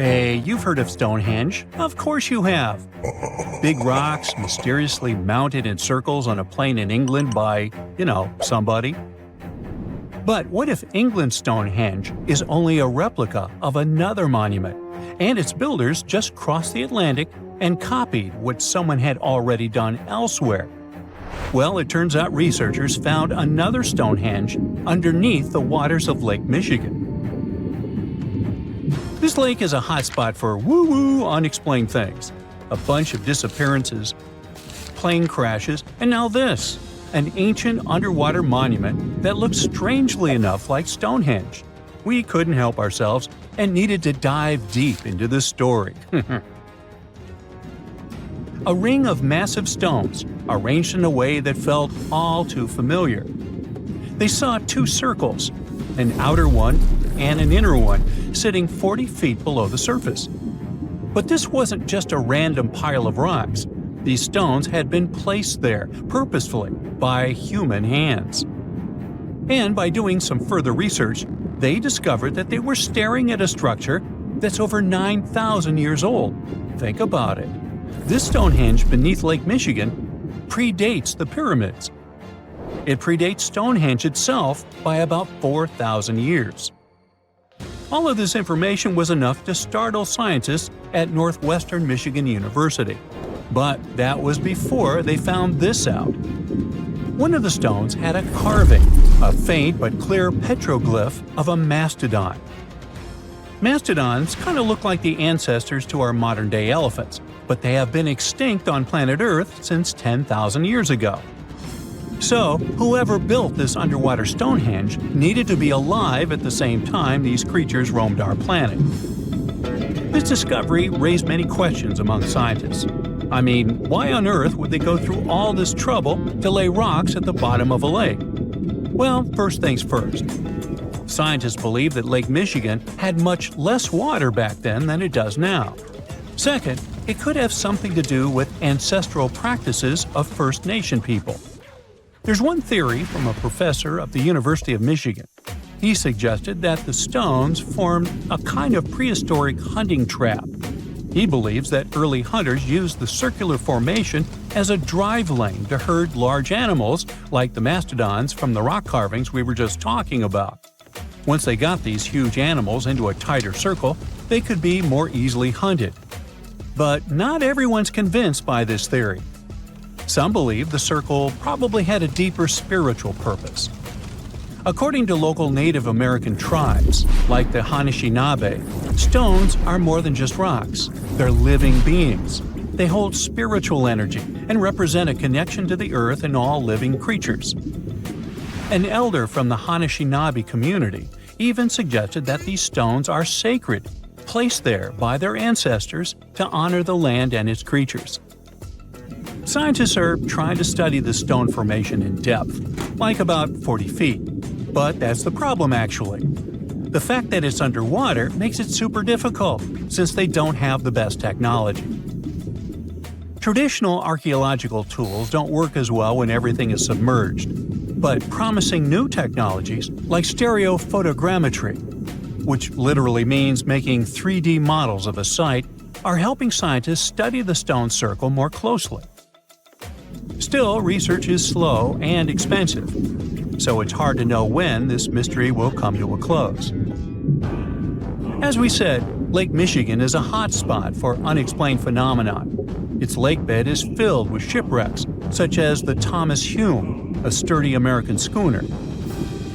Hey, you've heard of Stonehenge? Of course you have. Big rocks mysteriously mounted in circles on a plain in England by, somebody. But what if England's Stonehenge is only a replica of another monument, and its builders just crossed the Atlantic and copied what someone had already done elsewhere? Well, it turns out researchers found another Stonehenge underneath the waters of Lake Michigan. This lake is a hotspot for woo-woo unexplained things. A bunch of disappearances, plane crashes, and now this, an ancient underwater monument that looks strangely enough like Stonehenge. We couldn't help ourselves and needed to dive deep into this story. A ring of massive stones, arranged in a way that felt all too familiar. They saw two circles, an outer one and an inner one, sitting 40 feet below the surface. But this wasn't just a random pile of rocks. These stones had been placed there, purposefully, by human hands. And by doing some further research, they discovered that they were staring at a structure that's over 9,000 years old. Think about it. This Stonehenge beneath Lake Michigan predates the pyramids. It predates Stonehenge itself by about 4,000 years. All of this information was enough to startle scientists at Northwestern Michigan University. But that was before they found this out. One of the stones had a carving, a faint but clear petroglyph of a mastodon. Mastodons kind of look like the ancestors to our modern-day elephants, but they have been extinct on planet Earth since 10,000 years ago. So, whoever built this underwater Stonehenge needed to be alive at the same time these creatures roamed our planet. This discovery raised many questions among scientists. I mean, why on earth would they go through all this trouble to lay rocks at the bottom of a lake? Well, first things first. Scientists believe that Lake Michigan had much less water back then than it does now. Second, it could have something to do with ancestral practices of First Nation people. There's one theory from a professor of the University of Michigan. He suggested that the stones formed a kind of prehistoric hunting trap. He believes that early hunters used the circular formation as a drive lane to herd large animals like the mastodons from the rock carvings we were just talking about. Once they got these huge animals into a tighter circle, they could be more easily hunted. But not everyone's convinced by this theory. Some believe the circle probably had a deeper spiritual purpose. According to local Native American tribes, like the Anishinaabe, stones are more than just rocks. They're living beings. They hold spiritual energy and represent a connection to the earth and all living creatures. An elder from the Anishinaabe community even suggested that these stones are sacred, placed there by their ancestors to honor the land and its creatures. Scientists are trying to study the stone formation in depth, like about 40 feet. But that's the problem, actually. The fact that it's underwater makes it super difficult, since they don't have the best technology. Traditional archaeological tools don't work as well when everything is submerged, but promising new technologies like stereophotogrammetry, which literally means making 3D models of a site, are helping scientists study the stone circle more closely. Still, research is slow and expensive, so it's hard to know when this mystery will come to a close. As we said, Lake Michigan is a hot spot for unexplained phenomena. Its lakebed is filled with shipwrecks, such as the Thomas Hume, a sturdy American schooner.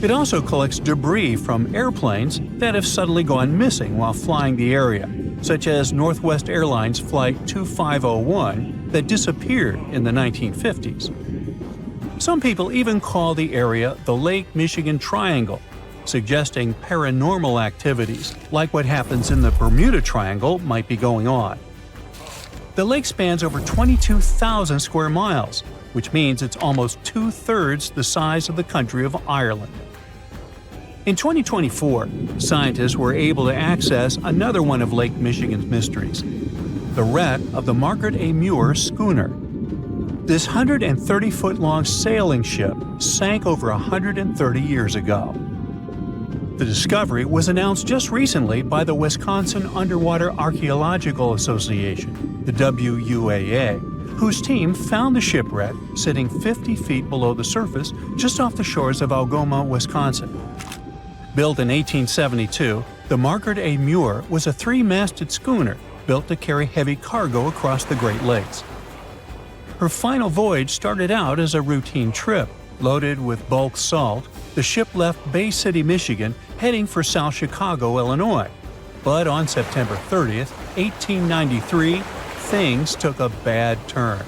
It also collects debris from airplanes that have suddenly gone missing while flying the area, such as Northwest Airlines Flight 2501 that disappeared in the 1950s. Some people even call the area the Lake Michigan Triangle, suggesting paranormal activities like what happens in the Bermuda Triangle might be going on. The lake spans over 22,000 square miles, which means it's almost two-thirds the size of the country of Ireland. In 2024, scientists were able to access another one of Lake Michigan's mysteries, the wreck of the Margaret A. Muir schooner. This 130-foot-long sailing ship sank over 130 years ago. The discovery was announced just recently by the Wisconsin Underwater Archaeological Association, the WUAA, whose team found the shipwreck sitting 50 feet below the surface just off the shores of Algoma, Wisconsin. Built in 1872, the Margaret A. Muir was a three-masted schooner built to carry heavy cargo across the Great Lakes. Her final voyage started out as a routine trip. Loaded with bulk salt, the ship left Bay City, Michigan, heading for South Chicago, Illinois. But on September 30th, 1893, things took a bad turn.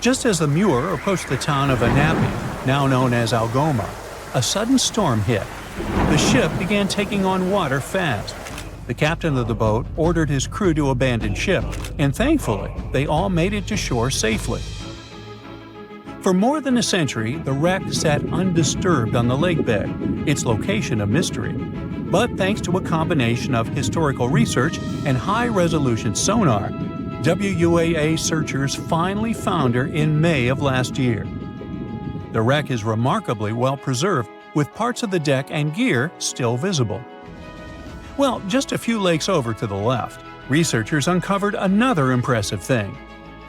Just as the Muir approached the town of Annapolis, now known as Algoma, a sudden storm hit. The ship began taking on water fast. The captain of the boat ordered his crew to abandon ship, and thankfully, they all made it to shore safely. For more than a century, the wreck sat undisturbed on the lake bed, its location a mystery. But thanks to a combination of historical research and high-resolution sonar, WUAA searchers finally found her in May of last year. The wreck is remarkably well preserved, with parts of the deck and gear still visible. Well, just a few lakes over to the left, researchers uncovered another impressive thing.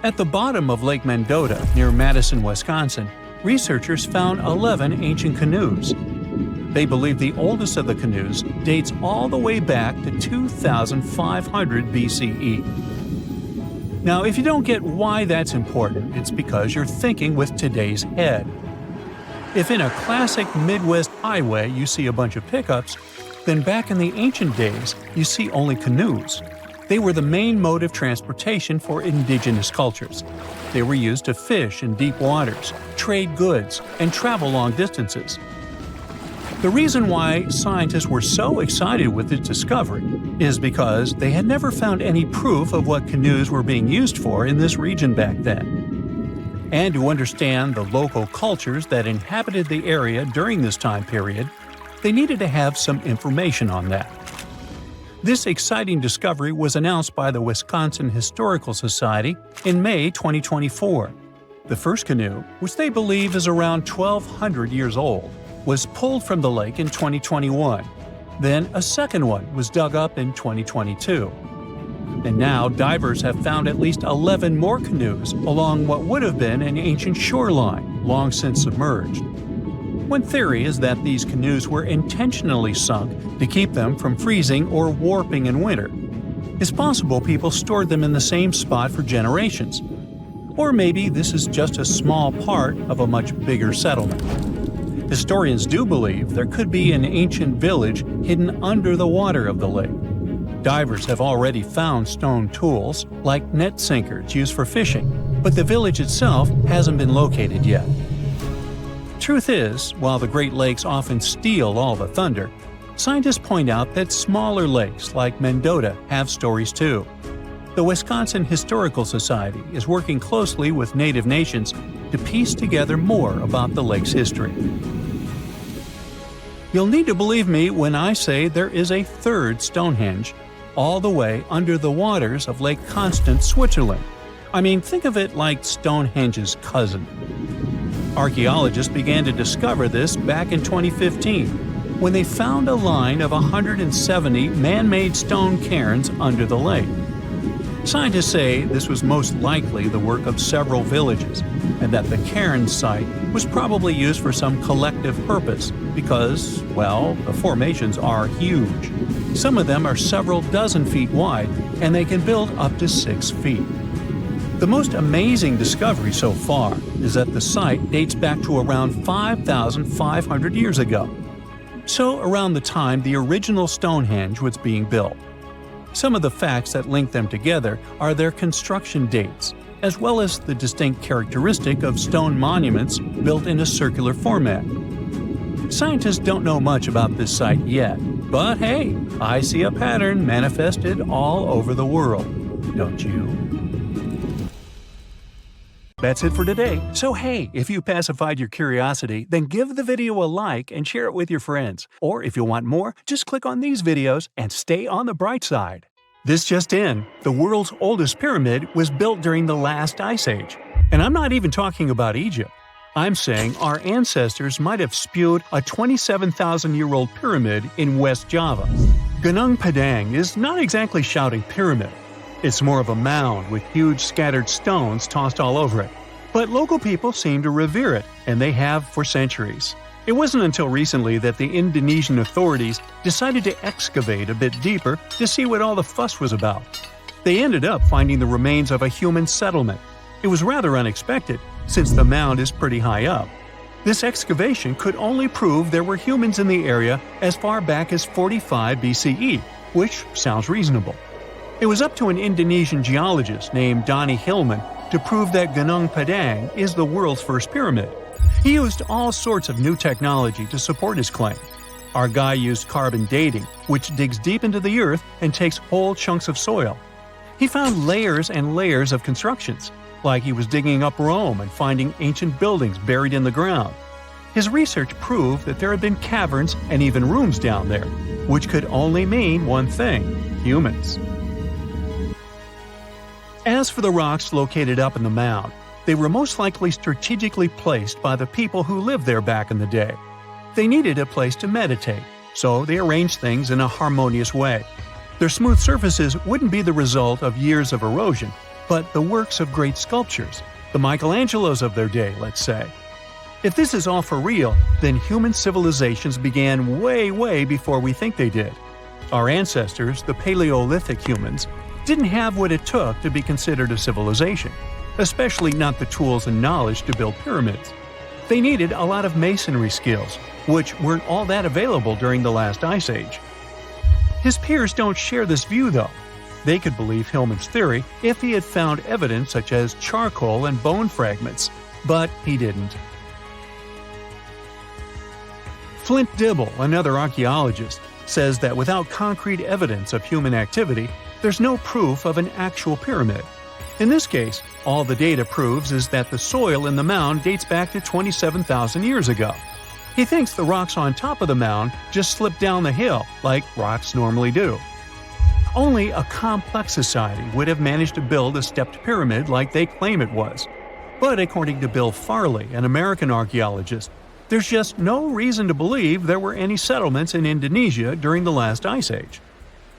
At the bottom of Lake Mendota, near Madison, Wisconsin, researchers found 11 ancient canoes. They believe the oldest of the canoes dates all the way back to 2500 BCE. Now, if you don't get why that's important, it's because you're thinking with today's head. If in a classic Midwest highway you see a bunch of pickups, then back in the ancient days you see only canoes. They were the main mode of transportation for indigenous cultures. They were used to fish in deep waters, trade goods, and travel long distances. The reason why scientists were so excited with this discovery is because they had never found any proof of what canoes were being used for in this region back then. And to understand the local cultures that inhabited the area during this time period, they needed to have some information on that. This exciting discovery was announced by the Wisconsin Historical Society in May 2024. The first canoe, which they believe is around 1,200 years old, was pulled from the lake in 2021. Then a second one was dug up in 2022. And now divers have found at least 11 more canoes along what would have been an ancient shoreline, long since submerged. One theory is that these canoes were intentionally sunk to keep them from freezing or warping in winter. It's possible people stored them in the same spot for generations. Or maybe this is just a small part of a much bigger settlement. Historians do believe there could be an ancient village hidden under the water of the lake. Divers have already found stone tools, like net sinkers used for fishing, but the village itself hasn't been located yet. Truth is, while the Great Lakes often steal all the thunder, scientists point out that smaller lakes like Mendota have stories too. The Wisconsin Historical Society is working closely with Native nations to piece together more about the lake's history. You'll need to believe me when I say there is a third Stonehenge, all the way under the waters of Lake Constance, Switzerland. I mean, think of it like Stonehenge's cousin. Archaeologists began to discover this back in 2015, when they found a line of 170 man-made stone cairns under the lake. Scientists say this was most likely the work of several villages, and that the cairn site was probably used for some collective purpose because, well, the formations are huge. Some of them are several dozen feet wide, and they can build up to 6 feet. The most amazing discovery so far is that the site dates back to around 5,500 years ago. So around the time the original Stonehenge was being built. Some of the facts that link them together are their construction dates, as well as the distinct characteristic of stone monuments built in a circular format. Scientists don't know much about this site yet, but hey, I see a pattern manifested all over the world, don't you? That's it for today. So hey, if you pacified your curiosity, then give the video a like and share it with your friends. Or if you want more, just click on these videos and stay on the bright side. This just in, the world's oldest pyramid was built during the last ice age. And I'm not even talking about Egypt. I'm saying our ancestors might have spewed a 27,000-year-old pyramid in West Java. Gunung Padang is not exactly shouting pyramid. It's more of a mound with huge scattered stones tossed all over it. But local people seem to revere it, and they have for centuries. It wasn't until recently that the Indonesian authorities decided to excavate a bit deeper to see what all the fuss was about. They ended up finding the remains of a human settlement. It was rather unexpected, since the mound is pretty high up. This excavation could only prove there were humans in the area as far back as 45 BCE, which sounds reasonable. It was up to an Indonesian geologist named Donny Hillman to prove that Gunung Padang is the world's first pyramid. He used all sorts of new technology to support his claim. Our guy used carbon dating, which digs deep into the earth and takes whole chunks of soil. He found layers and layers of constructions, like he was digging up Rome and finding ancient buildings buried in the ground. His research proved that there had been caverns and even rooms down there, which could only mean one thing: humans. As for the rocks located up in the mound, they were most likely strategically placed by the people who lived there back in the day. They needed a place to meditate, so they arranged things in a harmonious way. Their smooth surfaces wouldn't be the result of years of erosion, but the works of great sculptures, the Michelangelos of their day, let's say. If this is all for real, then human civilizations began way before we think they did. Our ancestors, the Paleolithic humans, didn't have what it took to be considered a civilization, especially not the tools and knowledge to build pyramids. They needed a lot of masonry skills, which weren't all that available during the last ice age. His peers don't share this view though. They could believe Hillman's theory if he had found evidence such as charcoal and bone fragments, but he didn't. Flint Dibble, another archaeologist, says that without concrete evidence of human activity, there's no proof of an actual pyramid. In this case, all the data proves is that the soil in the mound dates back to 27,000 years ago. He thinks the rocks on top of the mound just slipped down the hill, like rocks normally do. Only a complex society would have managed to build a stepped pyramid like they claim it was. But according to Bill Farley, an American archaeologist, there's just no reason to believe there were any settlements in Indonesia during the last ice age.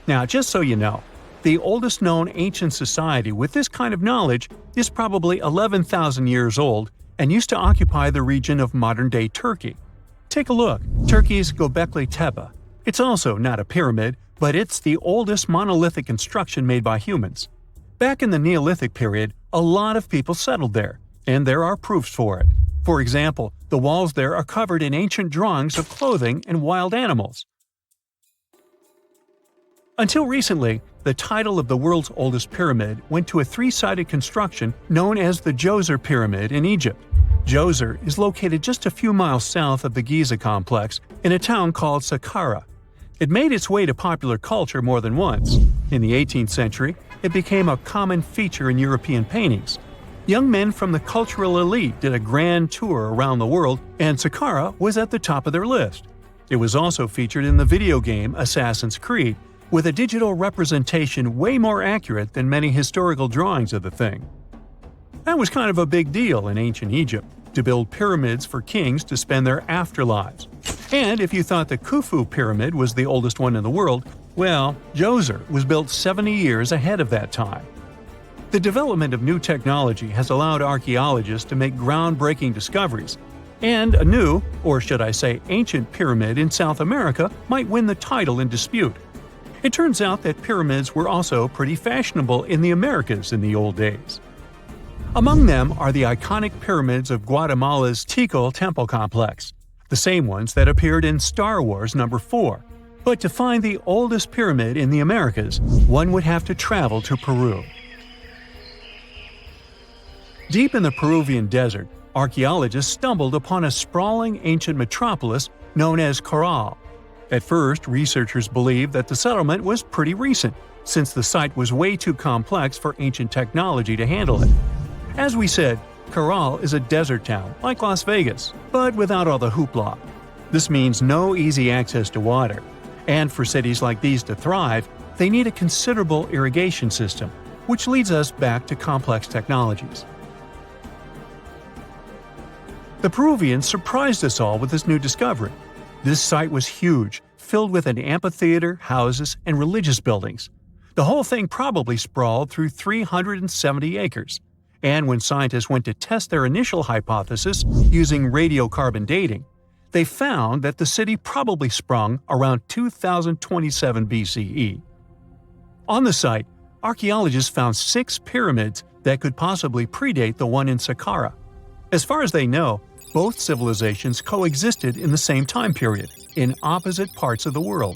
Now, just so you know, the oldest known ancient society with this kind of knowledge is probably 11,000 years old and used to occupy the region of modern-day Turkey. Take a look, Turkey's Göbekli Tepe. It's also not a pyramid, but it's the oldest monolithic construction made by humans. Back in the Neolithic period, a lot of people settled there, and there are proofs for it. For example, the walls there are covered in ancient drawings of clothing and wild animals. Until recently, the title of the world's oldest pyramid went to a three-sided construction known as the Djoser Pyramid in Egypt. Djoser is located just a few miles south of the Giza complex in a town called Saqqara. It made its way to popular culture more than once. In the 18th century, it became a common feature in European paintings. Young men from the cultural elite did a grand tour around the world, and Saqqara was at the top of their list. It was also featured in the video game Assassin's Creed, with a digital representation way more accurate than many historical drawings of the thing. That was kind of a big deal in ancient Egypt, to build pyramids for kings to spend their afterlives. And if you thought the Khufu pyramid was the oldest one in the world, well, Djoser was built 70 years ahead of that time. The development of new technology has allowed archaeologists to make groundbreaking discoveries, and a new, or should I say ancient pyramid in South America might win the title in dispute. It turns out that pyramids were also pretty fashionable in the Americas in the old days. Among them are the iconic pyramids of Guatemala's Tikal temple complex, the same ones that appeared in Star Wars No. 4. But to find the oldest pyramid in the Americas, one would have to travel to Peru. Deep in the Peruvian desert, archaeologists stumbled upon a sprawling ancient metropolis known as Caral. At first, researchers believed that the settlement was pretty recent, since the site was way too complex for ancient technology to handle it. As we said, Caral is a desert town, like Las Vegas, but without all the hoopla. This means no easy access to water. And for cities like these to thrive, they need a considerable irrigation system, which leads us back to complex technologies. The Peruvians surprised us all with this new discovery. This site was huge, filled with an amphitheater, houses, and religious buildings. The whole thing probably sprawled through 370 acres. And when scientists went to test their initial hypothesis using radiocarbon dating, they found that the city probably sprung around 2027 BCE. On the site, archaeologists found 6 pyramids that could possibly predate the one in Saqqara. As far as they know, both civilizations coexisted in the same time period, in opposite parts of the world.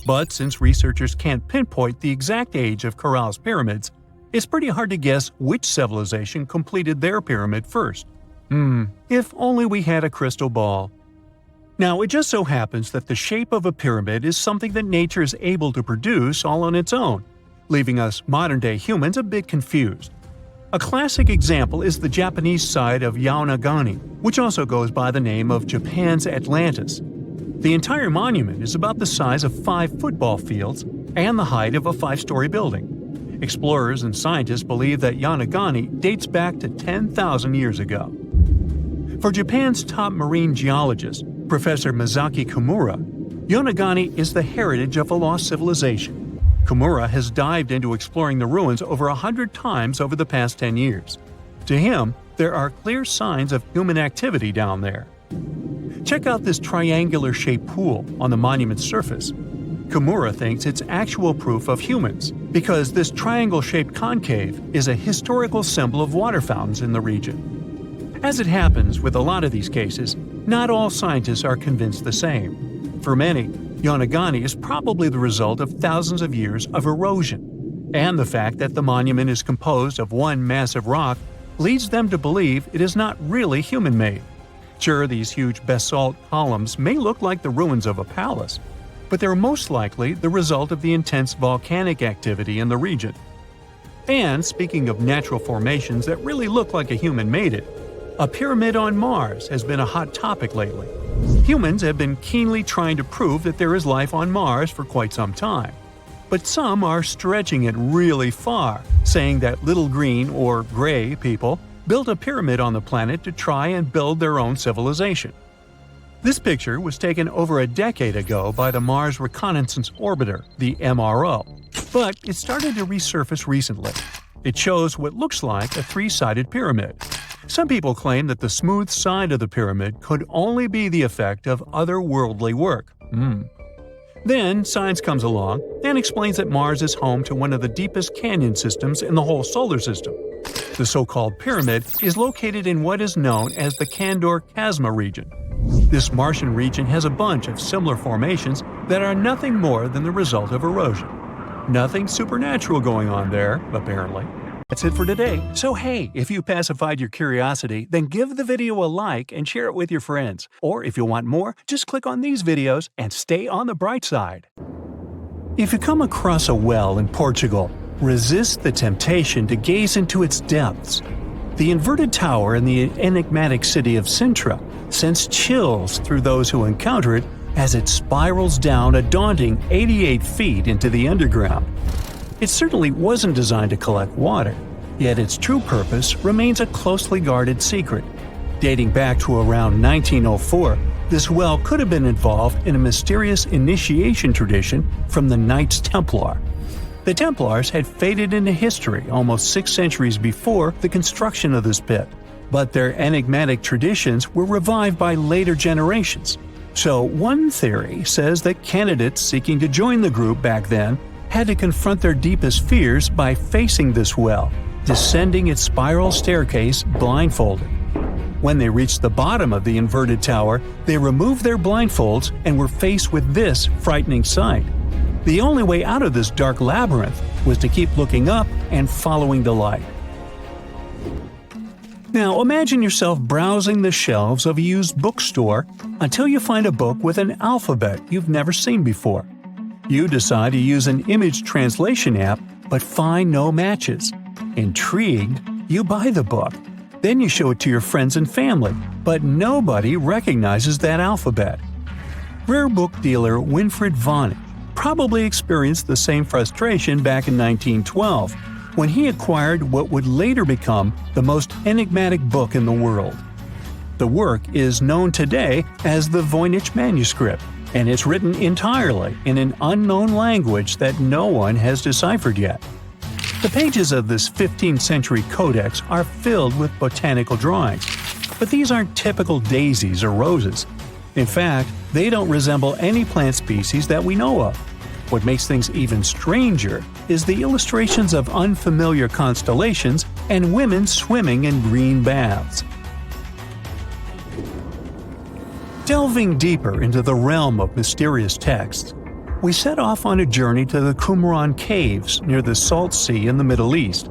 But since researchers can't pinpoint the exact age of Corral's pyramids, it's pretty hard to guess which civilization completed their pyramid first. If only we had a crystal ball. Now, it just so happens that the shape of a pyramid is something that nature is able to produce all on its own, leaving us modern-day humans a bit confused. A classic example is the Japanese side of Yaonagani, which also goes by the name of Japan's Atlantis. The entire monument is about the size of 5 football fields and the height of a 5-story building. Explorers and scientists believe that Yaonagani dates back to 10,000 years ago. For Japan's top marine geologist, Professor Masaki Kimura, Yaonagani is the heritage of a lost civilization. Kimura has dived into exploring the ruins over 100 times over the past 10 years. To him, there are clear signs of human activity down there. Check out this triangular-shaped pool on the monument's surface. Kimura thinks it's actual proof of humans, because this triangle-shaped concave is a historical symbol of water fountains in the region. As it happens with a lot of these cases, not all scientists are convinced the same. For many, Yaonagani is probably the result of thousands of years of erosion, and the fact that the monument is composed of one massive rock leads them to believe it is not really human-made. Sure, these huge basalt columns may look like the ruins of a palace, but they're most likely the result of the intense volcanic activity in the region. And speaking of natural formations that really look like a human made it, a pyramid on Mars has been a hot topic lately. Humans have been keenly trying to prove that there is life on Mars for quite some time. But some are stretching it really far, saying that little green or gray people built a pyramid on the planet to try and build their own civilization. This picture was taken over a decade ago by the Mars Reconnaissance Orbiter, the MRO, but it started to resurface recently. It shows what looks like a 3-sided pyramid. Some people claim that the smooth side of the pyramid could only be the effect of otherworldly work. Then science comes along and explains that Mars is home to one of the deepest canyon systems in the whole solar system. The so-called pyramid is located in what is known as the Kandor-Chasma region. This Martian region has a bunch of similar formations that are nothing more than the result of erosion. Nothing supernatural going on there, apparently. That's it for today. So hey, if you pacified your curiosity, then give the video a like and share it with your friends. Or if you want more, just click on these videos and stay on the bright side. If you come across a well in Portugal, resist the temptation to gaze into its depths. The inverted tower in the enigmatic city of Sintra sends chills through those who encounter it as it spirals down a daunting 88 feet into the underground. It certainly wasn't designed to collect water, yet its true purpose remains a closely guarded secret. Dating back to around 1904, this well could have been involved in a mysterious initiation tradition from the Knights Templar. The Templars had faded into history almost 6 centuries before the construction of this pit, but their enigmatic traditions were revived by later generations. So one theory says that candidates seeking to join the group back then had to confront their deepest fears by facing this well, descending its spiral staircase blindfolded. When they reached the bottom of the inverted tower, they removed their blindfolds and were faced with this frightening sight. The only way out of this dark labyrinth was to keep looking up and following the light. Now imagine yourself browsing the shelves of a used bookstore until you find a book with an alphabet you've never seen before. You decide to use an image translation app, but find no matches. Intrigued, you buy the book. Then you show it to your friends and family, but nobody recognizes that alphabet. Rare book dealer Winfried Vonnig probably experienced the same frustration back in 1912, when he acquired what would later become the most enigmatic book in the world. The work is known today as the Voynich manuscript, and it's written entirely in an unknown language that no one has deciphered yet. The pages of this 15th century codex are filled with botanical drawings, but these aren't typical daisies or roses. In fact, they don't resemble any plant species that we know of. What makes things even stranger is the illustrations of unfamiliar constellations and women swimming in green baths. Delving deeper into the realm of mysterious texts, we set off on a journey to the Qumran Caves near the Salt Sea in the Middle East.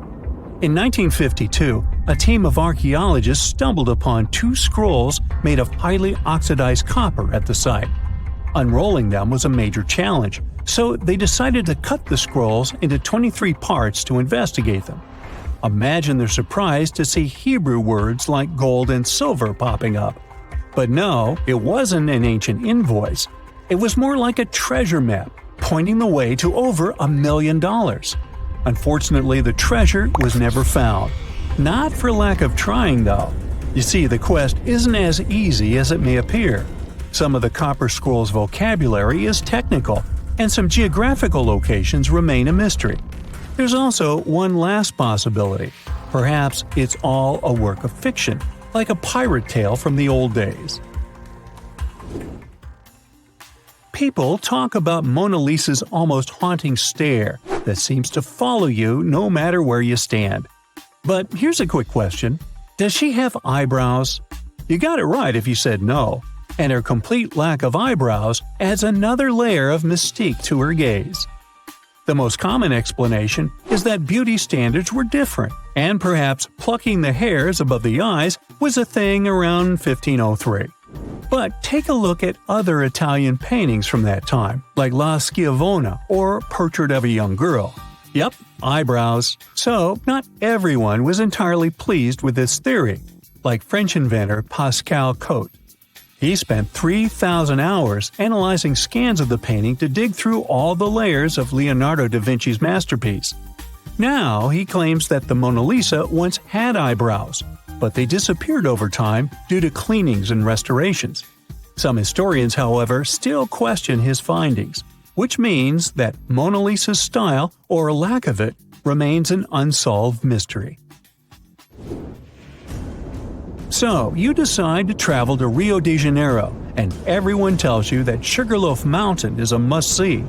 In 1952, a team of archaeologists stumbled upon 2 scrolls made of highly oxidized copper at the site. Unrolling them was a major challenge, so they decided to cut the scrolls into 23 parts to investigate them. Imagine their surprise to see Hebrew words like gold and silver popping up. But no, it wasn't an ancient invoice. It was more like a treasure map, pointing the way to over $1 million. Unfortunately, the treasure was never found. Not for lack of trying, though. You see, the quest isn't as easy as it may appear. Some of the copper scroll's vocabulary is technical, and some geographical locations remain a mystery. There's also one last possibility. Perhaps it's all a work of fiction, like a pirate tale from the old days. People talk about Mona Lisa's almost haunting stare that seems to follow you no matter where you stand. But here's a quick question. Does she have eyebrows? You got it right if you said no, and her complete lack of eyebrows adds another layer of mystique to her gaze. The most common explanation is that beauty standards were different, and perhaps plucking the hairs above the eyes was a thing around 1503. But take a look at other Italian paintings from that time, like La Schiavona or Portrait of a Young Girl. Yep, eyebrows. So, not everyone was entirely pleased with this theory, like French inventor Pascal Cotte. He spent 3,000 hours analyzing scans of the painting to dig through all the layers of Leonardo da Vinci's masterpiece. Now he claims that the Mona Lisa once had eyebrows, but they disappeared over time due to cleanings and restorations. Some historians, however, still question his findings, which means that Mona Lisa's style, or lack of it, remains an unsolved mystery. So, you decide to travel to Rio de Janeiro, and everyone tells you that Sugarloaf Mountain is a must-see.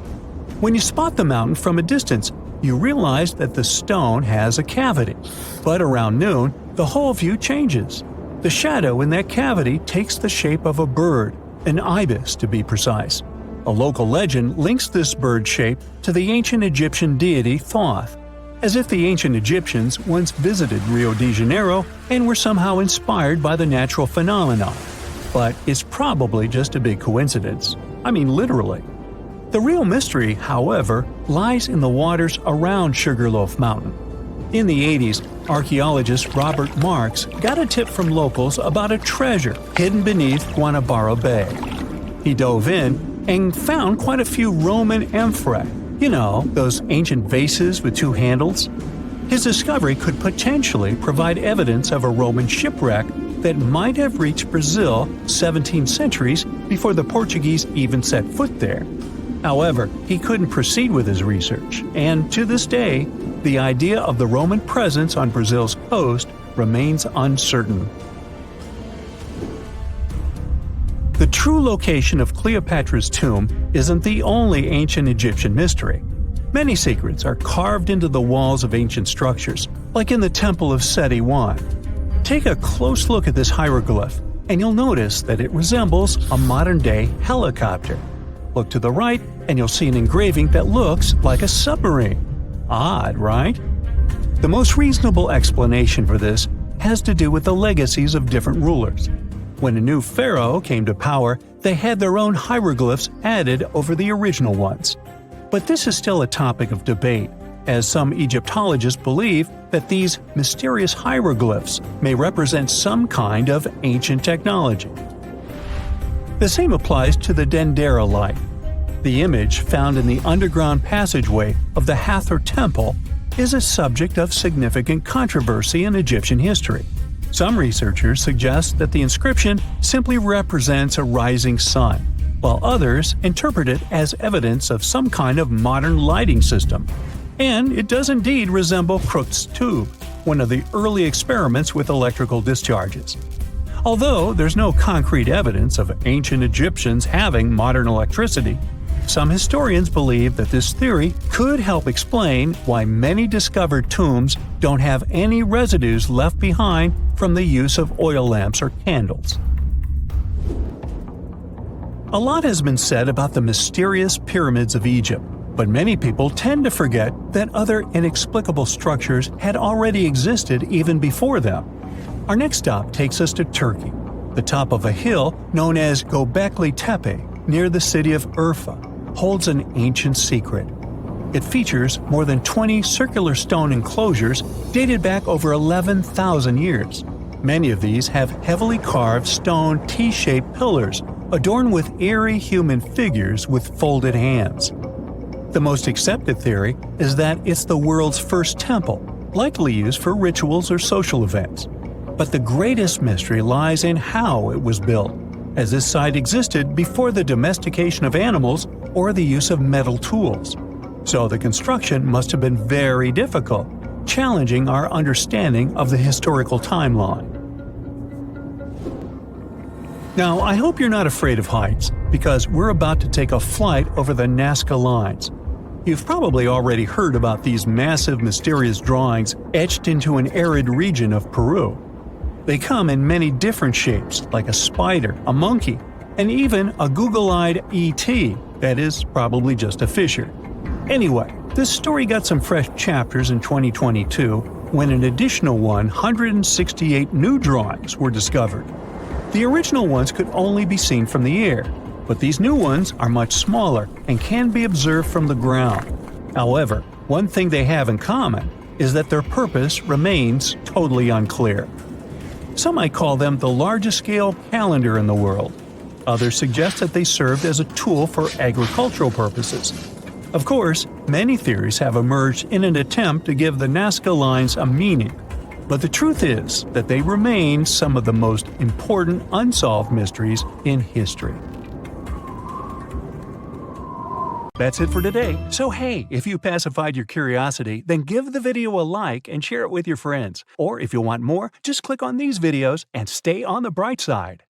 When you spot the mountain from a distance, you realize that the stone has a cavity. But around noon, the whole view changes. The shadow in that cavity takes the shape of a bird, an ibis to be precise. A local legend links this bird shape to the ancient Egyptian deity Thoth, as if the ancient Egyptians once visited Rio de Janeiro and were somehow inspired by the natural phenomenon. But it's probably just a big coincidence. I mean, literally. The real mystery, however, lies in the waters around Sugarloaf Mountain. In the 80s, archaeologist Robert Marks got a tip from locals about a treasure hidden beneath Guanabara Bay. He dove in and found quite a few Roman amphorae. You know, those ancient vases with 2 handles? His discovery could potentially provide evidence of a Roman shipwreck that might have reached Brazil 17 centuries before the Portuguese even set foot there. However, he couldn't proceed with his research, and to this day, the idea of the Roman presence on Brazil's coast remains uncertain. The true location of Cleopatra's tomb isn't the only ancient Egyptian mystery. Many secrets are carved into the walls of ancient structures, like in the Temple of Seti I. Take a close look at this hieroglyph, and you'll notice that it resembles a modern-day helicopter. Look to the right, and you'll see an engraving that looks like a submarine. Odd, right? The most reasonable explanation for this has to do with the legacies of different rulers. When a new pharaoh came to power, they had their own hieroglyphs added over the original ones. But this is still a topic of debate, as some Egyptologists believe that these mysterious hieroglyphs may represent some kind of ancient technology. The same applies to the Dendera light. The image found in the underground passageway of the Hathor Temple is a subject of significant controversy in Egyptian history. Some researchers suggest that the inscription simply represents a rising sun, while others interpret it as evidence of some kind of modern lighting system. And it does indeed resemble Crookes' tube, one of the early experiments with electrical discharges. Although there's no concrete evidence of ancient Egyptians having modern electricity, some historians believe that this theory could help explain why many discovered tombs don't have any residues left behind from the use of oil lamps or candles. A lot has been said about the mysterious pyramids of Egypt, but many people tend to forget that other inexplicable structures had already existed even before them. Our next stop takes us to Turkey. The top of a hill known as Göbekli Tepe, near the city of Urfa, holds an ancient secret. It features more than 20 circular stone enclosures dated back over 11,000 years. Many of these have heavily carved stone T-shaped pillars adorned with eerie human figures with folded hands. The most accepted theory is that it's the world's first temple, likely used for rituals or social events. But the greatest mystery lies in how it was built, as this site existed before the domestication of animals or the use of metal tools. So the construction must have been very difficult, challenging our understanding of the historical timeline. Now, I hope you're not afraid of heights, because we're about to take a flight over the Nazca Lines. You've probably already heard about these massive mysterious drawings etched into an arid region of Peru. They come in many different shapes, like a spider, a monkey, and even a Google-eyed ET that is probably just a fissure. Anyway, this story got some fresh chapters in 2022 when an additional 168 new drawings were discovered. The original ones could only be seen from the air, but these new ones are much smaller and can be observed from the ground. However, one thing they have in common is that their purpose remains totally unclear. Some might call them the largest-scale calendar in the world. Others suggest that they served as a tool for agricultural purposes. Of course, many theories have emerged in an attempt to give the Nazca Lines a meaning, but the truth is that they remain some of the most important unsolved mysteries in history. That's it for today. So hey, if you pacified your curiosity, then give the video a like and share it with your friends. Or if you want more, just click on these videos and stay on the bright side.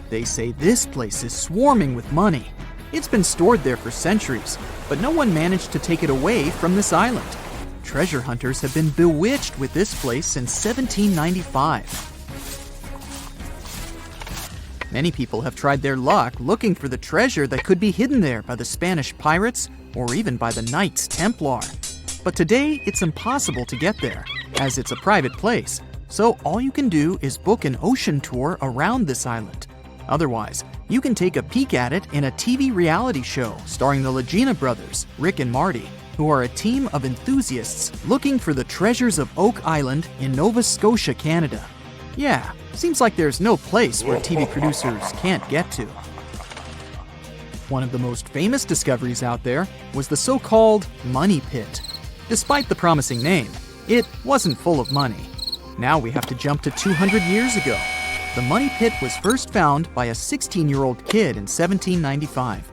They say this place is swarming with money. It's been stored there for centuries, but no one managed to take it away from this island. Treasure hunters have been bewitched with this place since 1795. Many people have tried their luck looking for the treasure that could be hidden there by the Spanish pirates or even by the Knights Templar. But today, it's impossible to get there, as it's a private place, so all you can do is book an ocean tour around this island. Otherwise, you can take a peek at it in a TV reality show starring the Lagina brothers, Rick and Marty, who are a team of enthusiasts looking for the treasures of Oak Island in Nova Scotia, Canada. Yeah, seems like there's no place where TV producers can't get to. One of the most famous discoveries out there was the so-called Money Pit. Despite the promising name, it wasn't full of money. Now we have to jump to 200 years ago. The Money Pit was first found by a 16-year-old kid in 1795.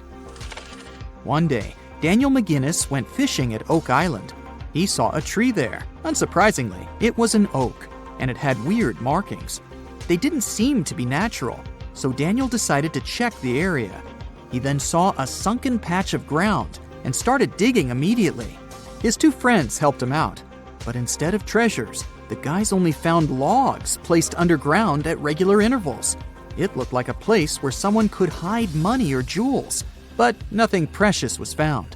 One day, Daniel McGinnis went fishing at Oak Island. He saw a tree there. Unsurprisingly, it was an oak, and it had weird markings. They didn't seem to be natural, so Daniel decided to check the area. He then saw a sunken patch of ground and started digging immediately. His two friends helped him out, but instead of treasures, the guys only found logs placed underground at regular intervals. It looked like a place where someone could hide money or jewels, but nothing precious was found.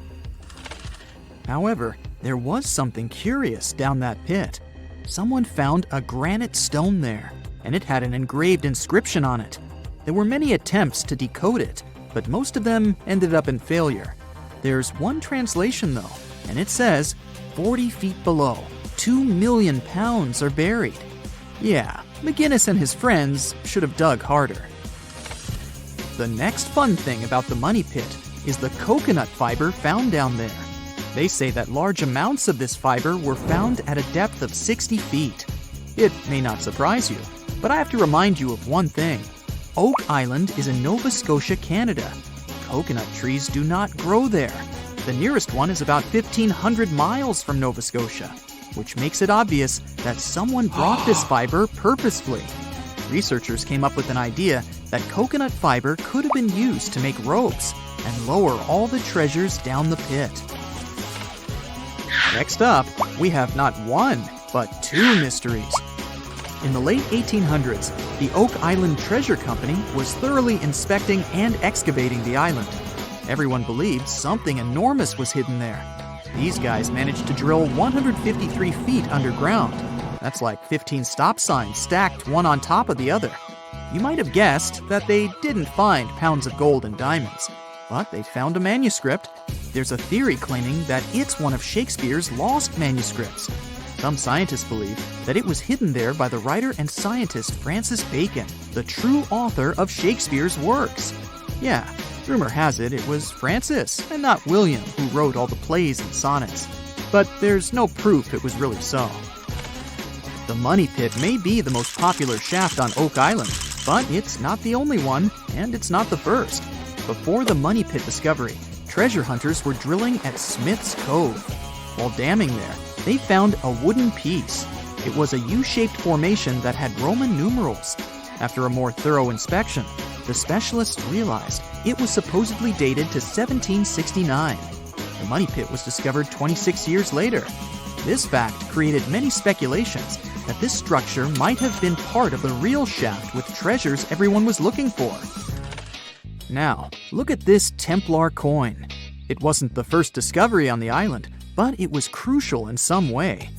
However, there was something curious down that pit. Someone found a granite stone there, and it had an engraved inscription on it. There were many attempts to decode it, but most of them ended up in failure. There's one translation though, and it says, 40 feet below, 2 million pounds are buried. Yeah, McGinnis and his friends should have dug harder. The next fun thing about the Money Pit is the coconut fiber found down there. They say that large amounts of this fiber were found at a depth of 60 feet. It may not surprise you, but I have to remind you of one thing. Oak Island is in Nova Scotia, Canada. Coconut trees do not grow there. The nearest one is about 1,500 miles from Nova Scotia, which makes it obvious that someone brought this fiber purposefully. Researchers came up with an idea that coconut fiber could have been used to make ropes and lower all the treasures down the pit. Next up, we have not one, but two mysteries. In the late 1800s, the Oak Island Treasure Company was thoroughly inspecting and excavating the island. Everyone believed something enormous was hidden there. These guys managed to drill 153 feet underground. That's like 15 stop signs stacked one on top of the other. You might have guessed that they didn't find pounds of gold and diamonds, but they found a manuscript. There's a theory claiming that it's one of Shakespeare's lost manuscripts. Some scientists believe that it was hidden there by the writer and scientist Francis Bacon, the true author of Shakespeare's works. Yeah, rumor has it was Francis and not William who wrote all the plays and sonnets. But there's no proof it was really so. The Money Pit may be the most popular shaft on Oak Island, but it's not the only one, and it's not the first. Before the Money Pit discovery, treasure hunters were drilling at Smith's Cove. While damming there, they found a wooden piece. It was a U-shaped formation that had Roman numerals. After a more thorough inspection, the specialists realized it was supposedly dated to 1769. The Money Pit was discovered 26 years later. This fact created many speculations that this structure might have been part of the real shaft with treasures everyone was looking for. Now, look at this Templar coin. It wasn't the first discovery on the island, but it was crucial in some way.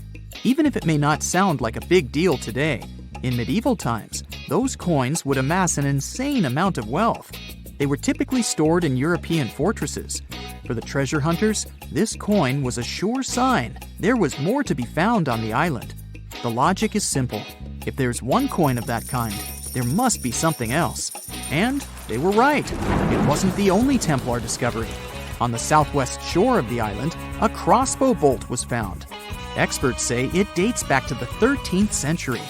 Even if it may not sound like a big deal today, in medieval times, those coins would amass an insane amount of wealth. They were typically stored in European fortresses. For the treasure hunters, this coin was a sure sign there was more to be found on the island. The logic is simple. If there's one coin of that kind, there must be something else. And they were right. It wasn't the only Templar discovery. On the southwest shore of the island, a crossbow bolt was found. Experts say it dates back to the 13th century.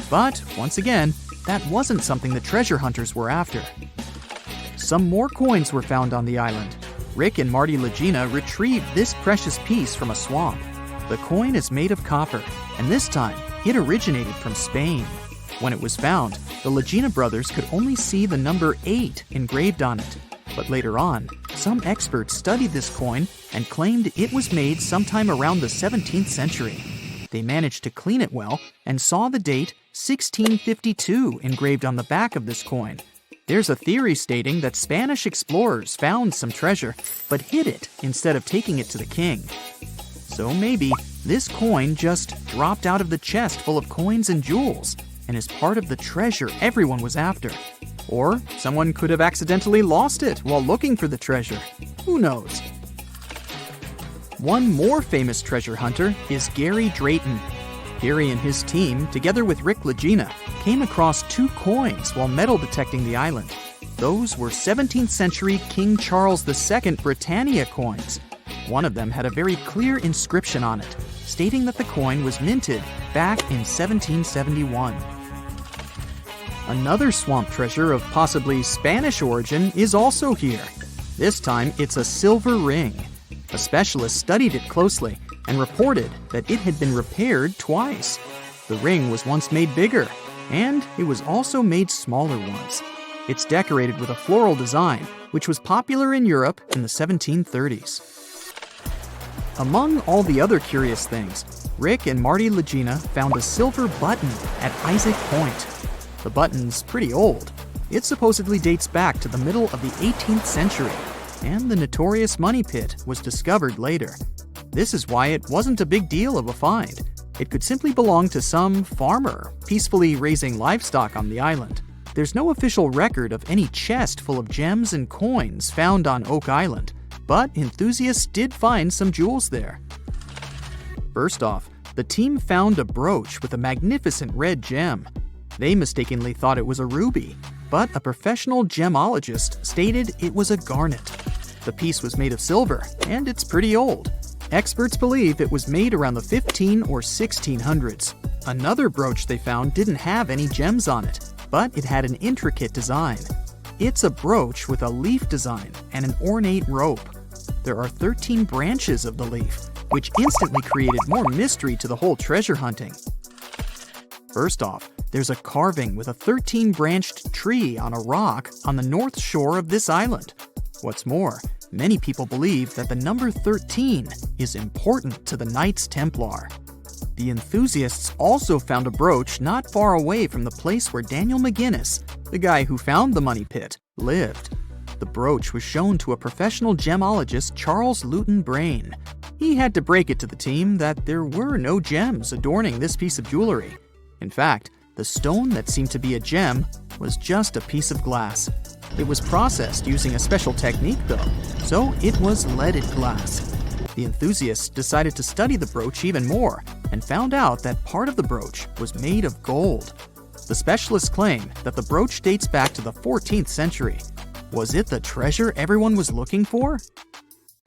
But, once again, that wasn't something the treasure hunters were after. Some more coins were found on the island. Rick and Marty Legina retrieved this precious piece from a swamp. The coin is made of copper, and this time, it originated from Spain. When it was found, the Legina brothers could only see the number 8 engraved on it. But later on, some experts studied this coin and claimed it was made sometime around the 17th century. They managed to clean it well and saw the date 1652 engraved on the back of this coin. There's a theory stating that Spanish explorers found some treasure but hid it instead of taking it to the king. So maybe this coin just dropped out of the chest full of coins and jewels and is part of the treasure everyone was after. Or someone could have accidentally lost it while looking for the treasure. Who knows? One more famous treasure hunter is Gary Drayton. Gary and his team, together with Rick Legina, came across 2 coins while metal detecting the island. Those were 17th century King Charles II Britannia coins. One of them had a very clear inscription on it, stating that the coin was minted back in 1771. Another swamp treasure of possibly Spanish origin is also here. This time, it's a silver ring. A specialist studied it closely and reported that it had been repaired twice. The ring was once made bigger, and it was also made smaller ones. It's decorated with a floral design, which was popular in Europe in the 1730s. Among all the other curious things, Rick and Marty Legina found a silver button at Isaac Point. The button's pretty old. It supposedly dates back to the middle of the 18th century, and the notorious Money Pit was discovered later. This is why it wasn't a big deal of a find. It could simply belong to some farmer peacefully raising livestock on the island. There's no official record of any chest full of gems and coins found on Oak Island, but enthusiasts did find some jewels there. First off, the team found a brooch with a magnificent red gem. They mistakenly thought it was a ruby, but a professional gemologist stated it was a garnet. The piece was made of silver, and it's pretty old. Experts believe it was made around the 15 or 1600s. Another brooch they found didn't have any gems on it, but it had an intricate design. It's a brooch with a leaf design and an ornate rope. There are 13 branches of the leaf, which instantly created more mystery to the whole treasure hunting. First off, there's a carving with a 13-branched tree on a rock on the north shore of this island. What's more, many people believe that the number 13 is important to the Knights Templar. The enthusiasts also found a brooch not far away from the place where Daniel McGinnis, the guy who found the money pit, lived. The brooch was shown to a professional gemologist, Charles Luton Brain. He had to break it to the team that there were no gems adorning this piece of jewelry. In fact, the stone that seemed to be a gem was just a piece of glass. It was processed using a special technique though, so it was leaded glass. The enthusiasts decided to study the brooch even more and found out that part of the brooch was made of gold. The specialists claim that the brooch dates back to the 14th century. Was it the treasure everyone was looking for?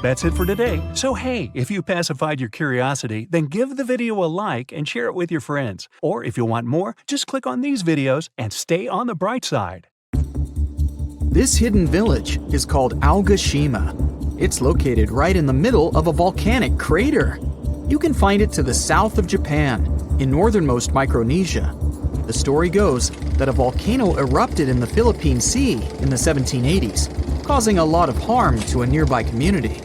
That's it for today. So hey, if you pacified your curiosity, then give the video a like and share it with your friends. Or if you want more, just click on these videos and stay on the bright side. This hidden village is called Aogashima. It's located right in the middle of a volcanic crater. You can find it to the south of Japan, in northernmost Micronesia. The story goes that a volcano erupted in the Philippine Sea in the 1780s, causing a lot of harm to a nearby community.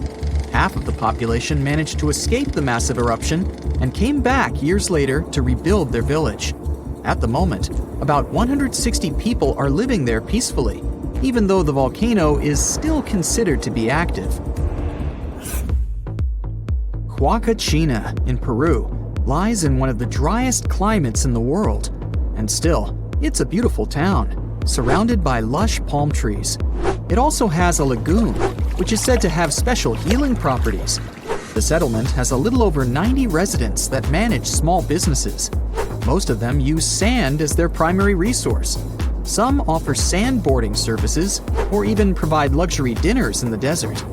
Half of the population managed to escape the massive eruption and came back years later to rebuild their village. At the moment, about 160 people are living there peacefully, even though the volcano is still considered to be active. Huacachina in Peru lies in one of the driest climates in the world, and still, it's a beautiful town, surrounded by lush palm trees. It also has a lagoon, which is said to have special healing properties. The settlement has a little over 90 residents that manage small businesses. Most of them use sand as their primary resource. Some offer sandboarding services or even provide luxury dinners in the desert.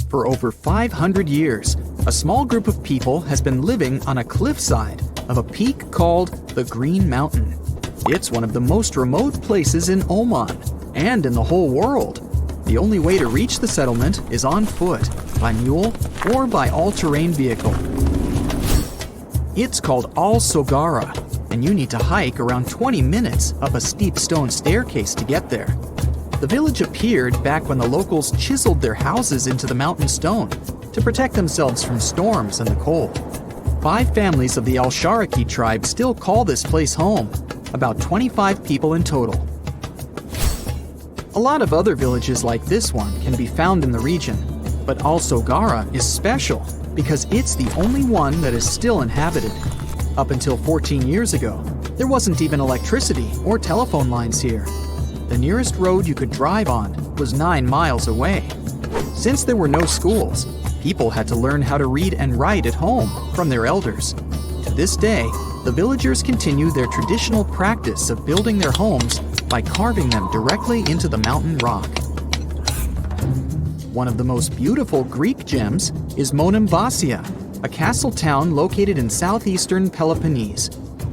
For over 500 years, a small group of people has been living on a cliffside of a peak called the Green Mountain. It's one of the most remote places in Oman and in the whole world. The only way to reach the settlement is on foot, by mule, or by all-terrain vehicle. It's called Al Sogara, and you need to hike around 20 minutes up a steep stone staircase to get there. The village appeared back when the locals chiseled their houses into the mountain stone to protect themselves from storms and the cold. 5 families of the Al-Sharaki tribe still call this place home, about 25 people in total. A lot of other villages like this one can be found in the region, but Al Sogara is special because it's the only one that is still inhabited. Up until 14 years ago, there wasn't even electricity or telephone lines here. The nearest road you could drive on was 9 miles away. Since there were no schools, people had to learn how to read and write at home from their elders. To this day, the villagers continue their traditional practice of building their homes by carving them directly into the mountain rock. One of the most beautiful Greek gems is Monemvasia, a castle town located in southeastern Peloponnese.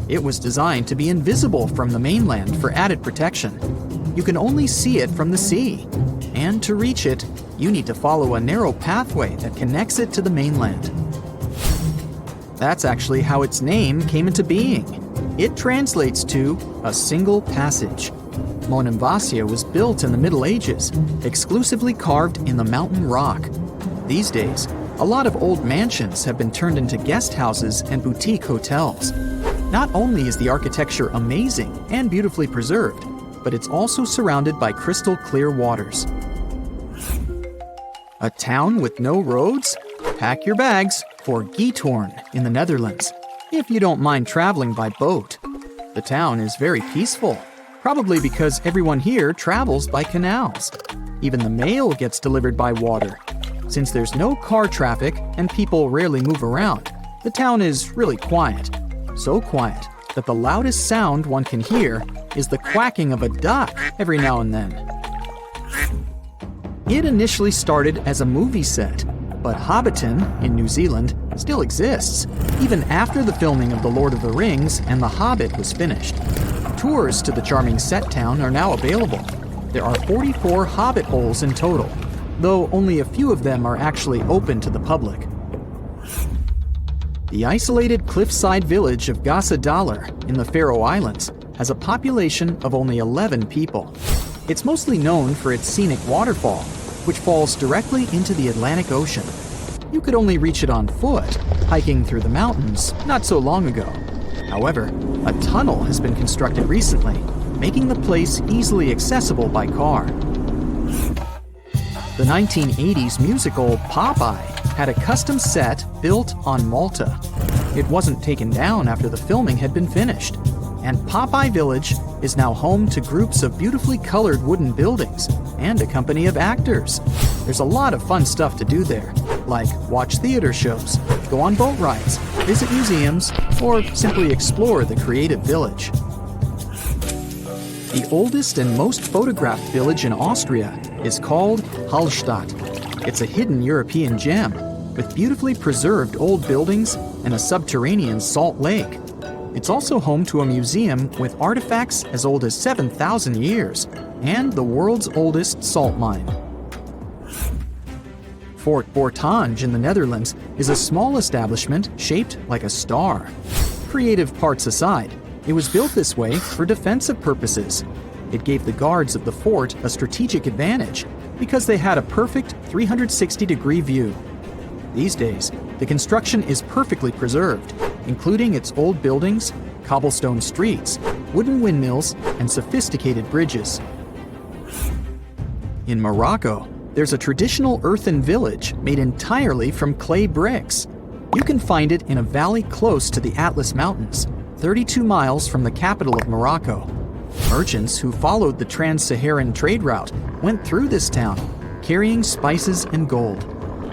It was designed to be invisible from the mainland for added protection. You can only see it from the sea, and to reach it, you need to follow a narrow pathway that connects it to the mainland. That's actually how its name came into being. It translates to a single passage. Monemvasia was built in the Middle Ages, exclusively carved in the mountain rock. These days, a lot of old mansions have been turned into guest houses and boutique hotels. Not only is the architecture amazing and beautifully preserved, but it's also surrounded by crystal clear waters. A town with no roads? Pack your bags for Giethoorn in the Netherlands, if you don't mind traveling by boat. The town is very peaceful, probably because everyone here travels by canals. Even the mail gets delivered by water. Since there's no car traffic and people rarely move around, the town is really quiet. So quiet that the loudest sound one can hear is the quacking of a duck every now and then. It initially started as a movie set. But Hobbiton, in New Zealand, still exists, even after the filming of The Lord of the Rings and The Hobbit was finished. Tours to the charming set town are now available. There are 44 Hobbit holes in total, though only a few of them are actually open to the public. The isolated cliffside village of Gasadalar in the Faroe Islands has a population of only 11 people. It's mostly known for its scenic waterfall, which falls directly into the Atlantic Ocean. You could only reach it on foot, hiking through the mountains not so long ago. However, a tunnel has been constructed recently, making the place easily accessible by car. The 1980s musical Popeye had a custom set built on Malta. It wasn't taken down after the filming had been finished, and Popeye Village is now home to groups of beautifully colored wooden buildings and a company of actors. There's a lot of fun stuff to do there, like watch theater shows, go on boat rides, visit museums, or simply explore the creative village. The oldest and most photographed village in Austria is called Hallstatt. It's a hidden European gem with beautifully preserved old buildings and a subterranean salt lake. It's also home to a museum with artifacts as old as 7,000 years and the world's oldest salt mine. Fort Bortange in the Netherlands is a small establishment shaped like a star. Creative parts aside, it was built this way for defensive purposes. It gave the guards of the fort a strategic advantage because they had a perfect 360-degree view. These days, the construction is perfectly preserved, including its old buildings, cobblestone streets, wooden windmills, and sophisticated bridges. In Morocco, there's a traditional earthen village made entirely from clay bricks. You can find it in a valley close to the Atlas Mountains, 32 miles from the capital of Morocco. Merchants who followed the trans-Saharan trade route went through this town, carrying spices and gold.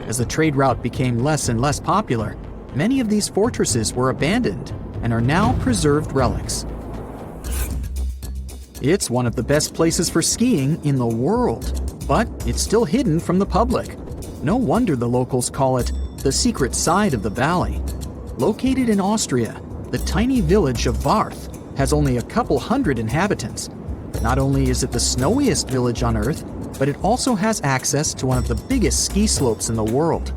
As the trade route became less and less popular, many of these fortresses were abandoned and are now preserved relics. It's one of the best places for skiing in the world, but it's still hidden from the public. No wonder the locals call it the secret side of the valley. Located in Austria, the tiny village of Varth has only a couple hundred inhabitants. Not only is it the snowiest village on Earth, but it also has access to one of the biggest ski slopes in the world.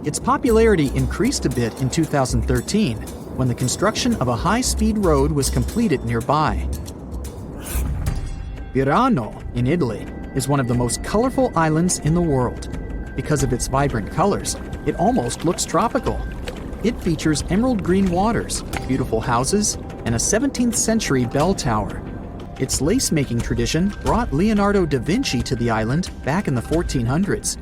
Its popularity increased a bit in 2013 when the construction of a high-speed road was completed nearby. Birano in Italy is one of the most colorful islands in the world. Because of its vibrant colors, it almost looks tropical. It features emerald green waters, beautiful houses, and a 17th century bell tower. Its lace-making tradition brought Leonardo da Vinci to the island back in the 1400s.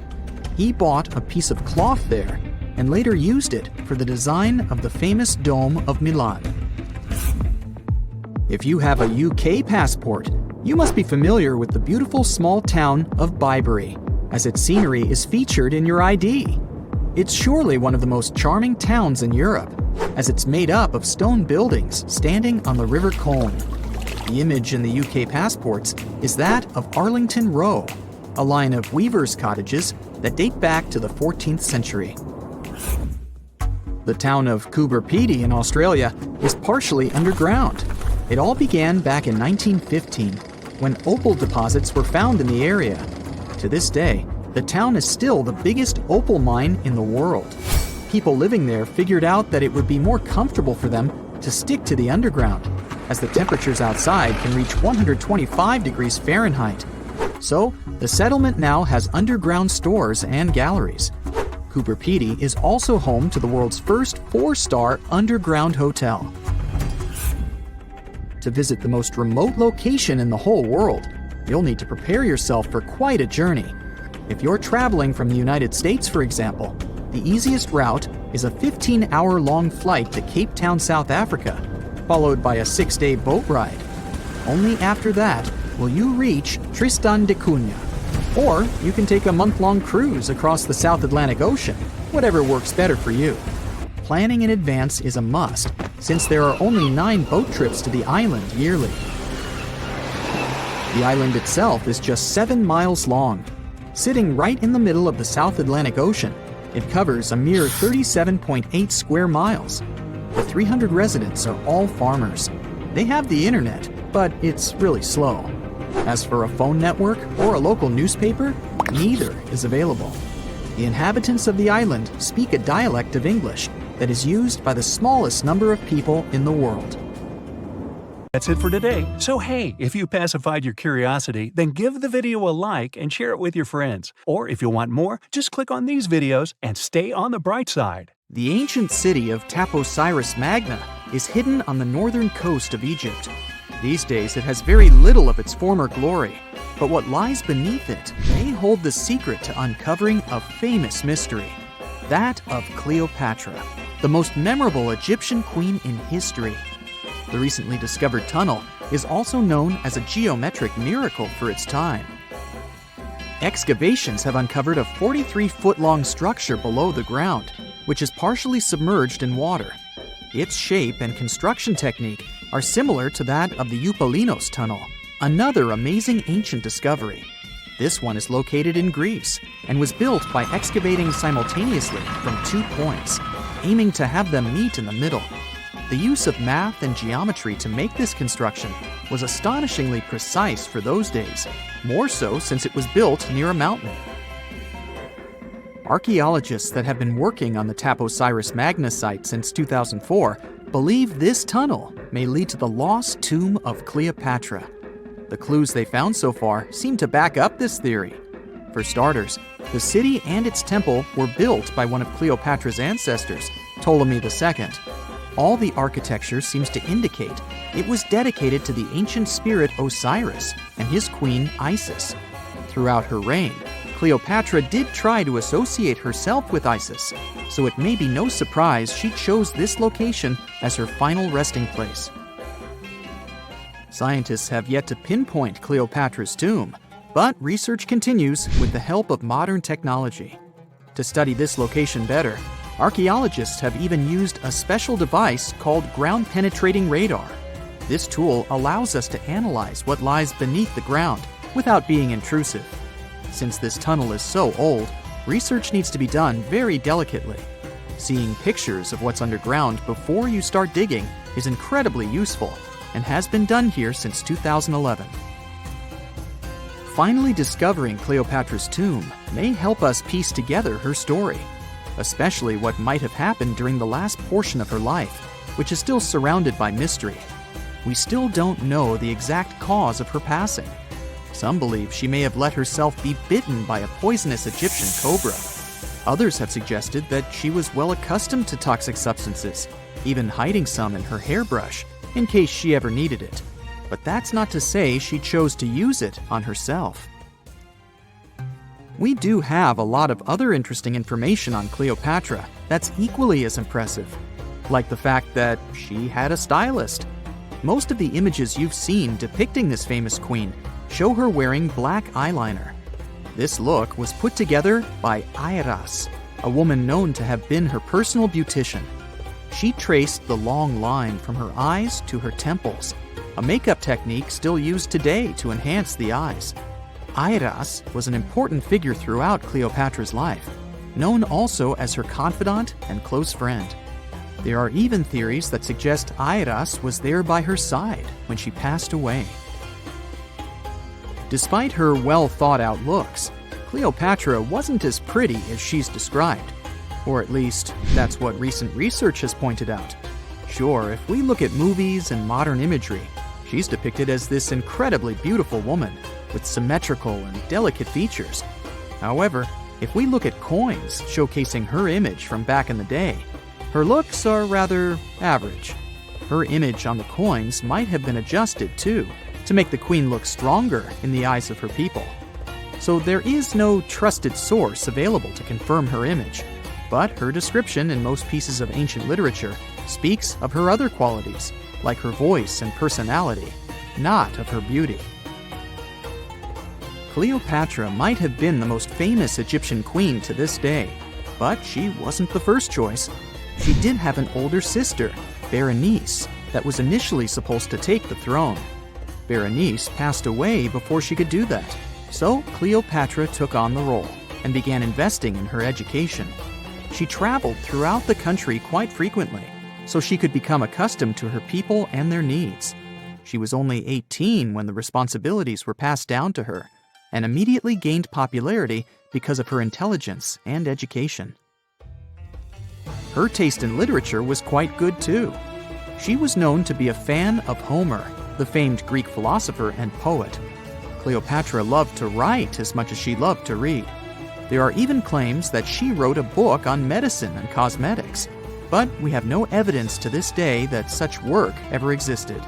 He bought a piece of cloth there and later used it for the design of the famous Dome of Milan. If you have a UK passport, you must be familiar with the beautiful small town of Bibury, as its scenery is featured in your ID. It's surely one of the most charming towns in Europe, as it's made up of stone buildings standing on the River Colne. The image in the UK passports is that of Arlington Row, a line of weavers' cottages that date back to the 14th century. The town of Coober Pedy in Australia is partially underground. It all began back in 1915, when opal deposits were found in the area. To this day, the town is still the biggest opal mine in the world. People living there figured out that it would be more comfortable for them to stick to the underground, as the temperatures outside can reach 125 degrees Fahrenheit. So, the settlement now has underground stores and galleries. Coober Pedy is also home to the world's first 4-star underground hotel. To visit the most remote location in the whole world, you'll need to prepare yourself for quite a journey. If you're traveling from the United States, for example, the easiest route is a 15-hour-long flight to Cape Town, South Africa, followed by a 6-day boat ride. Only after that will you reach Tristan da Cunha. Or you can take a month-long cruise across the South Atlantic Ocean, whatever works better for you. Planning in advance is a must, since there are only 9 boat trips to the island yearly. The island itself is just 7 miles long. Sitting right in the middle of the South Atlantic Ocean, it covers a mere 37.8 square miles. The 300 residents are all farmers. They have the internet, but it's really slow. As for a phone network or a local newspaper, neither is available. The inhabitants of the island speak a dialect of English that is used by the smallest number of people in the world. That's it for today. So hey, if you pacified your curiosity, then give the video a like and share it with your friends. Or if you want more, just click on these videos and stay on the bright side. The ancient city of Taposiris Magna is hidden on the northern coast of Egypt. These days it has very little of its former glory, but what lies beneath it may hold the secret to uncovering a famous mystery, that of Cleopatra, the most memorable Egyptian queen in history. The recently discovered tunnel is also known as a geometric miracle for its time. Excavations have uncovered a 43-foot-long structure below the ground, which is partially submerged in water. Its shape and construction technique are similar to that of the Eupalinos tunnel, another amazing ancient discovery. This one is located in Greece and was built by excavating simultaneously from 2 points, aiming to have them meet in the middle. The use of math and geometry to make this construction was astonishingly precise for those days, more so since it was built near a mountain. Archaeologists that have been working on the Taposiris Magna site since 2004 believe this tunnel may lead to the lost tomb of Cleopatra. The clues they found so far seem to back up this theory. For starters, the city and its temple were built by one of Cleopatra's ancestors, Ptolemy II. All the architecture seems to indicate it was dedicated to the ancient spirit Osiris and his queen Isis. Throughout her reign, Cleopatra did try to associate herself with Isis, so it may be no surprise she chose this location as her final resting place. Scientists have yet to pinpoint Cleopatra's tomb, but research continues with the help of modern technology. To study this location better, archaeologists have even used a special device called ground-penetrating radar. This tool allows us to analyze what lies beneath the ground without being intrusive. Since this tunnel is so old, research needs to be done very delicately. Seeing pictures of what's underground before you start digging is incredibly useful and has been done here since 2011. Finally discovering Cleopatra's tomb may help us piece together her story, especially what might have happened during the last portion of her life, which is still surrounded by mystery. We still don't know the exact cause of her passing. Some believe she may have let herself be bitten by a poisonous Egyptian cobra. Others have suggested that she was well accustomed to toxic substances, even hiding some in her hairbrush in case she ever needed it. But that's not to say she chose to use it on herself. We do have a lot of other interesting information on Cleopatra that's equally as impressive, like the fact that she had a stylist. Most of the images you've seen depicting this famous queen show her wearing black eyeliner. This look was put together by Airas, a woman known to have been her personal beautician. She traced the long line from her eyes to her temples, a makeup technique still used today to enhance the eyes. Airas was an important figure throughout Cleopatra's life, known also as her confidant and close friend. There are even theories that suggest Airas was there by her side when she passed away. Despite her well-thought-out looks, Cleopatra wasn't as pretty as she's described. Or at least, that's what recent research has pointed out. Sure, if we look at movies and modern imagery, she's depicted as this incredibly beautiful woman with symmetrical and delicate features. However, if we look at coins showcasing her image from back in the day, her looks are rather average. Her image on the coins might have been adjusted, too, to make the queen look stronger in the eyes of her people. So there is no trusted source available to confirm her image, but her description in most pieces of ancient literature speaks of her other qualities, like her voice and personality, not of her beauty. Cleopatra might have been the most famous Egyptian queen to this day, but she wasn't the first choice. She did have an older sister, Berenice, that was initially supposed to take the throne. Berenice passed away before she could do that, So Cleopatra took on the role and began investing in her education. She traveled throughout the country quite frequently, so she could become accustomed to her people and their needs. She was only 18 when the responsibilities were passed down to her, and immediately gained popularity because of her intelligence and education. Her taste in literature was quite good too. She was known to be a fan of Homer, the famed Greek philosopher and poet. Cleopatra loved to write as much as she loved to read. There are even claims that she wrote a book on medicine and cosmetics, but we have no evidence to this day that such work ever existed.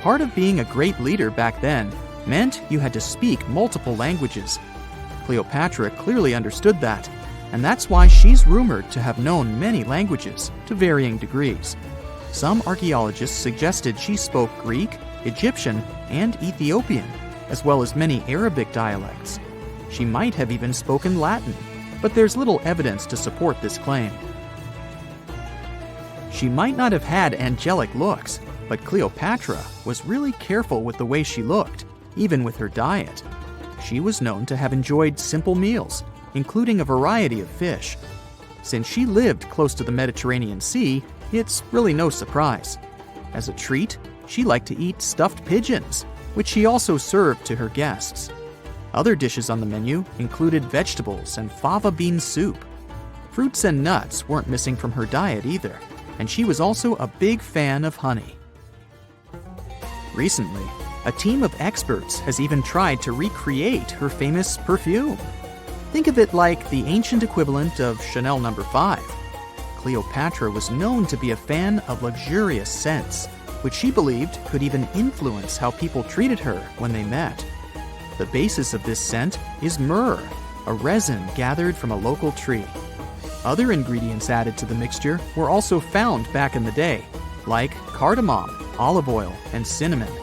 Part of being a great leader back then meant you had to speak multiple languages. Cleopatra clearly understood that, and that's why she's rumored to have known many languages to varying degrees. Some archaeologists suggested she spoke Greek, Egyptian, and Ethiopian, as well as many Arabic dialects. She might have even spoken Latin, but there's little evidence to support this claim. She might not have had angelic looks, but Cleopatra was really careful with the way she looked, even with her diet. She was known to have enjoyed simple meals, including a variety of fish. Since she lived close to the Mediterranean Sea, it's really no surprise. As a treat, she liked to eat stuffed pigeons, which she also served to her guests. Other dishes on the menu included vegetables and fava bean soup. Fruits and nuts weren't missing from her diet either, and she was also a big fan of honey. Recently, a team of experts has even tried to recreate her famous perfume. Think of it like the ancient equivalent of Chanel No. 5. Cleopatra was known to be a fan of luxurious scents, which she believed could even influence how people treated her when they met. The basis of this scent is myrrh, a resin gathered from a local tree. Other ingredients added to the mixture were also found back in the day, like cardamom, olive oil, and cinnamon.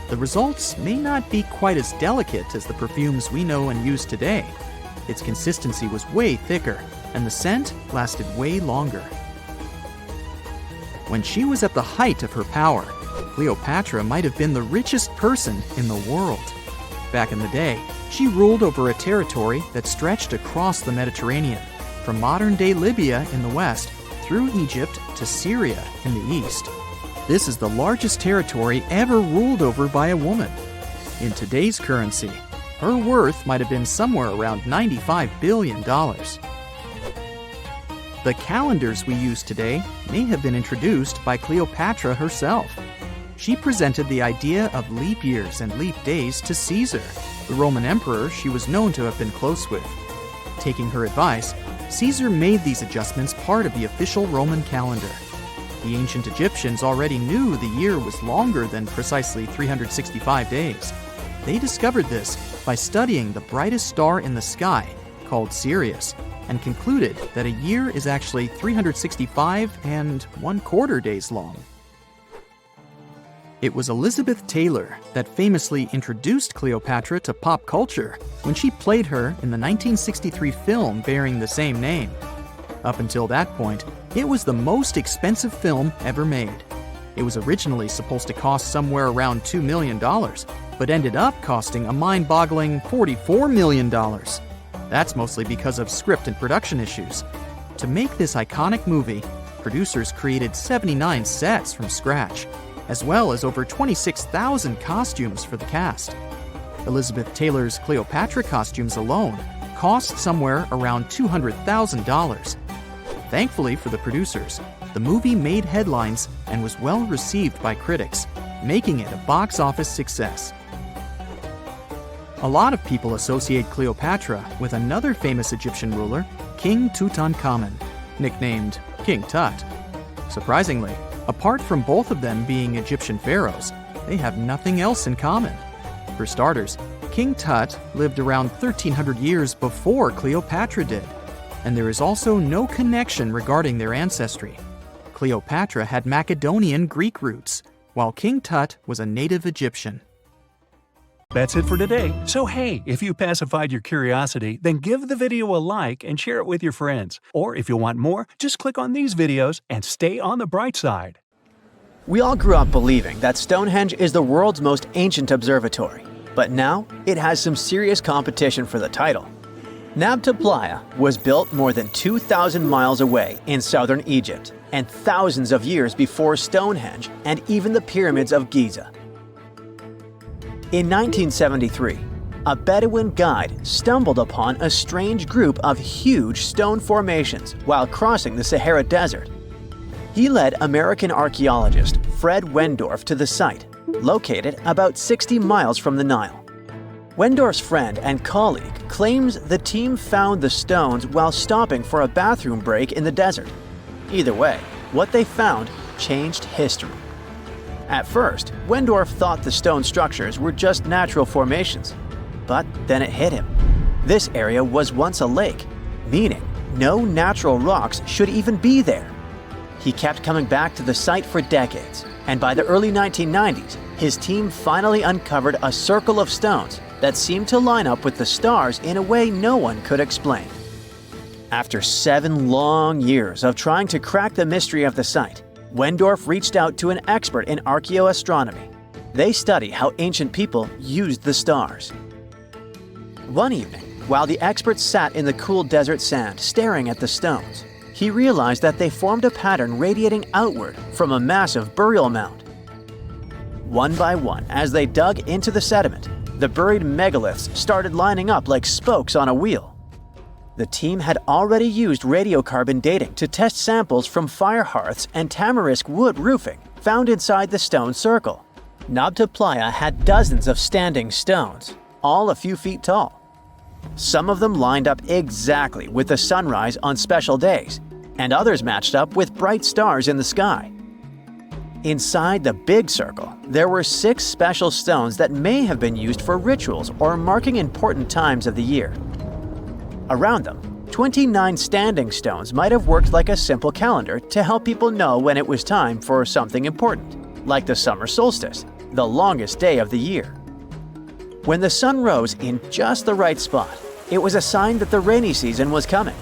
The results may not be quite as delicate as the perfumes we know and use today. Its consistency was way thicker, and the scent lasted way longer. When she was at the height of her power, Cleopatra might have been the richest person in the world. Back in the day, she ruled over a territory that stretched across the Mediterranean, from modern-day Libya in the west through Egypt to Syria in the east. This is the largest territory ever ruled over by a woman. In today's currency, her worth might have been somewhere around $95 billion. The calendars we use today may have been introduced by Cleopatra herself. She presented the idea of leap years and leap days to Caesar, the Roman emperor she was known to have been close with. Taking her advice, Caesar made these adjustments part of the official Roman calendar. The ancient Egyptians already knew the year was longer than precisely 365 days. They discovered this by studying the brightest star in the sky, called Sirius, and concluded that a year is actually 365 and 1/4 days long. It was Elizabeth Taylor that famously introduced Cleopatra to pop culture when she played her in the 1963 film bearing the same name. Up until that point, it was the most expensive film ever made. It was originally supposed to cost somewhere around $2 million, but ended up costing a mind-boggling $44 million. That's mostly because of script and production issues. To make this iconic movie, producers created 79 sets from scratch, as well as over 26,000 costumes for the cast. Elizabeth Taylor's Cleopatra costumes alone cost somewhere around $200,000. Thankfully for the producers, the movie made headlines and was well received by critics, making it a box office success. A lot of people associate Cleopatra with another famous Egyptian ruler, King Tutankhamun, nicknamed King Tut. Surprisingly, apart from both of them being Egyptian pharaohs, they have nothing else in common. For starters, King Tut lived around 1,300 years before Cleopatra did, and there is also no connection regarding their ancestry. Cleopatra had Macedonian Greek roots, while King Tut was a native Egyptian. That's it for today. So hey, if you pacified your curiosity, then give the video a like and share it with your friends. Or if you want more, just click on these videos and stay on the bright side. We all grew up believing that Stonehenge is the world's most ancient observatory. but now it has some serious competition for the title. Nabta Playa was built more than 2,000 miles away in southern Egypt and thousands of years before Stonehenge and even the pyramids of Giza. In 1973, a Bedouin guide stumbled upon a strange group of huge stone formations while crossing the Sahara Desert. He led American archaeologist Fred Wendorf to the site, located about 60 miles from the Nile. Wendorf's friend and colleague claims the team found the stones while stopping for a bathroom break in the desert. Either way, what they found changed history. At first, Wendorf thought the stone structures were just natural formations. But then it hit him. This area was once a lake, meaning no natural rocks should even be there. He kept coming back to the site for decades, and by the early 1990s, his team finally uncovered a circle of stones that seemed to line up with the stars in a way no one could explain. After 7 long years of trying to crack the mystery of the site, Wendorf reached out to an expert in archaeoastronomy. They study how ancient people used the stars. One evening, while the expert sat in the cool desert sand staring at the stones, he realized that they formed a pattern radiating outward from a massive burial mound. One by one, as they dug into the sediment, the buried megaliths started lining up like spokes on a wheel. The team had already used radiocarbon dating to test samples from fire hearths and tamarisk wood roofing found inside the stone circle. Nabta Playa had dozens of standing stones, all a few feet tall. Some of them lined up exactly with the sunrise on special days, and others matched up with bright stars in the sky. Inside the big circle, there were 6 special stones that may have been used for rituals or marking important times of the year. Around them, 29 standing stones might have worked like a simple calendar to help people know when it was time for something important, like the summer solstice, the longest day of the year. When the sun rose in just the right spot, it was a sign that the rainy season was coming.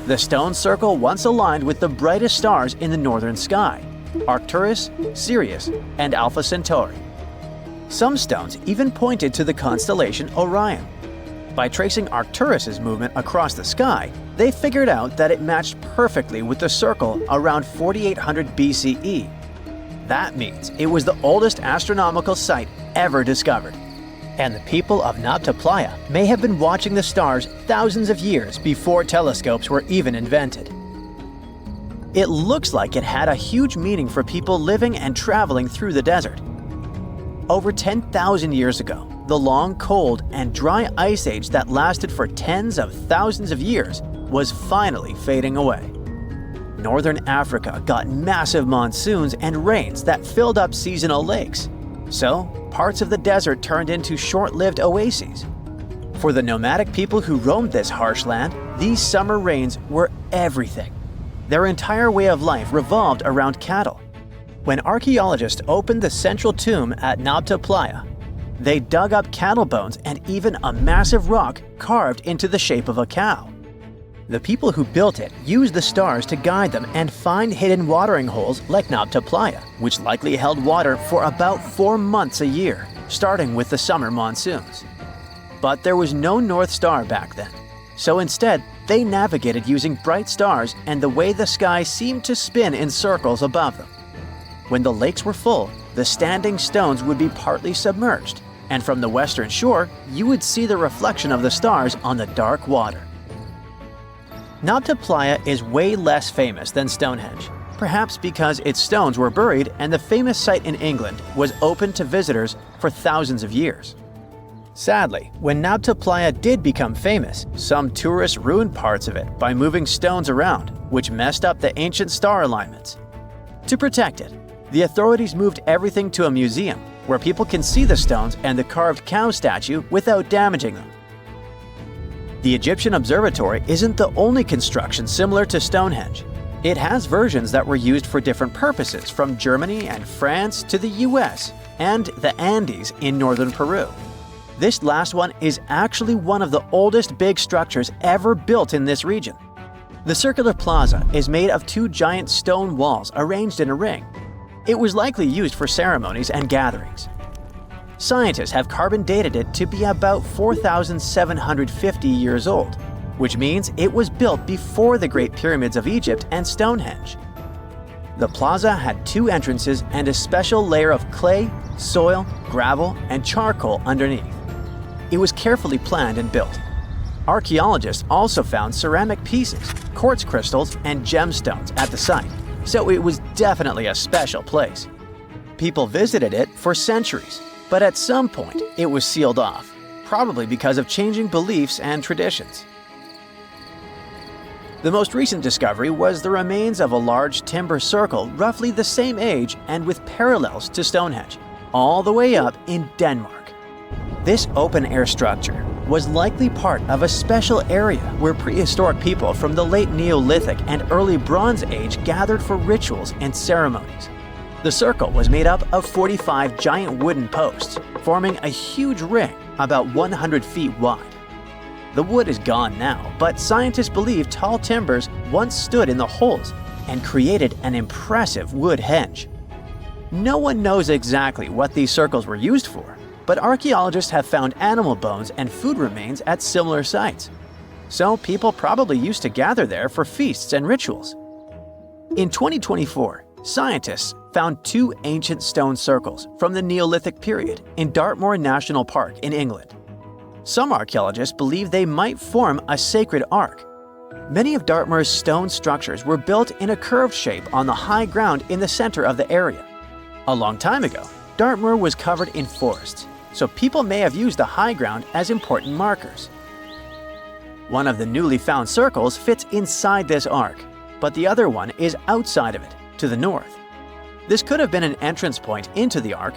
The stone circle once aligned with the brightest stars in the northern sky: Arcturus, Sirius, and Alpha Centauri. Some stones even pointed to the constellation Orion. By tracing Arcturus's movement across the sky, they figured out that it matched perfectly with the circle around 4800 BCE. That means it was the oldest astronomical site ever discovered. And the people of Nabta Playa may have been watching the stars thousands of years before telescopes were even invented. It looks like it had a huge meaning for people living and traveling through the desert. Over 10,000 years ago, the long, cold, and dry ice age that lasted for tens of thousands of years was finally fading away. Northern Africa got massive monsoons and rains that filled up seasonal lakes. So, parts of the desert turned into short-lived oases. For the nomadic people who roamed this harsh land, these summer rains were everything. Their entire way of life revolved around cattle. When archaeologists opened the central tomb at Nabta Playa, they dug up cattle bones and even a massive rock carved into the shape of a cow. The people who built it used the stars to guide them and find hidden watering holes like Nabta Playa, which likely held water for about 4 months a year, starting with the summer monsoons. But there was no North Star back then, so instead they navigated using bright stars and the way the sky seemed to spin in circles above them. When the lakes were full, the standing stones would be partly submerged, and from the western shore, you would see the reflection of the stars on the dark water. Nabta Playa is way less famous than Stonehenge, perhaps because its stones were buried and the famous site in England was open to visitors for thousands of years. Sadly, when Nabta Playa did become famous, some tourists ruined parts of it by moving stones around, which messed up the ancient star alignments. To protect it, the authorities moved everything to a museum where people can see the stones and the carved cow statue without damaging them. The Egyptian observatory isn't the only construction similar to Stonehenge. It has versions that were used for different purposes from Germany and France to the US and the Andes in northern Peru. This last one is actually one of the oldest big structures ever built in this region. The circular plaza is made of 2 giant stone walls arranged in a ring. It was likely used for ceremonies and gatherings. Scientists have carbon dated it to be about 4,750 years old, which means it was built before the Great Pyramids of Egypt and Stonehenge. The plaza had 2 entrances and a special layer of clay, soil, gravel, and charcoal underneath. It was carefully planned and built. Archaeologists also found ceramic pieces, quartz crystals, and gemstones at the site, so it was definitely a special place. People visited it for centuries, but at some point it was sealed off, probably because of changing beliefs and traditions. The most recent discovery was the remains of a large timber circle roughly the same age and with parallels to Stonehenge, all the way up in Denmark. This open-air structure was likely part of a special area where prehistoric people from the late Neolithic and early Bronze Age gathered for rituals and ceremonies. The circle was made up of 45 giant wooden posts, forming a huge ring about 100 feet wide. The wood is gone now, but scientists believe tall timbers once stood in the holes and created an impressive wood henge. No one knows exactly what these circles were used for, but archaeologists have found animal bones and food remains at similar sites. So people probably used to gather there for feasts and rituals. In 2024, scientists found 2 ancient stone circles from the Neolithic period in Dartmoor National Park in England. Some archaeologists believe they might form a sacred ark. Many of Dartmoor's stone structures were built in a curved shape on the high ground in the center of the area. A long time ago, Dartmoor was covered in forests, so people may have used the high ground as important markers. One of the newly found circles fits inside this ark, but the other one is outside of it, to the north. This could have been an entrance point into the ark.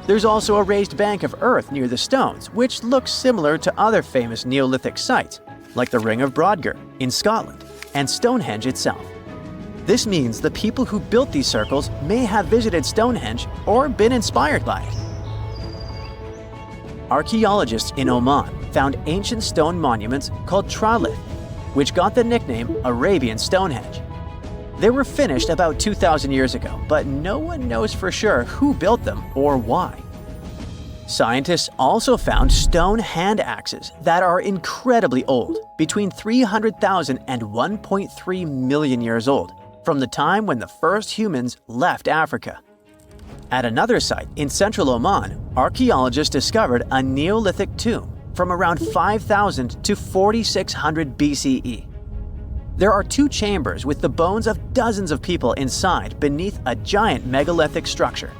There's also a raised bank of earth near the stones, which looks similar to other famous Neolithic sites, like the Ring of Brodgar in Scotland and Stonehenge itself. This means the people who built these circles may have visited Stonehenge or been inspired by it. Archaeologists in Oman found ancient stone monuments called tralith, which got the nickname Arabian Stonehenge. They were finished about 2,000 years ago, but no one knows for sure who built them or why. Scientists also found stone hand axes that are incredibly old, between 300,000 and 1.3 million years old, from the time when the first humans left Africa. At another site in central Oman, archaeologists discovered a Neolithic tomb from around 5,000 to 4,600 BCE. There are 2 chambers with the bones of dozens of people inside beneath a giant megalithic structure.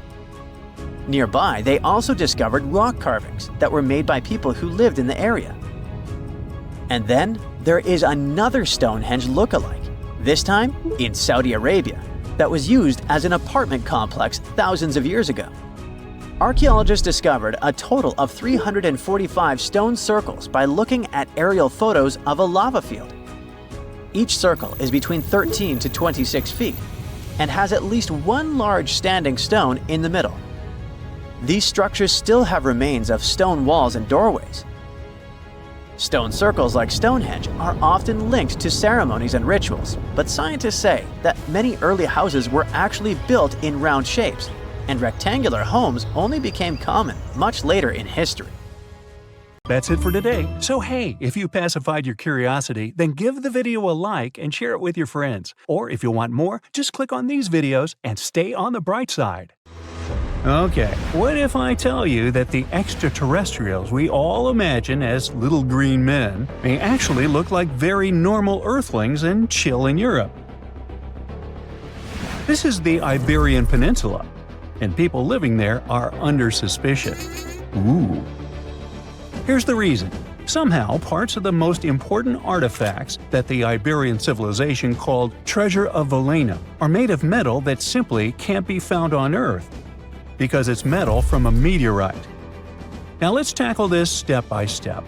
Nearby, they also discovered rock carvings that were made by people who lived in the area. And then there is another Stonehenge look-alike, this time in Saudi Arabia, that was used as an apartment complex thousands of years ago. Archaeologists discovered a total of 345 stone circles by looking at aerial photos of a lava field. Each circle is between 13 to 26 feet and has at least one large standing stone in the middle. These structures still have remains of stone walls and doorways. Stone circles like Stonehenge are often linked to ceremonies and rituals, but scientists say that many early houses were actually built in round shapes, and rectangular homes only became common much later in history. That's it for today. So hey, if you pacified your curiosity, then give the video a like and share it with your friends. Or if you want more, just click on these videos and stay on the bright side. Okay, what if I tell you that the extraterrestrials we all imagine as little green men may actually look like very normal Earthlings and chill in Europe? This is the Iberian Peninsula, and people living there are under suspicion. Ooh. Here's the reason. Somehow, parts of the most important artifacts that the Iberian civilization called Treasure of Valena are made of metal that simply can't be found on Earth, because it's metal from a meteorite. Now let's tackle this step by step.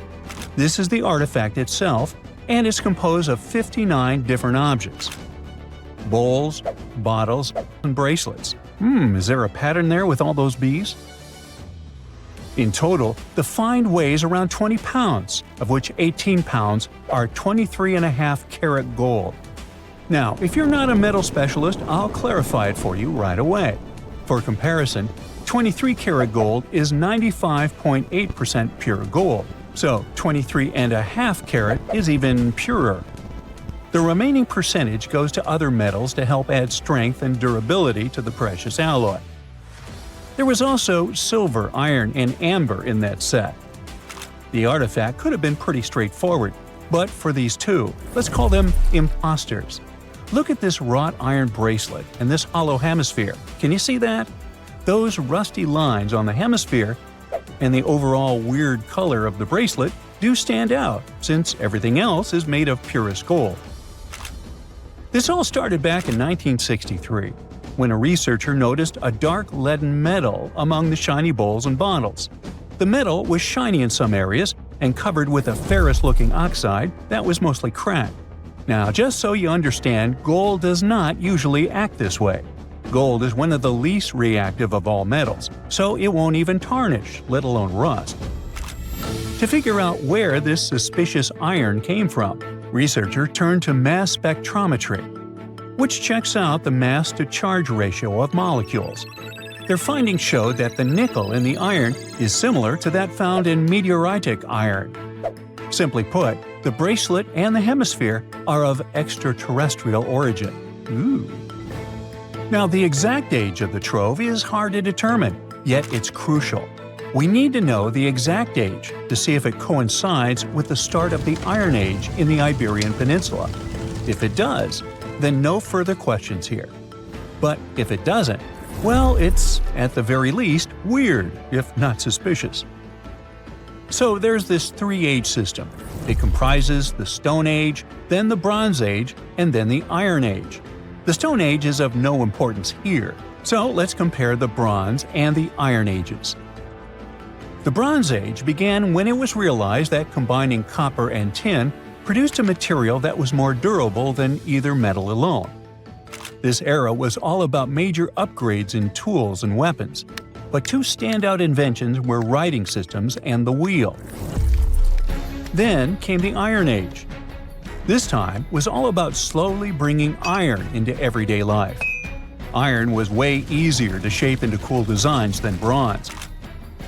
This is the artifact itself, and it's composed of 59 different objects. Bowls, bottles, and bracelets. Is there a pattern there with all those bees? In total, the find weighs around 20 pounds, of which 18 pounds are 23.5 karat gold. Now, if you're not a metal specialist, I'll clarify it for you right away. For comparison, 23-karat gold is 95.8% pure gold, so 23.5 karat is even purer. The remaining percentage goes to other metals to help add strength and durability to the precious alloy. There was also silver, iron, and amber in that set. The artifact could have been pretty straightforward, but for these two, let's call them imposters. Look at this wrought iron bracelet and this hollow hemisphere. Can you see that? Those rusty lines on the hemisphere and the overall weird color of the bracelet do stand out, since everything else is made of purest gold. This all started back in 1963, when a researcher noticed a dark leaden metal among the shiny bowls and bottles. The metal was shiny in some areas and covered with a ferrous-looking oxide that was mostly cracked. Now, just so you understand, gold does not usually act this way. Gold is one of the least reactive of all metals, so it won't even tarnish, let alone rust. To figure out where this suspicious iron came from, researchers turned to mass spectrometry, which checks out the mass-to-charge ratio of molecules. Their findings showed that the nickel in the iron is similar to that found in meteoritic iron. Simply put, the bracelet and the hemisphere are of extraterrestrial origin. Ooh. Now, the exact age of the trove is hard to determine, yet it's crucial. We need to know the exact age to see if it coincides with the start of the Iron Age in the Iberian Peninsula. If it does, then no further questions here. But if it doesn't, well, it's, at the very least, weird, if not suspicious. So there's this three-age system. It comprises the Stone Age, then the Bronze Age, and then the Iron Age. The Stone Age is of no importance here, so let's compare the Bronze and the Iron Ages. The Bronze Age began when it was realized that combining copper and tin produced a material that was more durable than either metal alone. This era was all about major upgrades in tools and weapons, but two standout inventions were writing systems and the wheel. Then came the Iron Age. This time was all about slowly bringing iron into everyday life. Iron was way easier to shape into cool designs than bronze.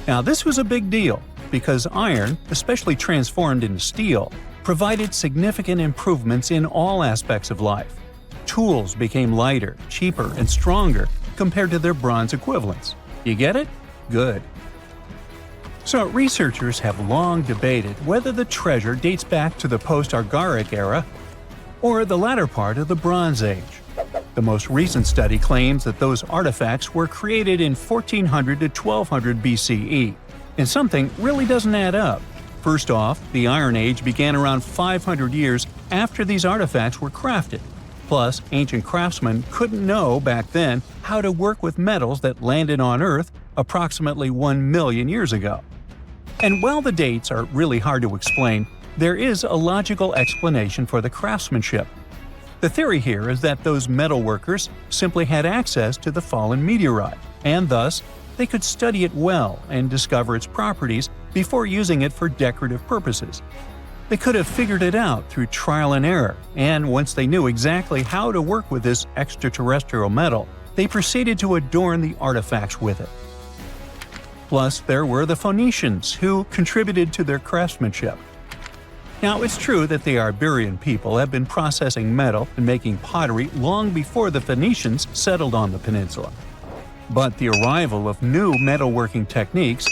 Now, this was a big deal because iron, especially transformed into steel, provided significant improvements in all aspects of life. Tools became lighter, cheaper, and stronger compared to their bronze equivalents. You get it? Good. So, researchers have long debated whether the treasure dates back to the post-Archaic era or the latter part of the Bronze Age. The most recent study claims that those artifacts were created in 1400 to 1200 BCE, and something really doesn't add up. First off, the Iron Age began around 500 years after these artifacts were crafted. Plus, ancient craftsmen couldn't know back then how to work with metals that landed on Earth approximately 1 million years ago. And while the dates are really hard to explain, there is a logical explanation for the craftsmanship. The theory here is that those metal workers simply had access to the fallen meteorite, and thus, they could study it well and discover its properties before using it for decorative purposes. They could have figured it out through trial and error, and once they knew exactly how to work with this extraterrestrial metal, they proceeded to adorn the artifacts with it. Plus, there were the Phoenicians, who contributed to their craftsmanship. Now, it's true that the Iberian people have been processing metal and making pottery long before the Phoenicians settled on the peninsula. But the arrival of new metalworking techniques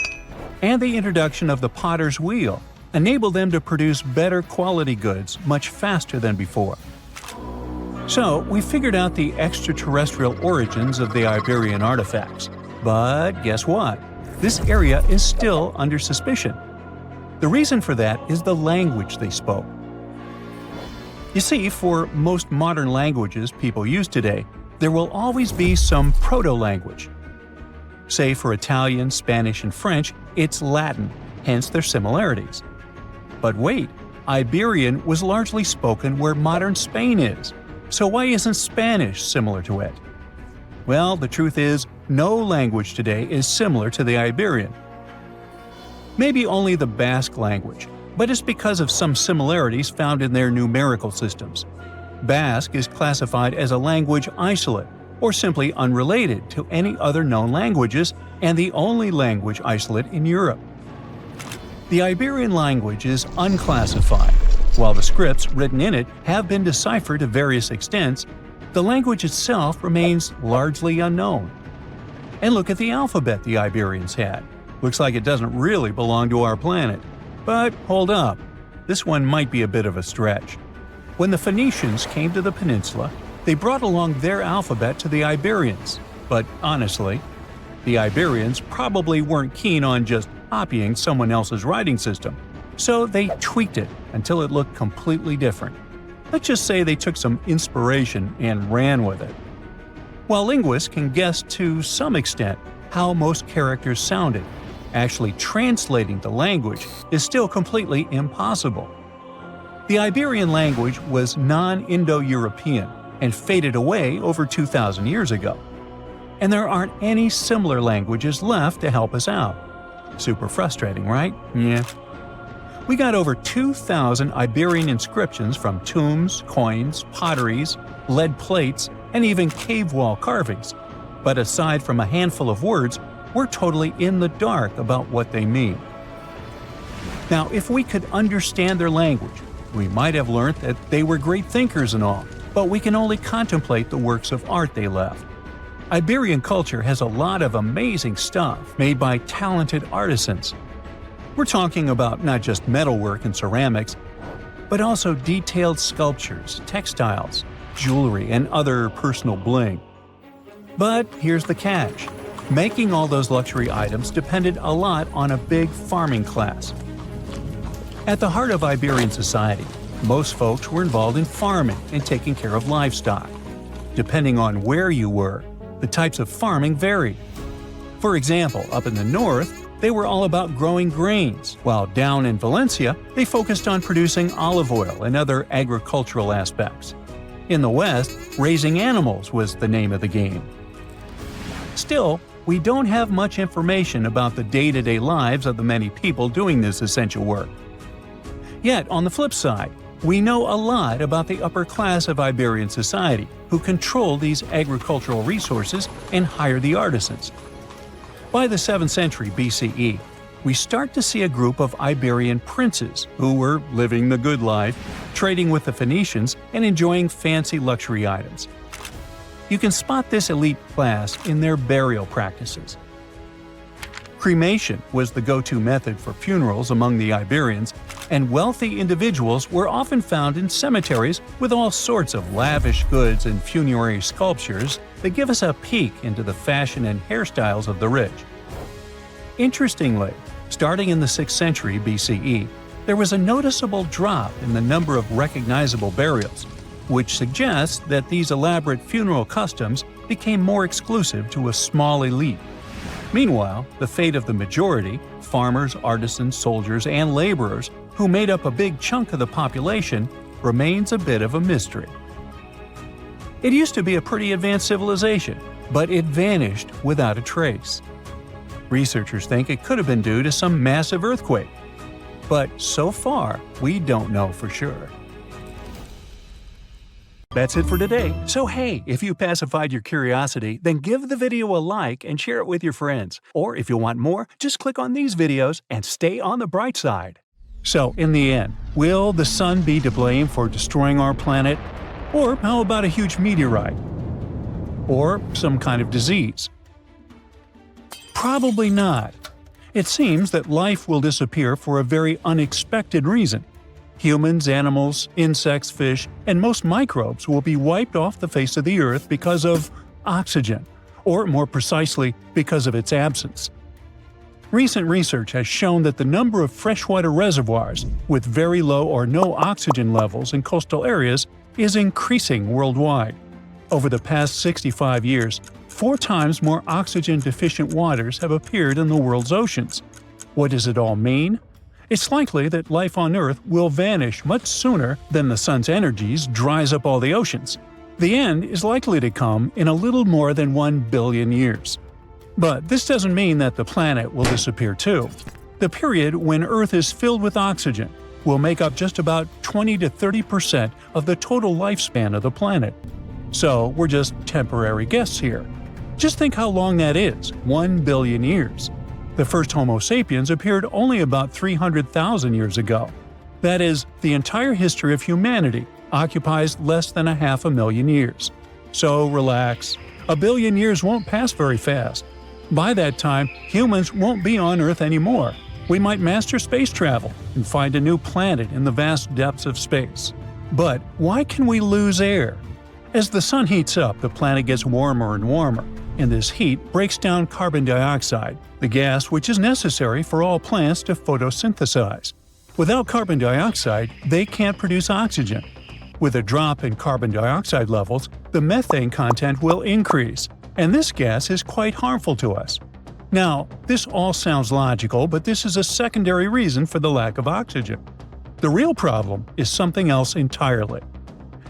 and the introduction of the potter's wheel enabled them to produce better quality goods much faster than before. So, we figured out the extraterrestrial origins of the Iberian artifacts. But guess what? This area is still under suspicion. The reason for that is the language they spoke. You see, for most modern languages people use today, there will always be some proto-language. Say for Italian, Spanish, and French, it's Latin, hence their similarities. But wait, Iberian was largely spoken where modern Spain is, so why isn't Spanish similar to it? Well, the truth is, no language today is similar to the Iberian. Maybe only the Basque language, but it's because of some similarities found in their numerical systems. Basque is classified as a language isolate, or simply unrelated to any other known languages and the only language isolate in Europe. The Iberian language is unclassified. While the scripts written in it have been deciphered to various extents, the language itself remains largely unknown. And look at the alphabet the Iberians had. Looks like it doesn't really belong to our planet. But hold up, this one might be a bit of a stretch. When the Phoenicians came to the peninsula, they brought along their alphabet to the Iberians. But honestly, the Iberians probably weren't keen on just copying someone else's writing system, so they tweaked it until it looked completely different. Let's just say they took some inspiration and ran with it. While linguists can guess to some extent how most characters sounded, actually translating the language is still completely impossible. The Iberian language was non-Indo-European and faded away over 2,000 years ago. And there aren't any similar languages left to help us out. Super frustrating, right? Yeah. We got over 2,000 Iberian inscriptions from tombs, coins, potteries, lead plates, and even cave wall carvings. But aside from a handful of words, we're totally in the dark about what they mean. Now, if we could understand their language, we might have learned that they were great thinkers and all, but we can only contemplate the works of art they left. Iberian culture has a lot of amazing stuff made by talented artisans. We're talking about not just metalwork and ceramics, but also detailed sculptures, textiles, jewelry, and other personal bling. But here's the catch. Making all those luxury items depended a lot on a big farming class. At the heart of Iberian society, most folks were involved in farming and taking care of livestock. Depending on where you were, the types of farming varied. For example, up in the north, they were all about growing grains, while down in Valencia, they focused on producing olive oil and other agricultural aspects. In the west, raising animals was the name of the game. Still, we don't have much information about the day-to-day lives of the many people doing this essential work. Yet, on the flip side, we know a lot about the upper class of Iberian society, who control these agricultural resources and hire the artisans. By the 7th century BCE, we start to see a group of Iberian princes who were living the good life, trading with the Phoenicians and enjoying fancy luxury items. You can spot this elite class in their burial practices. Cremation was the go-to method for funerals among the Iberians, and wealthy individuals were often found in cemeteries with all sorts of lavish goods and funerary sculptures that give us a peek into the fashion and hairstyles of the rich. Interestingly, starting in the 6th century BCE, there was a noticeable drop in the number of recognizable burials, which suggests that these elaborate funeral customs became more exclusive to a small elite. Meanwhile, the fate of the majority, farmers, artisans, soldiers, and laborers, who made up a big chunk of the population, remains a bit of a mystery. It used to be a pretty advanced civilization, but it vanished without a trace. Researchers think it could have been due to some massive earthquake, but so far, we don't know for sure. That's it for today. So hey, if you pacified your curiosity, then give the video a like and share it with your friends. Or if you want more, just click on these videos and stay on the bright side. So in the end, will the sun be to blame for destroying our planet? Or how about a huge meteorite? Or some kind of disease? Probably not. It seems that life will disappear for a very unexpected reason. Humans, animals, insects, fish, and most microbes will be wiped off the face of the Earth because of oxygen, or more precisely, because of its absence. Recent research has shown that the number of freshwater reservoirs with very low or no oxygen levels in coastal areas is increasing worldwide. Over the past 65 years, 4 times more oxygen-deficient waters have appeared in the world's oceans. What does it all mean? It's likely that life on Earth will vanish much sooner than the sun's energies dries up all the oceans. The end is likely to come in a little more than 1 billion years. But this doesn't mean that the planet will disappear too. The period when Earth is filled with oxygen will make up just about 20 to 30% of the total lifespan of the planet. So we're just temporary guests here. Just think how long that is, 1 billion years. The first Homo sapiens appeared only about 300,000 years ago. That is, the entire history of humanity occupies less than 500,000 years. So relax. A billion years won't pass very fast. By that time, humans won't be on Earth anymore. We might master space travel and find a new planet in the vast depths of space. But why can we lose air? As the sun heats up, the planet gets warmer and warmer, and this heat breaks down carbon dioxide, the gas which is necessary for all plants to photosynthesize. Without carbon dioxide, they can't produce oxygen. With a drop in carbon dioxide levels, the methane content will increase, and this gas is quite harmful to us. Now, this all sounds logical, but this is a secondary reason for the lack of oxygen. The real problem is something else entirely.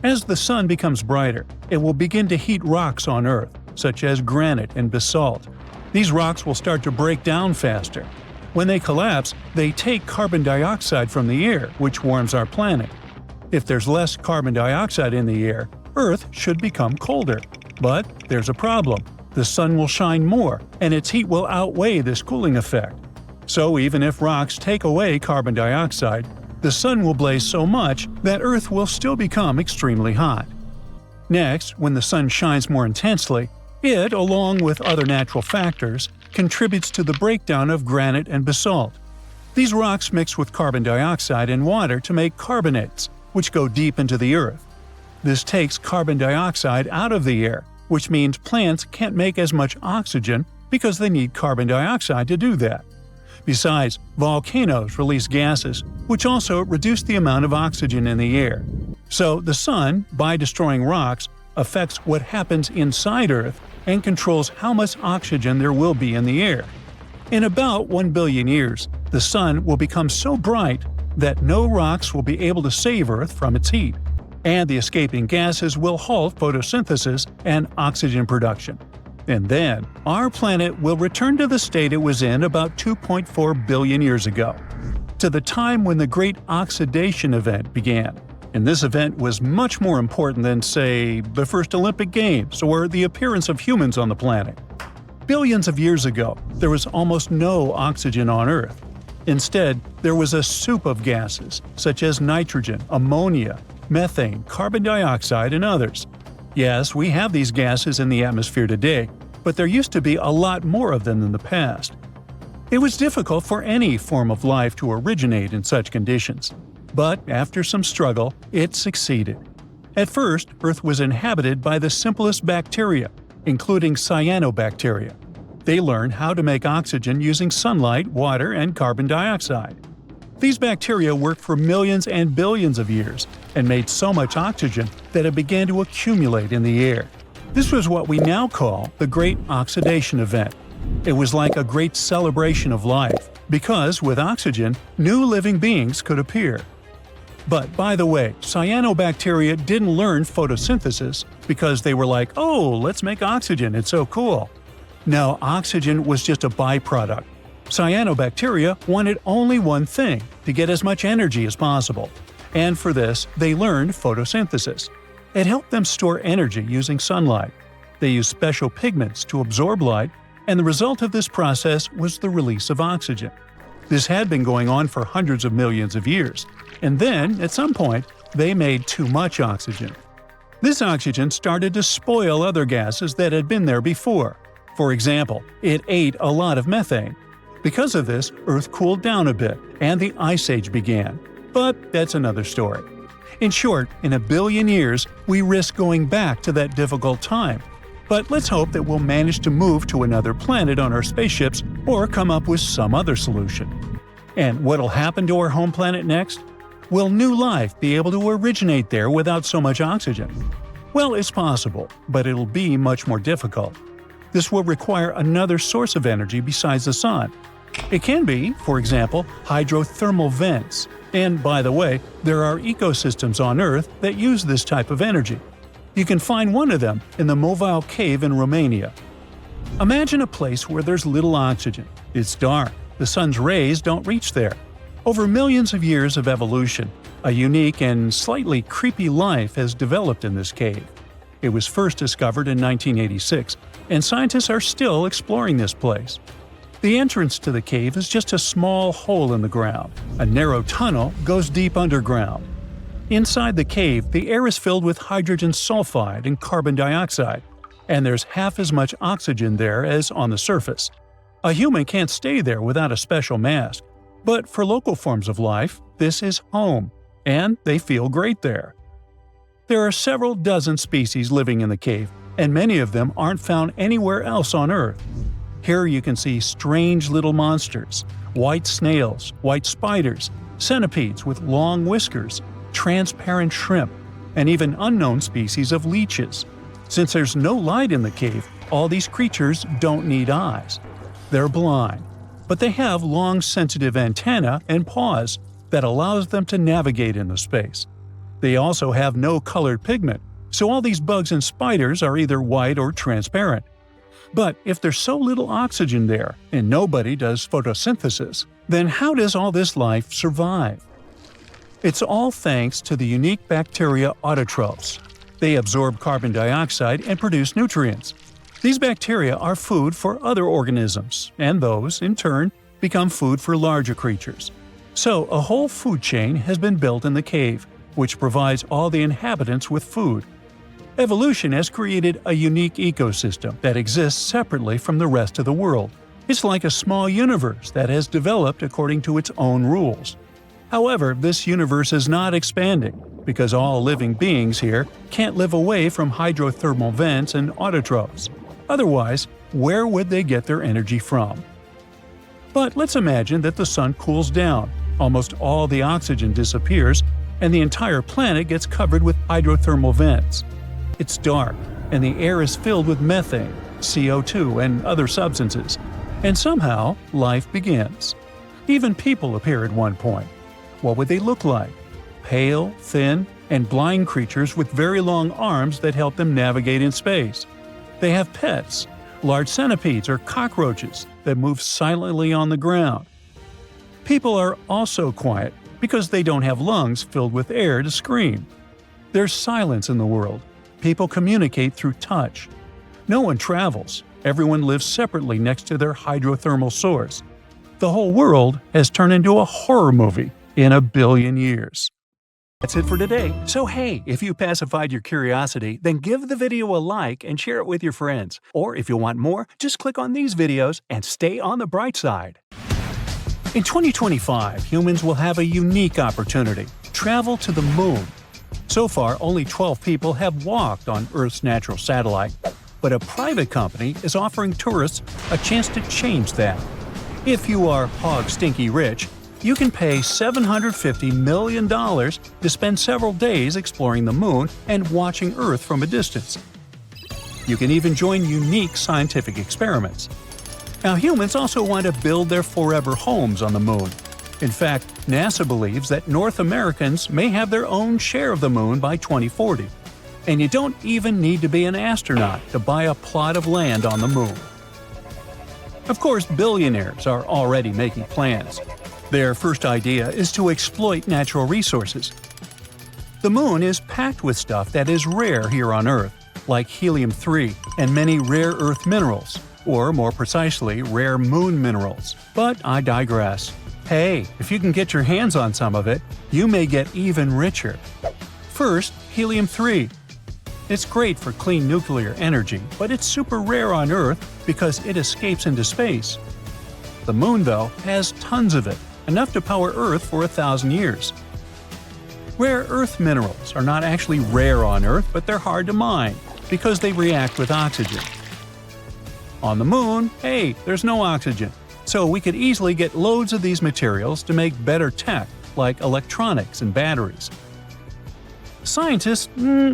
As the sun becomes brighter, it will begin to heat rocks on Earth, such as granite and basalt. These rocks will start to break down faster. When they collapse, they take carbon dioxide from the air, which warms our planet. If there's less carbon dioxide in the air, Earth should become colder. But there's a problem. The sun will shine more, and its heat will outweigh this cooling effect. So even if rocks take away carbon dioxide, the sun will blaze so much that Earth will still become extremely hot. Next, when the sun shines more intensely, it, along with other natural factors, contributes to the breakdown of granite and basalt. These rocks mix with carbon dioxide and water to make carbonates, which go deep into the Earth. This takes carbon dioxide out of the air, which means plants can't make as much oxygen because they need carbon dioxide to do that. Besides, volcanoes release gases, which also reduce the amount of oxygen in the air. So the sun, by destroying rocks, affects what happens inside Earth and controls how much oxygen there will be in the air. In about 1 billion years, the sun will become so bright that no rocks will be able to save Earth from its heat, and the escaping gases will halt photosynthesis and oxygen production. And then, our planet will return to the state it was in about 2.4 billion years ago, to the time when the Great Oxidation Event began. And this event was much more important than, say, the first Olympic Games or the appearance of humans on the planet. Billions of years ago, there was almost no oxygen on Earth. Instead, there was a soup of gases, such as nitrogen, ammonia, methane, carbon dioxide, and others. Yes, we have these gases in the atmosphere today, but there used to be a lot more of them in the past. It was difficult for any form of life to originate in such conditions. But after some struggle, it succeeded. At first, Earth was inhabited by the simplest bacteria, including cyanobacteria. They learned how to make oxygen using sunlight, water, and carbon dioxide. These bacteria worked for millions and billions of years and made so much oxygen that it began to accumulate in the air. This was what we now call the Great Oxidation Event. It was like a great celebration of life, because with oxygen, new living beings could appear. But by the way, cyanobacteria didn't learn photosynthesis because they were like, oh, let's make oxygen, it's so cool. No, oxygen was just a byproduct. Cyanobacteria wanted only one thing, to get as much energy as possible. And for this, they learned photosynthesis. It helped them store energy using sunlight. They used special pigments to absorb light, and the result of this process was the release of oxygen. This had been going on for hundreds of millions of years, and then, at some point, they made too much oxygen. This oxygen started to spoil other gases that had been there before. For example, it ate a lot of methane. Because of this, Earth cooled down a bit, and the Ice Age began. But that's another story. In short, in 1 billion years, we risk going back to that difficult time. But let's hope that we'll manage to move to another planet on our spaceships or come up with some other solution. And what'll happen to our home planet next? Will new life be able to originate there without so much oxygen? Well, it's possible, but it'll be much more difficult. This will require another source of energy besides the sun. It can be, for example, hydrothermal vents. And by the way, there are ecosystems on Earth that use this type of energy. You can find one of them in the Movile Cave in Romania. Imagine a place where there's little oxygen. It's dark. The sun's rays don't reach there. Over millions of years of evolution, a unique and slightly creepy life has developed in this cave. It was first discovered in 1986, and scientists are still exploring this place. The entrance to the cave is just a small hole in the ground. A narrow tunnel goes deep underground. Inside the cave, the air is filled with hydrogen sulfide and carbon dioxide, and there's half as much oxygen there as on the surface. A human can't stay there without a special mask, but for local forms of life, this is home, and they feel great there. There are several dozen species living in the cave, and many of them aren't found anywhere else on Earth. Here you can see strange little monsters, white snails, white spiders, centipedes with long whiskers, transparent shrimp, and even unknown species of leeches. Since there's no light in the cave, all these creatures don't need eyes. They're blind, but they have long sensitive antennae and paws that allows them to navigate in the space. They also have no colored pigment, so all these bugs and spiders are either white or transparent. But if there's so little oxygen there, and nobody does photosynthesis, then how does all this life survive? It's all thanks to the unique bacteria autotrophs. They absorb carbon dioxide and produce nutrients. These bacteria are food for other organisms, and those, in turn, become food for larger creatures. So a whole food chain has been built in the cave, which provides all the inhabitants with food. Evolution has created a unique ecosystem that exists separately from the rest of the world. It's like a small universe that has developed according to its own rules. However, this universe is not expanding, because all living beings here can't live away from hydrothermal vents and autotrophs. Otherwise, where would they get their energy from? But let's imagine that the sun cools down, almost all the oxygen disappears, and the entire planet gets covered with hydrothermal vents. It's dark, and the air is filled with methane, CO2, and other substances. And somehow, life begins. Even people appear at one point. What would they look like? Pale, thin, and blind creatures with very long arms that help them navigate in space. They have pets, large centipedes or cockroaches that move silently on the ground. People are also quiet because they don't have lungs filled with air to scream. There's silence in the world. People communicate through touch. No one travels. Everyone lives separately next to their hydrothermal source. The whole world has turned into a horror movie in 1 billion years. That's it for today. So hey, if you pacified your curiosity, then give the video a like and share it with your friends. Or if you want more, just click on these videos and stay on the bright side. In 2025, humans will have a unique opportunity: travel to the moon. So far, only 12 people have walked on Earth's natural satellite, but a private company is offering tourists a chance to change that. If you are hog stinky rich, you can pay $750 million to spend several days exploring the moon and watching Earth from a distance. You can even join unique scientific experiments. Now, humans also want to build their forever homes on the moon. In fact, NASA believes that North Americans may have their own share of the moon by 2040. And you don't even need to be an astronaut to buy a plot of land on the moon. Of course, billionaires are already making plans. Their first idea is to exploit natural resources. The moon is packed with stuff that is rare here on Earth, like helium-3 and many rare Earth minerals, or more precisely, rare moon minerals. But I digress. Hey, if you can get your hands on some of it, you may get even richer. First, helium-3. It's great for clean nuclear energy, but it's super rare on Earth because it escapes into space. The moon, though, has tons of it, enough to power Earth for 1,000 years. Rare earth minerals are not actually rare on Earth, but they're hard to mine because they react with oxygen. On the moon, hey, there's no oxygen, so we could easily get loads of these materials to make better tech, like electronics and batteries. Scientists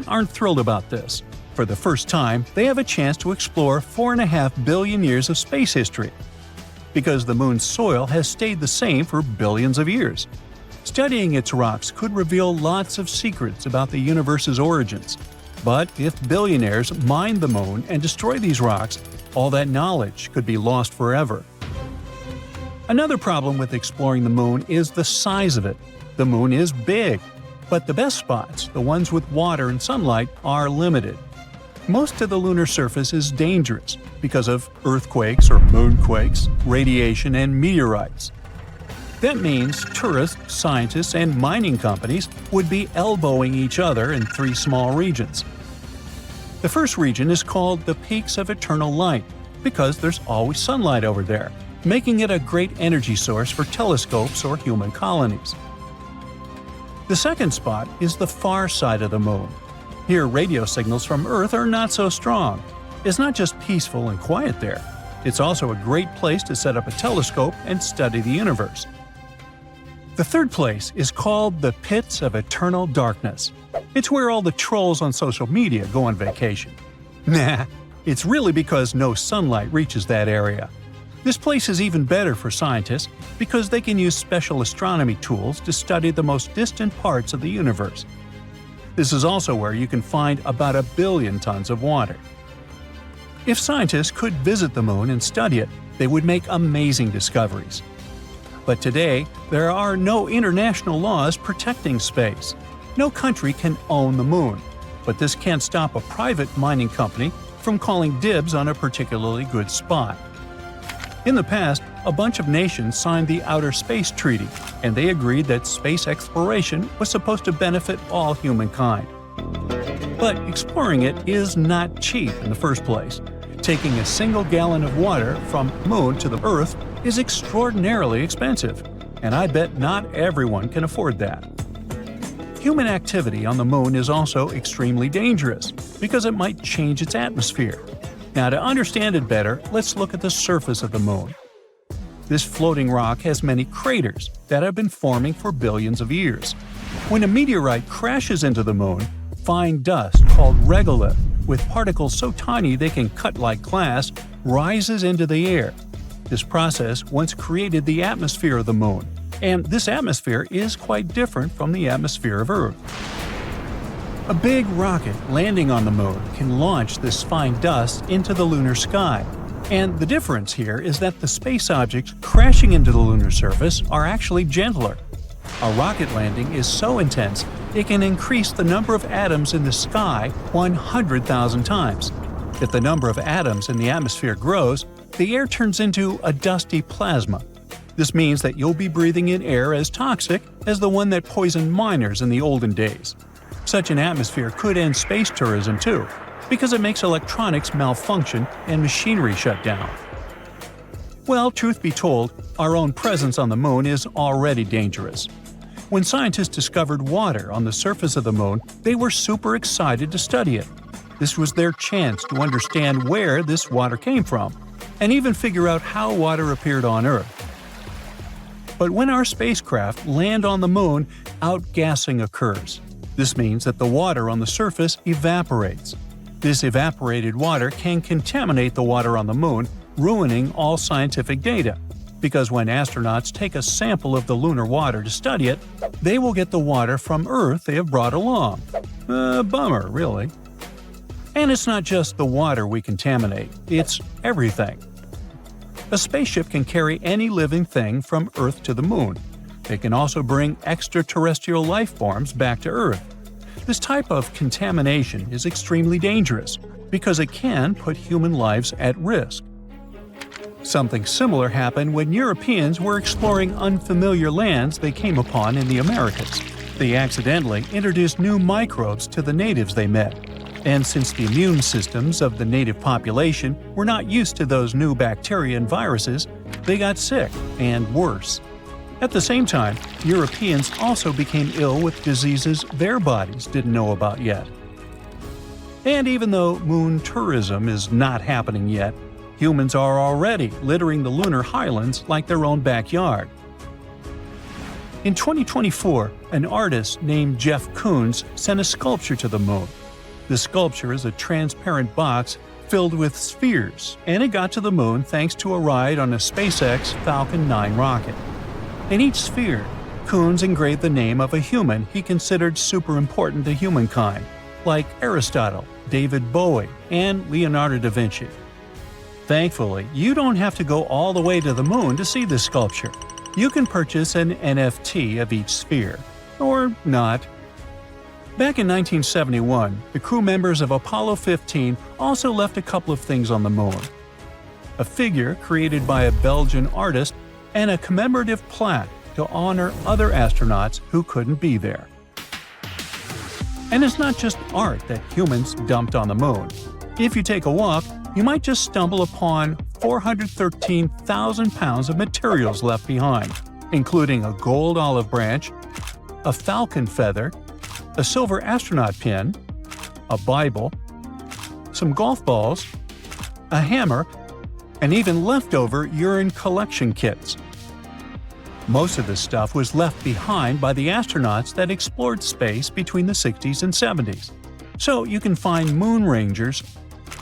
aren't thrilled about this. For the first time, they have a chance to explore 4.5 billion years of space history, because the moon's soil has stayed the same for billions of years. Studying its rocks could reveal lots of secrets about the universe's origins. But if billionaires mine the moon and destroy these rocks, all that knowledge could be lost forever. Another problem with exploring the moon is the size of it. The moon is big, but the best spots, the ones with water and sunlight, are limited. Most of the lunar surface is dangerous because of earthquakes or moonquakes, radiation, and meteorites. That means tourists, scientists, and mining companies would be elbowing each other in 3 small regions. The first region is called the Peaks of Eternal Light because there's always sunlight over there, making it a great energy source for telescopes or human colonies. The second spot is the far side of the Moon. Here, radio signals from Earth are not so strong. It's not just peaceful and quiet there. It's also a great place to set up a telescope and study the universe. The third place is called the Pits of Eternal Darkness. It's where all the trolls on social media go on vacation. Nah, it's really because no sunlight reaches that area. This place is even better for scientists because they can use special astronomy tools to study the most distant parts of the universe. This is also where you can find about 1 billion tons of water. If scientists could visit the Moon and study it, they would make amazing discoveries. But today, there are no international laws protecting space. No country can own the Moon, but this can't stop a private mining company from calling dibs on a particularly good spot. In the past, a bunch of nations signed the Outer Space Treaty, and they agreed that space exploration was supposed to benefit all humankind. But exploring it is not cheap in the first place. Taking a single gallon of water from the Moon to the Earth is extraordinarily expensive, and I bet not everyone can afford that. Human activity on the Moon is also extremely dangerous because it might change its atmosphere. Now, to understand it better, let's look at the surface of the Moon. This floating rock has many craters that have been forming for billions of years. When a meteorite crashes into the Moon, fine dust called regolith, with particles so tiny they can cut like glass, rises into the air. This process once created the atmosphere of the Moon, and this atmosphere is quite different from the atmosphere of Earth. A big rocket landing on the Moon can launch this fine dust into the lunar sky. And the difference here is that the space objects crashing into the lunar surface are actually gentler. A rocket landing is so intense it can increase the number of atoms in the sky 100,000 times. If the number of atoms in the atmosphere grows, the air turns into a dusty plasma. This means that you'll be breathing in air as toxic as the one that poisoned miners in the olden days. Such an atmosphere could end space tourism too, because it makes electronics malfunction and machinery shut down. Well, truth be told, our own presence on the Moon is already dangerous. When scientists discovered water on the surface of the Moon, they were super excited to study it. This was their chance to understand where this water came from, and even figure out how water appeared on Earth. But when our spacecraft land on the Moon, outgassing occurs. This means that the water on the surface evaporates. This evaporated water can contaminate the water on the Moon, ruining all scientific data. Because when astronauts take a sample of the lunar water to study it, they will get the water from Earth they have brought along. Bummer, really. And it's not just the water we contaminate, it's everything. A spaceship can carry any living thing from Earth to the Moon. It can also bring extraterrestrial life forms back to Earth. This type of contamination is extremely dangerous because it can put human lives at risk. Something similar happened when Europeans were exploring unfamiliar lands they came upon in the Americas. They accidentally introduced new microbes to the natives they met. And since the immune systems of the native population were not used to those new bacteria and viruses, they got sick and worse. At the same time, Europeans also became ill with diseases their bodies didn't know about yet. And even though moon tourism is not happening yet, humans are already littering the lunar highlands like their own backyard. In 2024, an artist named Jeff Koons sent a sculpture to the moon. The sculpture is a transparent box filled with spheres, and it got to the moon thanks to a ride on a SpaceX Falcon 9 rocket. In each sphere, Koons engraved the name of a human he considered super important to humankind, like Aristotle, David Bowie, and Leonardo da Vinci. Thankfully, you don't have to go all the way to the moon to see this sculpture. You can purchase an NFT of each sphere. Or not. Back in 1971, the crew members of Apollo 15 also left a couple of things on the moon. A figure created by a Belgian artist and a commemorative plaque to honor other astronauts who couldn't be there. And it's not just art that humans dumped on the moon. If you take a walk, you might just stumble upon 413,000 pounds of materials left behind, including a gold olive branch, a falcon feather, a silver astronaut pin, a Bible, some golf balls, a hammer, and even leftover urine collection kits. Most of this stuff was left behind by the astronauts that explored space between the 60s and 70s. So you can find moon rangers,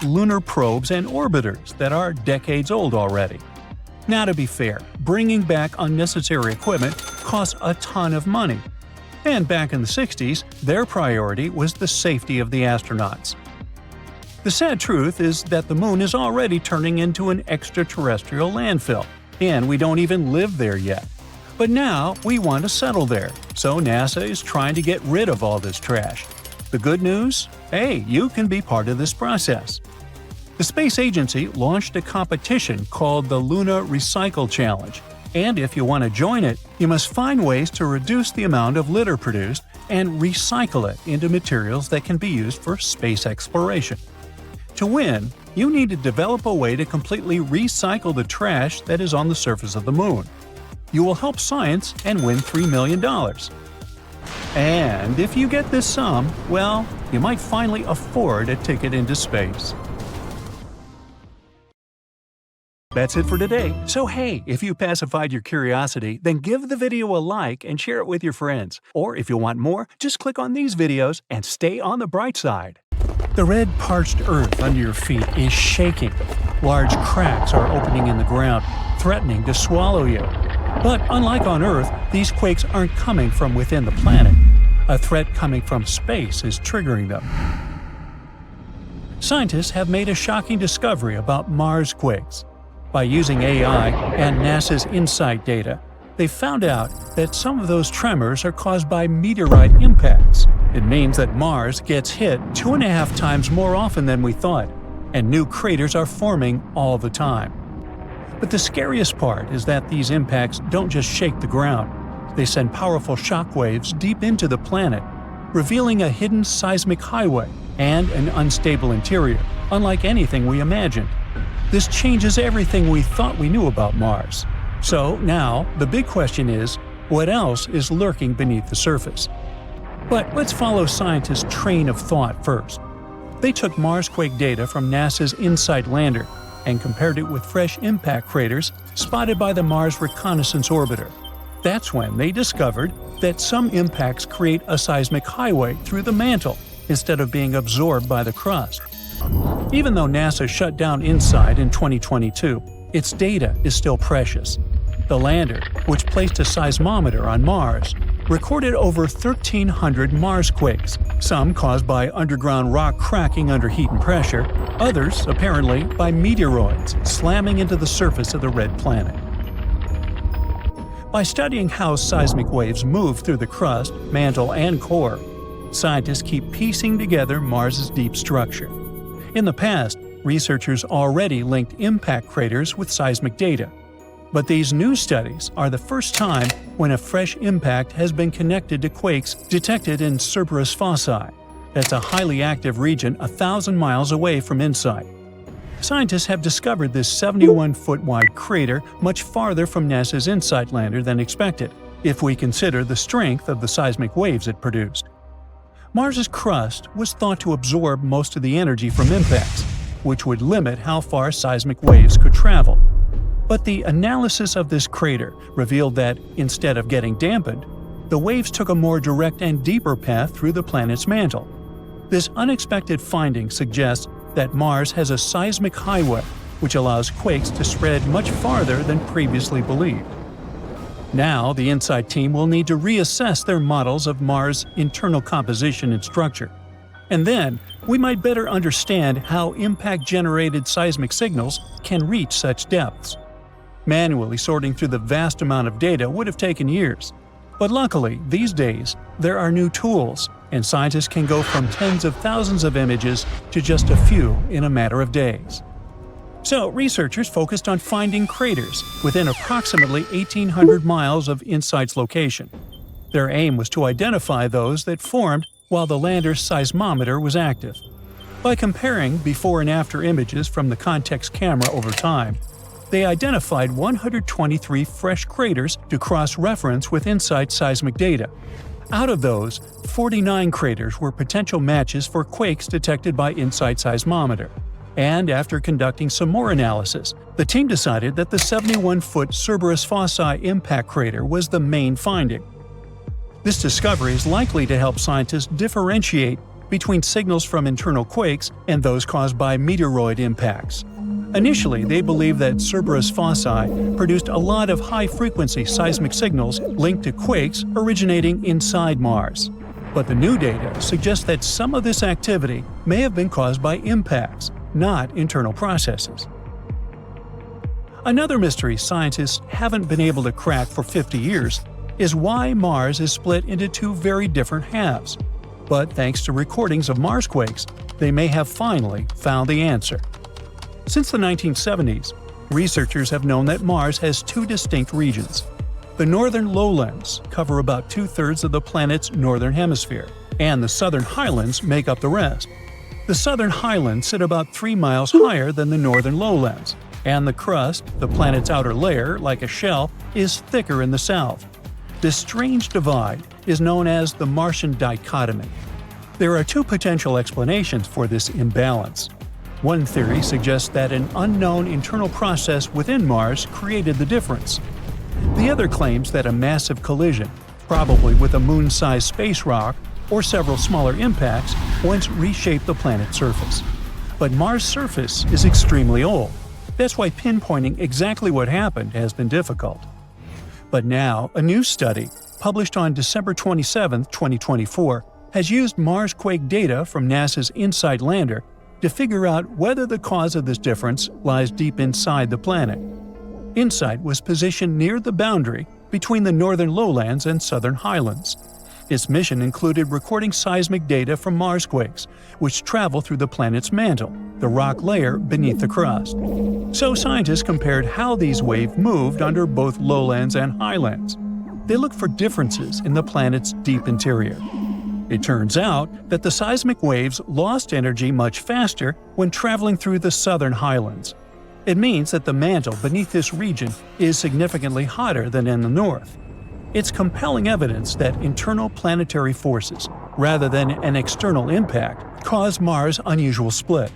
lunar probes, and orbiters that are decades old already. Now, to be fair, bringing back unnecessary equipment costs a ton of money. And back in the 60s, their priority was the safety of the astronauts. The sad truth is that the moon is already turning into an extraterrestrial landfill, and we don't even live there yet. But now we want to settle there, so NASA is trying to get rid of all this trash. The good news? Hey, you can be part of this process. The space agency launched a competition called the Luna Recycle Challenge, and if you want to join it, you must find ways to reduce the amount of litter produced and recycle it into materials that can be used for space exploration. To win, you need to develop a way to completely recycle the trash that is on the surface of the moon. You will help science and win $3 million. And if you get this sum, well, you might finally afford a ticket into space. That's it for today. So hey, if you pacified your curiosity, then give the video a like and share it with your friends. Or if you want more, just click on these videos and stay on the bright side. The red parched earth under your feet is shaking. Large cracks are opening in the ground, threatening to swallow you. But unlike on Earth, these quakes aren't coming from within the planet. A threat coming from space is triggering them. Scientists have made a shocking discovery about Mars quakes. By using AI and NASA's InSight data, they found out that some of those tremors are caused by meteorite impacts. It means that Mars gets hit 2.5 times more often than we thought, and new craters are forming all the time. But the scariest part is that these impacts don't just shake the ground. They send powerful shock waves deep into the planet, revealing a hidden seismic highway and an unstable interior, unlike anything we imagined. This changes everything we thought we knew about Mars. So now, the big question is, what else is lurking beneath the surface? But let's follow scientists' train of thought first. They took Marsquake data from NASA's InSight lander and compared it with fresh impact craters spotted by the Mars Reconnaissance Orbiter. That's when they discovered that some impacts create a seismic highway through the mantle instead of being absorbed by the crust. Even though NASA shut down InSight in 2022, its data is still precious. The lander, which placed a seismometer on Mars, recorded over 1,300 Marsquakes, some caused by underground rock cracking under heat and pressure, others, apparently, by meteoroids slamming into the surface of the red planet. By studying how seismic waves move through the crust, mantle, and core, scientists keep piecing together Mars's deep structure. In the past, researchers already linked impact craters with seismic data. But these new studies are the first time when a fresh impact has been connected to quakes detected in Cerberus fossae. That's a highly active region 1,000 miles away from InSight. Scientists have discovered this 71-foot-wide crater much farther from NASA's InSight lander than expected, if we consider the strength of the seismic waves it produced. Mars's crust was thought to absorb most of the energy from impacts, which would limit how far seismic waves could travel. But the analysis of this crater revealed that, instead of getting dampened, the waves took a more direct and deeper path through the planet's mantle. This unexpected finding suggests that Mars has a seismic highway, which allows quakes to spread much farther than previously believed. Now, the InSight team will need to reassess their models of Mars' internal composition and structure. And then, we might better understand how impact-generated seismic signals can reach such depths. Manually sorting through the vast amount of data would have taken years. But luckily, these days, there are new tools, and scientists can go from tens of thousands of images to just a few in a matter of days. So, researchers focused on finding craters within approximately 1,800 miles of InSight's location. Their aim was to identify those that formed while the lander's seismometer was active. By comparing before and after images from the context camera over time, they identified 123 fresh craters to cross-reference with InSight's seismic data. Out of those, 49 craters were potential matches for quakes detected by InSight's seismometer. And after conducting some more analysis, the team decided that the 71-foot Cerberus fossae impact crater was the main finding. This discovery is likely to help scientists differentiate between signals from internal quakes and those caused by meteoroid impacts. Initially, they believed that Cerberus fossae produced a lot of high-frequency seismic signals linked to quakes originating inside Mars. But the new data suggests that some of this activity may have been caused by impacts, not internal processes. Another mystery scientists haven't been able to crack for 50 years is why Mars is split into two very different halves. But thanks to recordings of Marsquakes, they may have finally found the answer. Since the 1970s, researchers have known that Mars has two distinct regions. The northern lowlands cover about two-thirds of the planet's northern hemisphere, and the southern highlands make up the rest. The southern highlands sit about 3 miles higher than the northern lowlands, and the crust, the planet's outer layer, like a shell, is thicker in the south. This strange divide is known as the Martian dichotomy. There are two potential explanations for this imbalance. One theory suggests that an unknown internal process within Mars created the difference. The other claims that a massive collision, probably with a moon-sized space rock or several smaller impacts, once reshaped the planet's surface. But Mars' surface is extremely old. That's why pinpointing exactly what happened has been difficult. But now, a new study, published on December 27, 2024, has used Marsquake data from NASA's InSight lander to figure out whether the cause of this difference lies deep inside the planet. InSight was positioned near the boundary between the northern lowlands and southern highlands. Its mission included recording seismic data from Marsquakes, which travel through the planet's mantle, the rock layer beneath the crust. So scientists compared how these waves moved under both lowlands and highlands. They looked for differences in the planet's deep interior. It turns out that the seismic waves lost energy much faster when traveling through the southern highlands. It means that the mantle beneath this region is significantly hotter than in the north. It's compelling evidence that internal planetary forces, rather than an external impact, caused Mars' unusual split.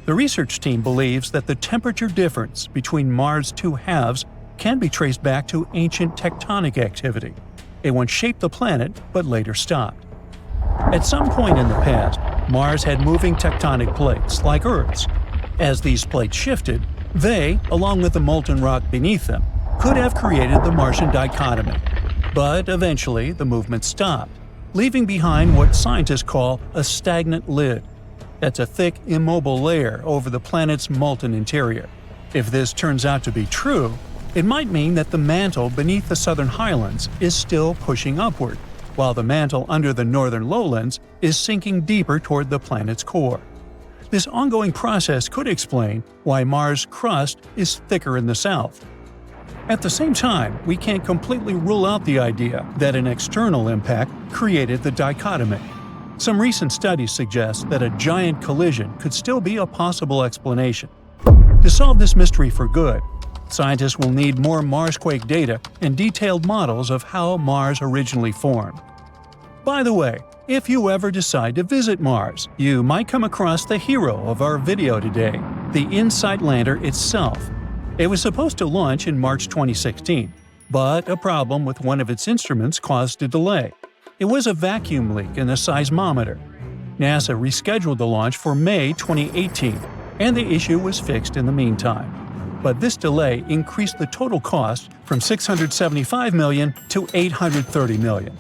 The research team believes that the temperature difference between Mars' two halves can be traced back to ancient tectonic activity. It once shaped the planet, but later stopped. At some point in the past, Mars had moving tectonic plates, like Earth's. As these plates shifted, they, along with the molten rock beneath them, could have created the Martian dichotomy. But eventually, the movement stopped, leaving behind what scientists call a stagnant lid. That's a thick, immobile layer over the planet's molten interior. If this turns out to be true, it might mean that the mantle beneath the southern highlands is still pushing upward, while the mantle under the northern lowlands is sinking deeper toward the planet's core. This ongoing process could explain why Mars' crust is thicker in the south. At the same time, we can't completely rule out the idea that an external impact created the dichotomy. Some recent studies suggest that a giant collision could still be a possible explanation. To solve this mystery for good, scientists will need more Marsquake data and detailed models of how Mars originally formed. By the way, if you ever decide to visit Mars, you might come across the hero of our video today, the InSight lander itself. It was supposed to launch in March 2016, but a problem with one of its instruments caused a delay. It was a vacuum leak in the seismometer. NASA rescheduled the launch for May 2018, and the issue was fixed in the meantime. But this delay increased the total cost from $675 million to $830 million.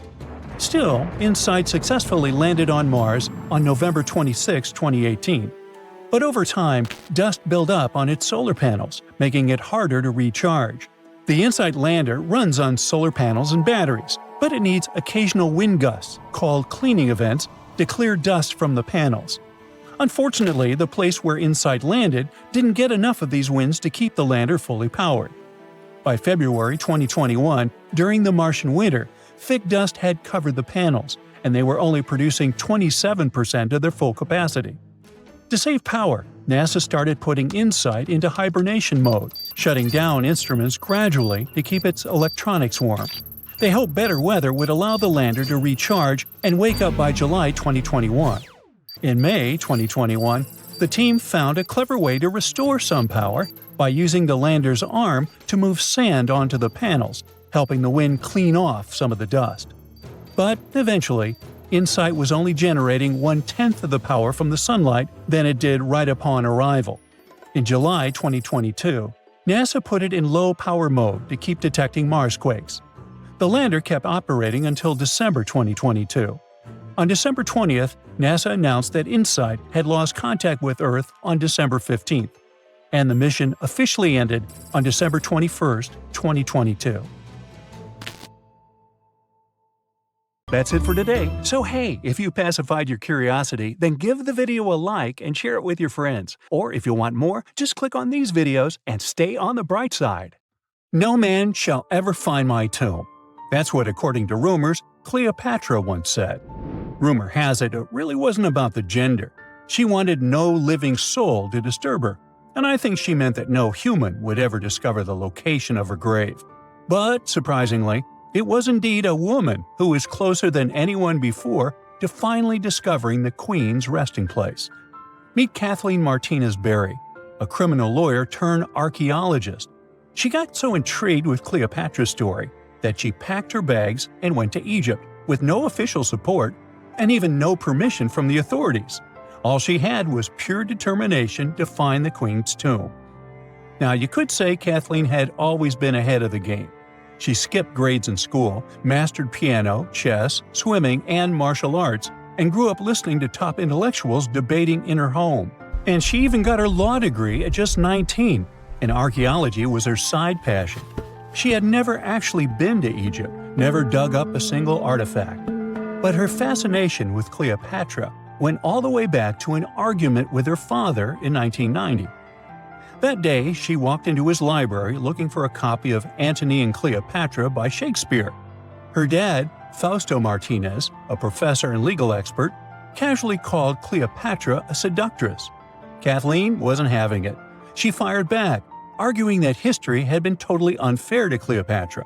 Still, InSight successfully landed on Mars on November 26, 2018. But over time, dust built up on its solar panels, making it harder to recharge. The InSight lander runs on solar panels and batteries, but it needs occasional wind gusts, called cleaning events, to clear dust from the panels. Unfortunately, the place where InSight landed didn't get enough of these winds to keep the lander fully powered. By February 2021, during the Martian winter, thick dust had covered the panels, and they were only producing 27% of their full capacity. To save power, NASA started putting InSight into hibernation mode, shutting down instruments gradually to keep its electronics warm. They hoped better weather would allow the lander to recharge and wake up by July 2021. In May 2021, the team found a clever way to restore some power by using the lander's arm to move sand onto the panels, helping the wind clean off some of the dust. But eventually, InSight was only generating 1/10 of the power from the sunlight than it did right upon arrival. In July 2022, NASA put it in low power mode to keep detecting Marsquakes. The lander kept operating until December 2022. On December 20th, NASA announced that InSight had lost contact with Earth on December 15th, and the mission officially ended on December 21st, 2022. That's it for today. So hey, if you pacified your curiosity, then give the video a like and share it with your friends. Or if you want more, just click on these videos and stay on the bright side. No man shall ever find my tomb. That's what, according to rumors, Cleopatra once said. Rumor has it really wasn't about the gender. She wanted no living soul to disturb her, and I think she meant that no human would ever discover the location of her grave. But, surprisingly, it was indeed a woman who was closer than anyone before to finally discovering the Queen's resting place. Meet Kathleen Martinez Berry, a criminal lawyer turned archaeologist. She got so intrigued with Cleopatra's story that she packed her bags and went to Egypt with no official support and even no permission from the authorities. All she had was pure determination to find the Queen's tomb. Now, you could say Kathleen had always been ahead of the game. She skipped grades in school, mastered piano, chess, swimming, and martial arts, and grew up listening to top intellectuals debating in her home. And she even got her law degree at just 19, and archaeology was her side passion. She had never actually been to Egypt, never dug up a single artifact. But her fascination with Cleopatra went all the way back to an argument with her father in 1990. That day, she walked into his library looking for a copy of Antony and Cleopatra by Shakespeare. Her dad, Fausto Martinez, a professor and legal expert, casually called Cleopatra a seductress. Kathleen wasn't having it. She fired back, arguing that history had been totally unfair to Cleopatra.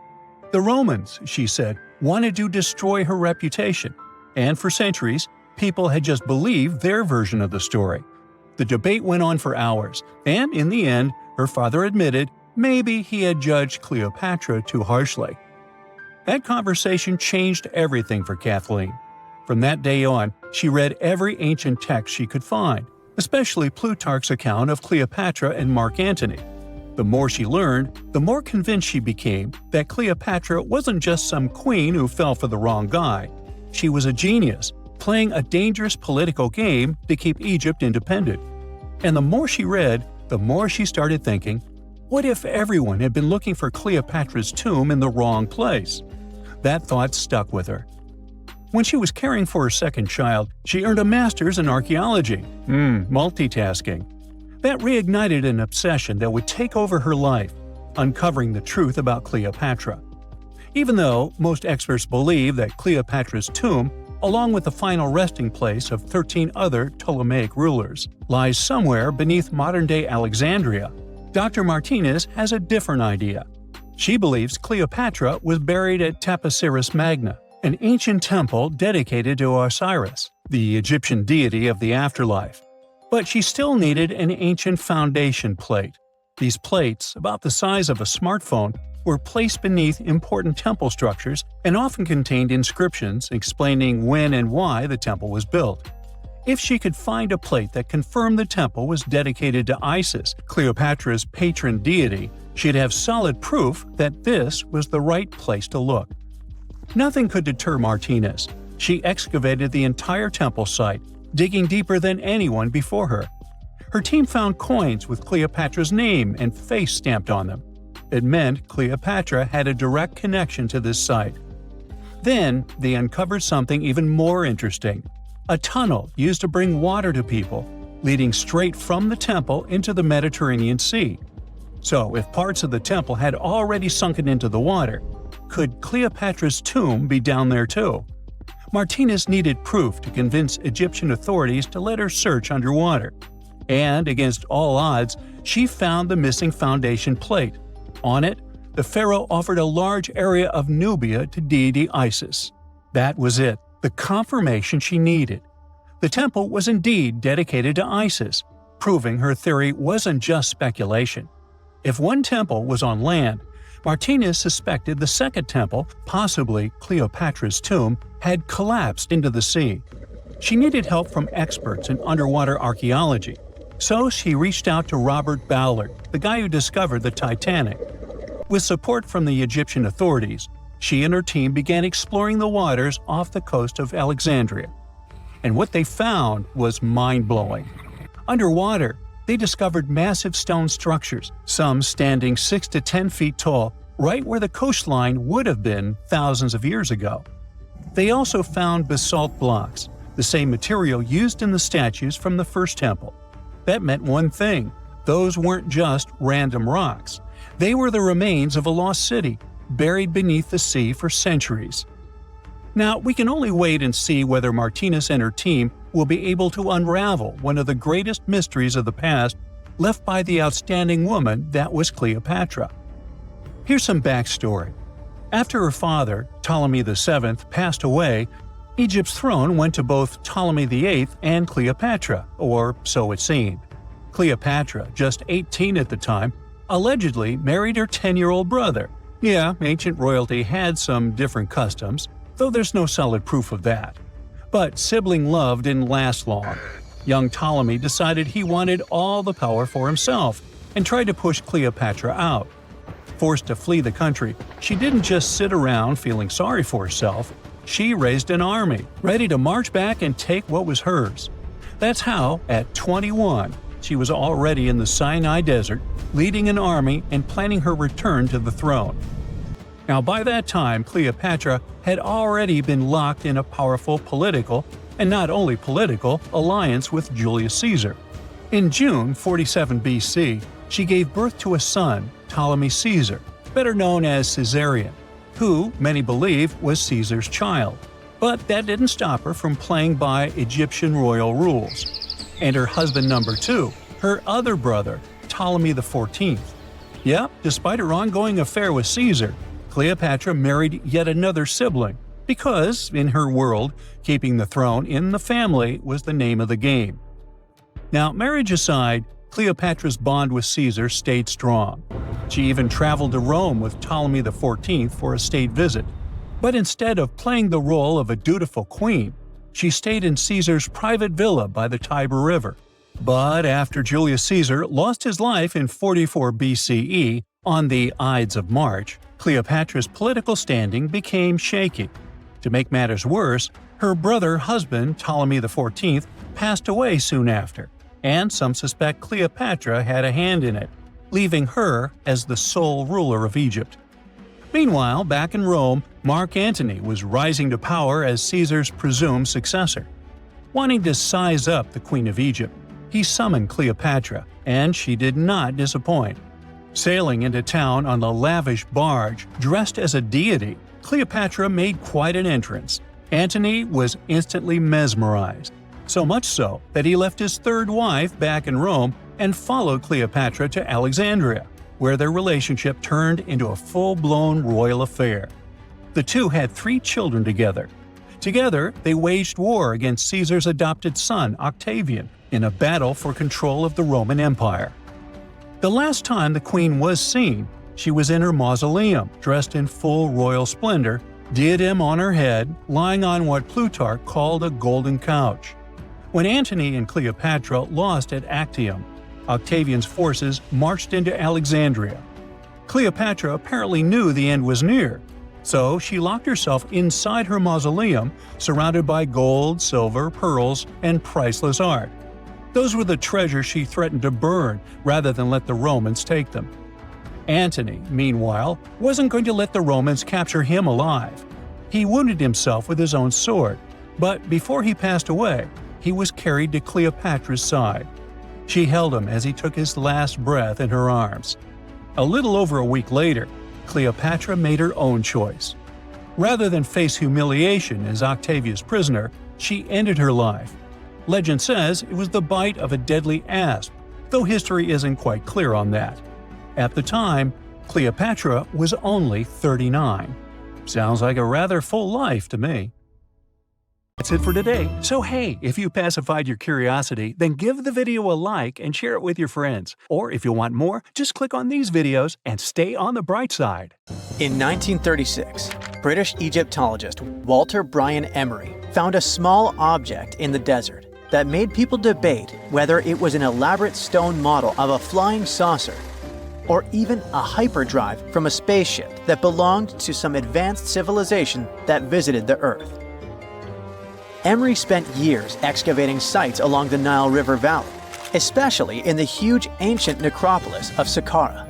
The Romans, she said, wanted to destroy her reputation, and for centuries, people had just believed their version of the story. The debate went on for hours, and in the end, her father admitted maybe he had judged Cleopatra too harshly. That conversation changed everything for Kathleen. From that day on, she read every ancient text she could find, especially Plutarch's account of Cleopatra and Mark Antony. The more she learned, the more convinced she became that Cleopatra wasn't just some queen who fell for the wrong guy. She was a genius, playing a dangerous political game to keep Egypt independent. And the more she read, the more she started thinking, what if everyone had been looking for Cleopatra's tomb in the wrong place? That thought stuck with her. When she was caring for her second child, she earned a master's in archaeology. Multitasking. That reignited an obsession that would take over her life, uncovering the truth about Cleopatra. Even though most experts believe that Cleopatra's tomb, along with the final resting place of 13 other Ptolemaic rulers, lies somewhere beneath modern-day Alexandria, Dr. Martinez has a different idea. She believes Cleopatra was buried at Taposiris Magna, an ancient temple dedicated to Osiris, the Egyptian deity of the afterlife. But she still needed an ancient foundation plate. These plates, about the size of a smartphone, were placed beneath important temple structures and often contained inscriptions explaining when and why the temple was built. If she could find a plate that confirmed the temple was dedicated to Isis, Cleopatra's patron deity, she'd have solid proof that this was the right place to look. Nothing could deter Martinez. She excavated the entire temple site, digging deeper than anyone before her. Her team found coins with Cleopatra's name and face stamped on them. It meant Cleopatra had a direct connection to this site. Then they uncovered something even more interesting: a tunnel used to bring water to people, leading straight from the temple into the Mediterranean Sea. So, if parts of the temple had already sunken into the water, could Cleopatra's tomb be down there too? Martinez needed proof to convince Egyptian authorities to let her search underwater. And, against all odds, she found the missing foundation plate. On it, the pharaoh offered a large area of Nubia to deity Isis. That was it, the confirmation she needed. The temple was indeed dedicated to Isis, proving her theory wasn't just speculation. If one temple was on land, Martinez suspected the second temple, possibly Cleopatra's tomb, had collapsed into the sea. She needed help from experts in underwater archaeology, so she reached out to Robert Ballard, the guy who discovered the Titanic. With support from the Egyptian authorities, she and her team began exploring the waters off the coast of Alexandria. And what they found was mind-blowing. Underwater, they discovered massive stone structures, some standing 6 to 10 feet tall, right where the coastline would have been thousands of years ago. They also found basalt blocks, the same material used in the statues from the first temple. That meant one thing: those weren't just random rocks. They were the remains of a lost city, buried beneath the sea for centuries. Now, we can only wait and see whether Martinez and her team will be able to unravel one of the greatest mysteries of the past left by the outstanding woman that was Cleopatra. Here's some backstory. After her father, Ptolemy VII, passed away, Egypt's throne went to both Ptolemy VIII and Cleopatra, or so it seemed. Cleopatra, just 18 at the time, allegedly married her 10-year-old brother. Yeah, ancient royalty had some different customs, though there's no solid proof of that. But sibling love didn't last long. Young Ptolemy decided he wanted all the power for himself and tried to push Cleopatra out. Forced to flee the country, she didn't just sit around feeling sorry for herself. She raised an army, ready to march back and take what was hers. That's how, at 21, she was already in the Sinai Desert, leading an army and planning her return to the throne. Now, by that time, Cleopatra had already been locked in a powerful political, and not only political, alliance with Julius Caesar. In June 47 BC, she gave birth to a son, Ptolemy Caesar, better known as Caesarion, who, many believe, was Caesar's child. But that didn't stop her from playing by Egyptian royal rules. And her husband number 2, her other brother, Ptolemy XIV. Yep, despite her ongoing affair with Caesar, Cleopatra married yet another sibling, because, in her world, keeping the throne in the family was the name of the game. Now, marriage aside, Cleopatra's bond with Caesar stayed strong. She even traveled to Rome with Ptolemy XIV for a state visit. But instead of playing the role of a dutiful queen, she stayed in Caesar's private villa by the Tiber River. But after Julius Caesar lost his life in 44 BCE on the Ides of March, Cleopatra's political standing became shaky. To make matters worse, her brother-husband Ptolemy XIV passed away soon after, and some suspect Cleopatra had a hand in it, leaving her as the sole ruler of Egypt. Meanwhile, back in Rome, Mark Antony was rising to power as Caesar's presumed successor. Wanting to size up the Queen of Egypt, he summoned Cleopatra, and she did not disappoint. Sailing into town on a lavish barge dressed as a deity, Cleopatra made quite an entrance. Antony was instantly mesmerized, so much so that he left his third wife back in Rome and followed Cleopatra to Alexandria, where their relationship turned into a full-blown royal affair. The two had 3 children together. Together, they waged war against Caesar's adopted son, Octavian, in a battle for control of the Roman Empire. The last time the queen was seen, she was in her mausoleum, dressed in full royal splendor, diadem on her head, lying on what Plutarch called a golden couch. When Antony and Cleopatra lost at Actium, Octavian's forces marched into Alexandria. Cleopatra apparently knew the end was near, so she locked herself inside her mausoleum, surrounded by gold, silver, pearls, and priceless art. Those were the treasures she threatened to burn rather than let the Romans take them. Antony, meanwhile, wasn't going to let the Romans capture him alive. He wounded himself with his own sword, but before he passed away, he was carried to Cleopatra's side. She held him as he took his last breath in her arms. A little over a week later, Cleopatra made her own choice. Rather than face humiliation as Octavia's prisoner, she ended her life. Legend says it was the bite of a deadly asp, though history isn't quite clear on that. At the time, Cleopatra was only 39. Sounds like a rather full life to me. That's it for today. So hey, if you pacified your curiosity, then give the video a like and share it with your friends. Or if you want more, just click on these videos and stay on the bright side. In 1936, British Egyptologist Walter Bryan Emery found a small object in the desert that made people debate whether it was an elaborate stone model of a flying saucer or even a hyperdrive from a spaceship that belonged to some advanced civilization that visited the Earth. Emery spent years excavating sites along the Nile River Valley, especially in the huge ancient necropolis of Saqqara.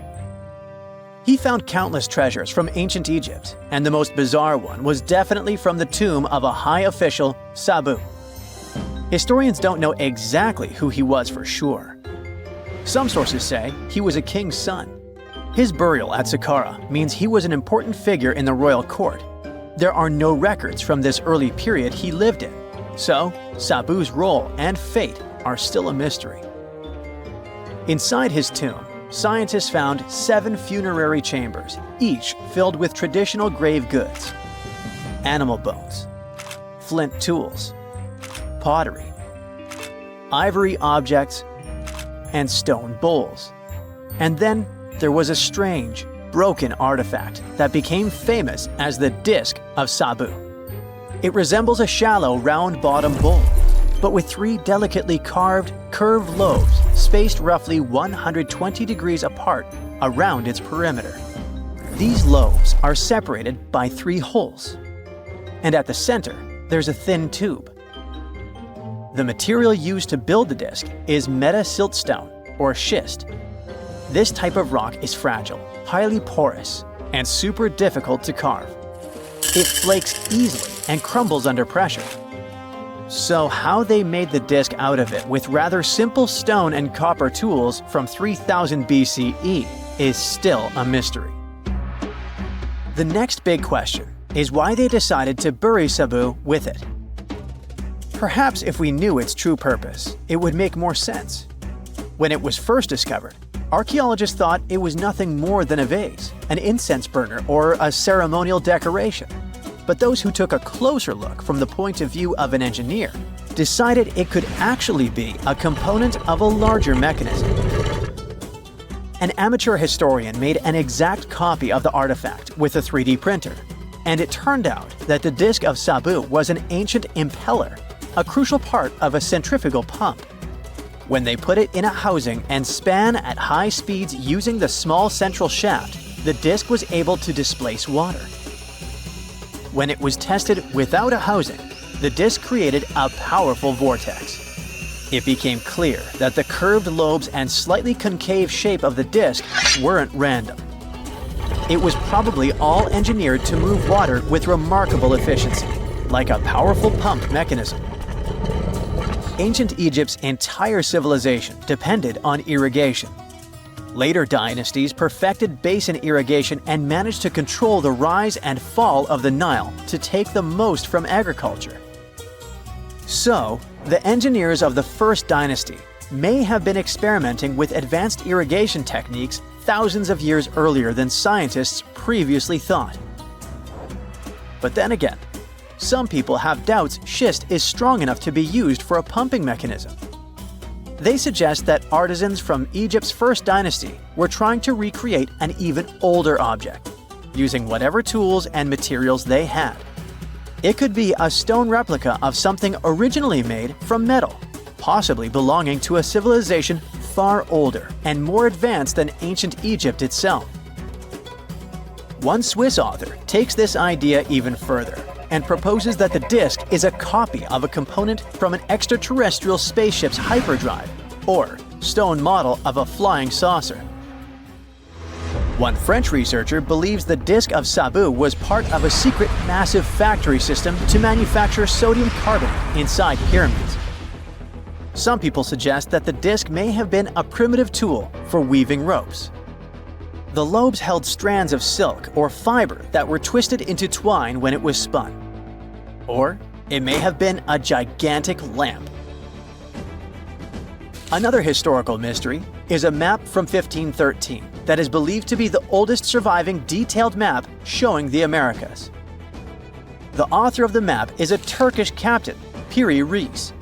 He found countless treasures from ancient Egypt, and the most bizarre one was definitely from the tomb of a high official, Sabu. Historians don't know exactly who he was for sure. Some sources say he was a king's son. His burial at Saqqara means he was an important figure in the royal court. There are no records from this early period he lived in, so Sabu's role and fate are still a mystery. Inside his tomb, scientists found 7 funerary chambers, each filled with traditional grave goods: animal bones, flint tools, pottery, ivory objects, and stone bowls. And then there was a strange, broken artifact that became famous as the Disc of Sabu. It resembles a shallow, round-bottomed bowl, but with 3 delicately carved, curved lobes spaced roughly 120 degrees apart around its perimeter. These lobes are separated by 3 holes, and at the center, there's a thin tube. The material used to build the disc is metasiltstone, or schist. This type of rock is fragile, highly porous, and super difficult to carve. It flakes easily and crumbles under pressure. So how they made the disc out of it with rather simple stone and copper tools from 3000 BCE is still a mystery. The next big question is why they decided to bury Sabu with it. Perhaps if we knew its true purpose, it would make more sense. When it was first discovered, archaeologists thought it was nothing more than a vase, an incense burner, or a ceremonial decoration. But those who took a closer look from the point of view of an engineer decided it could actually be a component of a larger mechanism. An amateur historian made an exact copy of the artifact with a 3D printer, and it turned out that the Disc of Sabu was an ancient impeller, a crucial part of a centrifugal pump. When they put it in a housing and span at high speeds using the small central shaft, the disc was able to displace water. When it was tested without a housing, the disc created a powerful vortex. It became clear that the curved lobes and slightly concave shape of the disc weren't random. It was probably all engineered to move water with remarkable efficiency, like a powerful pump mechanism. Ancient Egypt's entire civilization depended on irrigation. Later dynasties perfected basin irrigation and managed to control the rise and fall of the Nile to take the most from agriculture. So, the engineers of the first dynasty may have been experimenting with advanced irrigation techniques thousands of years earlier than scientists previously thought. But then again, some people have doubts schist is strong enough to be used for a pumping mechanism. They suggest that artisans from Egypt's first dynasty were trying to recreate an even older object, using whatever tools and materials they had. It could be a stone replica of something originally made from metal, possibly belonging to a civilization far older and more advanced than ancient Egypt itself. One Swiss author takes this idea even further and proposes that the disc is a copy of a component from an extraterrestrial spaceship's hyperdrive, or stone model of a flying saucer. One French researcher believes the disk of Sabu was part of a secret massive factory system to manufacture sodium carbonate inside pyramids. Some people suggest that the disk may have been a primitive tool for weaving ropes. The lobes held strands of silk or fiber that were twisted into twine when it was spun. Or it may have been a gigantic lamp. Another historical mystery is a map from 1513 that is believed to be the oldest surviving detailed map showing the Americas. The author of the map is a Turkish captain, Piri Reis.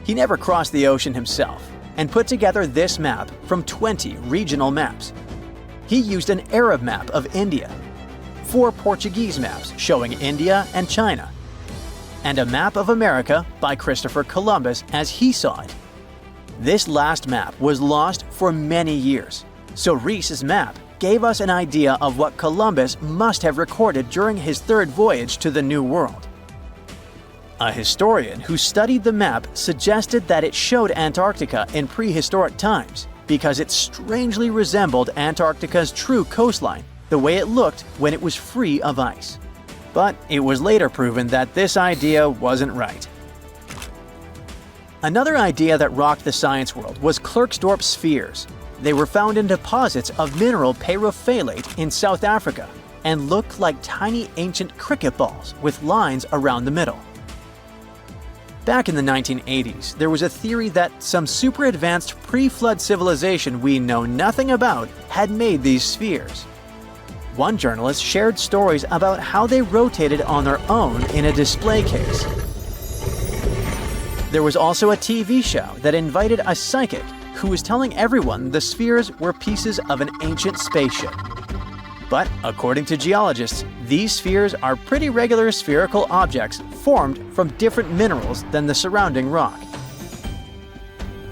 He never crossed the ocean himself and put together this map from 20 regional maps. He used an Arab map of India, 4 Portuguese maps showing India and China, and a map of America by Christopher Columbus as he saw it. This last map was lost for many years, so Reis's map gave us an idea of what Columbus must have recorded during his third voyage to the New World. A historian who studied the map suggested that it showed Antarctica in prehistoric times because it strangely resembled Antarctica's true coastline, the way it looked when it was free of ice. But it was later proven that this idea wasn't right. Another idea that rocked the science world was Klerksdorp spheres. They were found in deposits of mineral pyrophyllite in South Africa and looked like tiny ancient cricket balls with lines around the middle. Back in the 1980s, there was a theory that some super advanced pre-flood civilization we know nothing about had made these spheres. One journalist shared stories about how they rotated on their own in a display case. There was also a TV show that invited a psychic who was telling everyone the spheres were pieces of an ancient spaceship. But according to geologists, these spheres are pretty regular spherical objects formed from different minerals than the surrounding rock.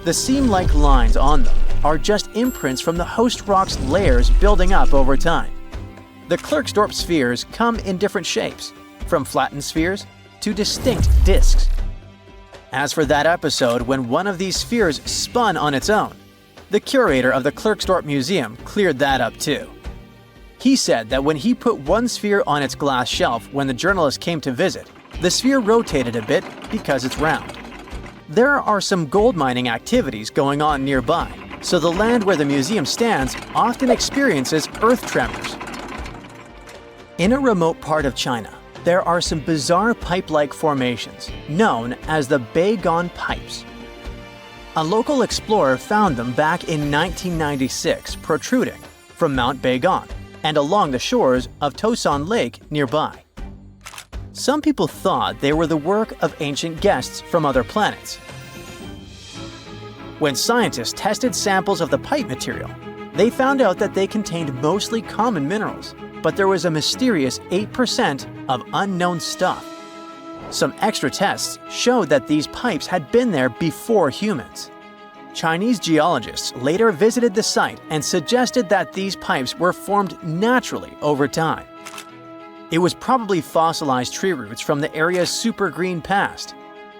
The seam-like lines on them are just imprints from the host rock's layers building up over time. The Klerksdorp spheres come in different shapes, from flattened spheres to distinct disks. As for that episode when one of these spheres spun on its own, the curator of the Klerksdorp Museum cleared that up too. He said that when he put one sphere on its glass shelf when the journalist came to visit, the sphere rotated a bit because it's round. There are some gold mining activities going on nearby, so the land where the museum stands often experiences earth tremors. In a remote part of China, there are some bizarre pipe-like formations known as the Beigon Pipes. A local explorer found them back in 1996 protruding from Mount Beigon and along the shores of Tosan Lake nearby. Some people thought they were the work of ancient guests from other planets. When scientists tested samples of the pipe material, they found out that they contained mostly common minerals, but there was a mysterious 8% of unknown stuff. Some extra tests showed that these pipes had been there before humans. Chinese geologists later visited the site and suggested that these pipes were formed naturally over time. It was probably fossilized tree roots from the area's super green past.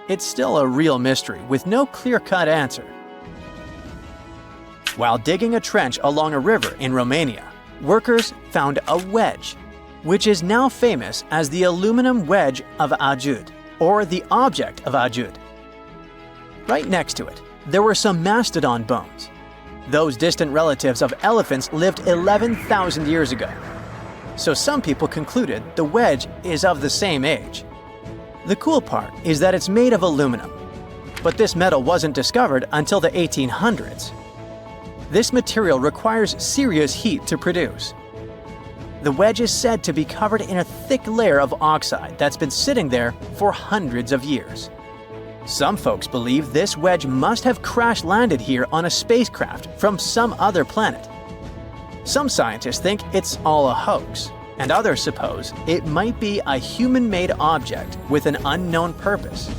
It's still a real mystery with no clear-cut answer. While digging a trench along a river in Romania, workers found a wedge, which is now famous as the aluminum wedge of Ajud, or the object of Ajud. Right next to it, there were some mastodon bones. Those distant relatives of elephants lived 11,000 years ago. So some people concluded the wedge is of the same age. The cool part is that it's made of aluminum, but this metal wasn't discovered until the 1800s. This material requires serious heat to produce. The wedge is said to be covered in a thick layer of oxide that's been sitting there for hundreds of years. Some folks believe this wedge must have crash-landed here on a spacecraft from some other planet. Some scientists think it's all a hoax, and others suppose it might be a human-made object with an unknown purpose.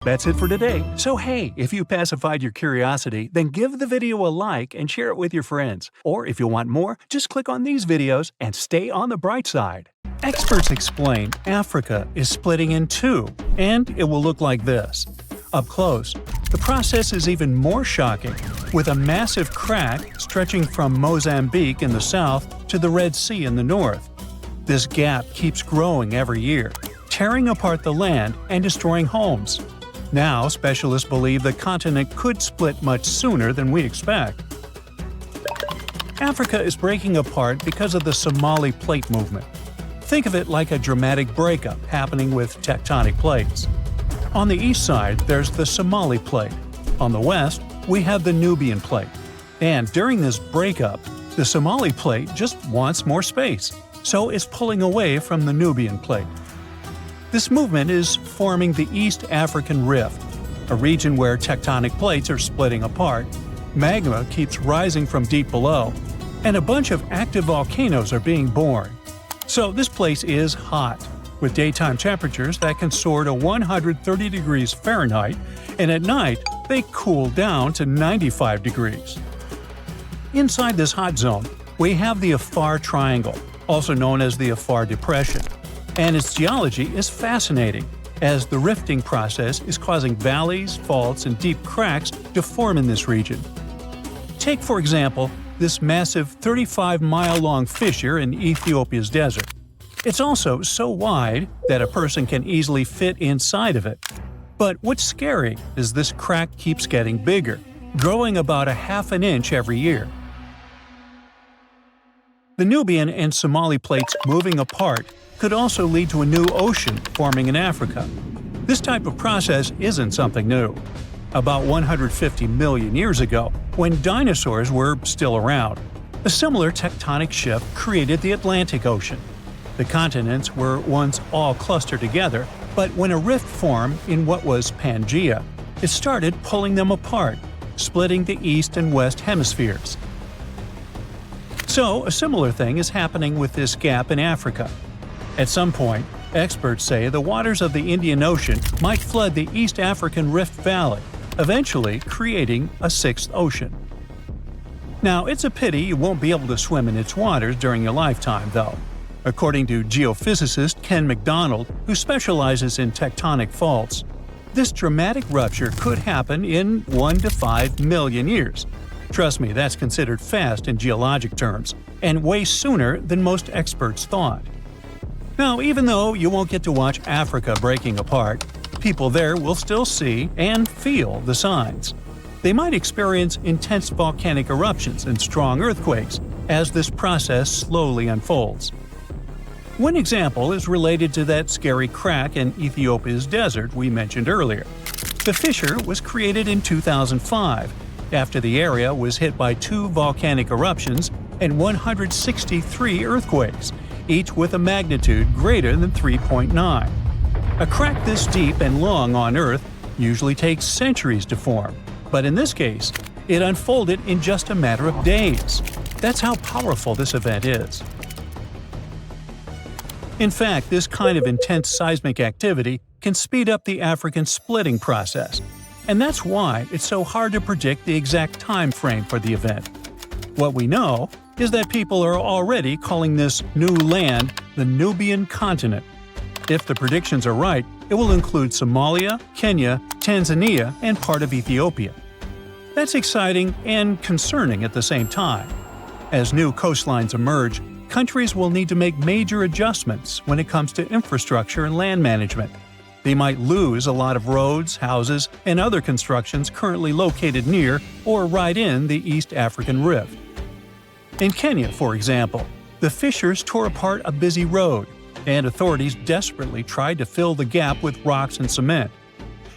That's it for today. So hey, if you pacified your curiosity, then give the video a like and share it with your friends. Or if you want more, just click on these videos and stay on the bright side. Experts explain Africa is splitting in two, and it will look like this. Up close, the process is even more shocking, with a massive crack stretching from Mozambique in the south to the Red Sea in the north. This gap keeps growing every year, tearing apart the land and destroying homes. Now, specialists believe the continent could split much sooner than we expect. Africa is breaking apart because of the Somali plate movement. Think of it like a dramatic breakup happening with tectonic plates. On the east side, there's the Somali plate. On the west, we have the Nubian plate. And during this breakup, the Somali plate just wants more space, so it's pulling away from the Nubian plate. This movement is forming the East African Rift, a region where tectonic plates are splitting apart, magma keeps rising from deep below, and a bunch of active volcanoes are being born. So this place is hot, with daytime temperatures that can soar to 130 degrees Fahrenheit, and at night they cool down to 95 degrees. Inside this hot zone, we have the Afar Triangle, also known as the Afar Depression, and its geology is fascinating, as the rifting process is causing valleys, faults, and deep cracks to form in this region. Take, for example, this massive 35-mile-long fissure in Ethiopia's desert. It's also so wide that a person can easily fit inside of it. But what's scary is this crack keeps getting bigger, growing about a half an inch every year. The Nubian and Somali plates moving apart could also lead to a new ocean forming in Africa. This type of process isn't something new. About 150 million years ago, when dinosaurs were still around, a similar tectonic shift created the Atlantic Ocean. The continents were once all clustered together, but when a rift formed in what was Pangaea, it started pulling them apart, splitting the east and west hemispheres. So, a similar thing is happening with this gap in Africa. At some point, experts say the waters of the Indian Ocean might flood the East African Rift Valley, eventually creating a sixth ocean. Now, it's a pity you won't be able to swim in its waters during your lifetime, though. According to geophysicist Ken McDonald, who specializes in tectonic faults, this dramatic rupture could happen in 1 to 5 million years. Trust me, that's considered fast in geologic terms, and way sooner than most experts thought. Now, even though you won't get to watch Africa breaking apart, people there will still see and feel the signs. They might experience intense volcanic eruptions and strong earthquakes as this process slowly unfolds. One example is related to that scary crack in Ethiopia's desert we mentioned earlier. The fissure was created in 2005, after the area was hit by 2 volcanic eruptions and 163 earthquakes, each with a magnitude greater than 3.9. A crack this deep and long on Earth usually takes centuries to form, but in this case, it unfolded in just a matter of days. That's how powerful this event is. In fact, this kind of intense seismic activity can speed up the African splitting process, and that's why it's so hard to predict the exact time frame for the event. What we know is that people are already calling this new land the Nubian continent. If the predictions are right, it will include Somalia, Kenya, Tanzania, and part of Ethiopia. That's exciting and concerning at the same time. As new coastlines emerge, countries will need to make major adjustments when it comes to infrastructure and land management. They might lose a lot of roads, houses, and other constructions currently located near or right in the East African Rift. In Kenya, for example, the fissures tore apart a busy road, and authorities desperately tried to fill the gap with rocks and cement.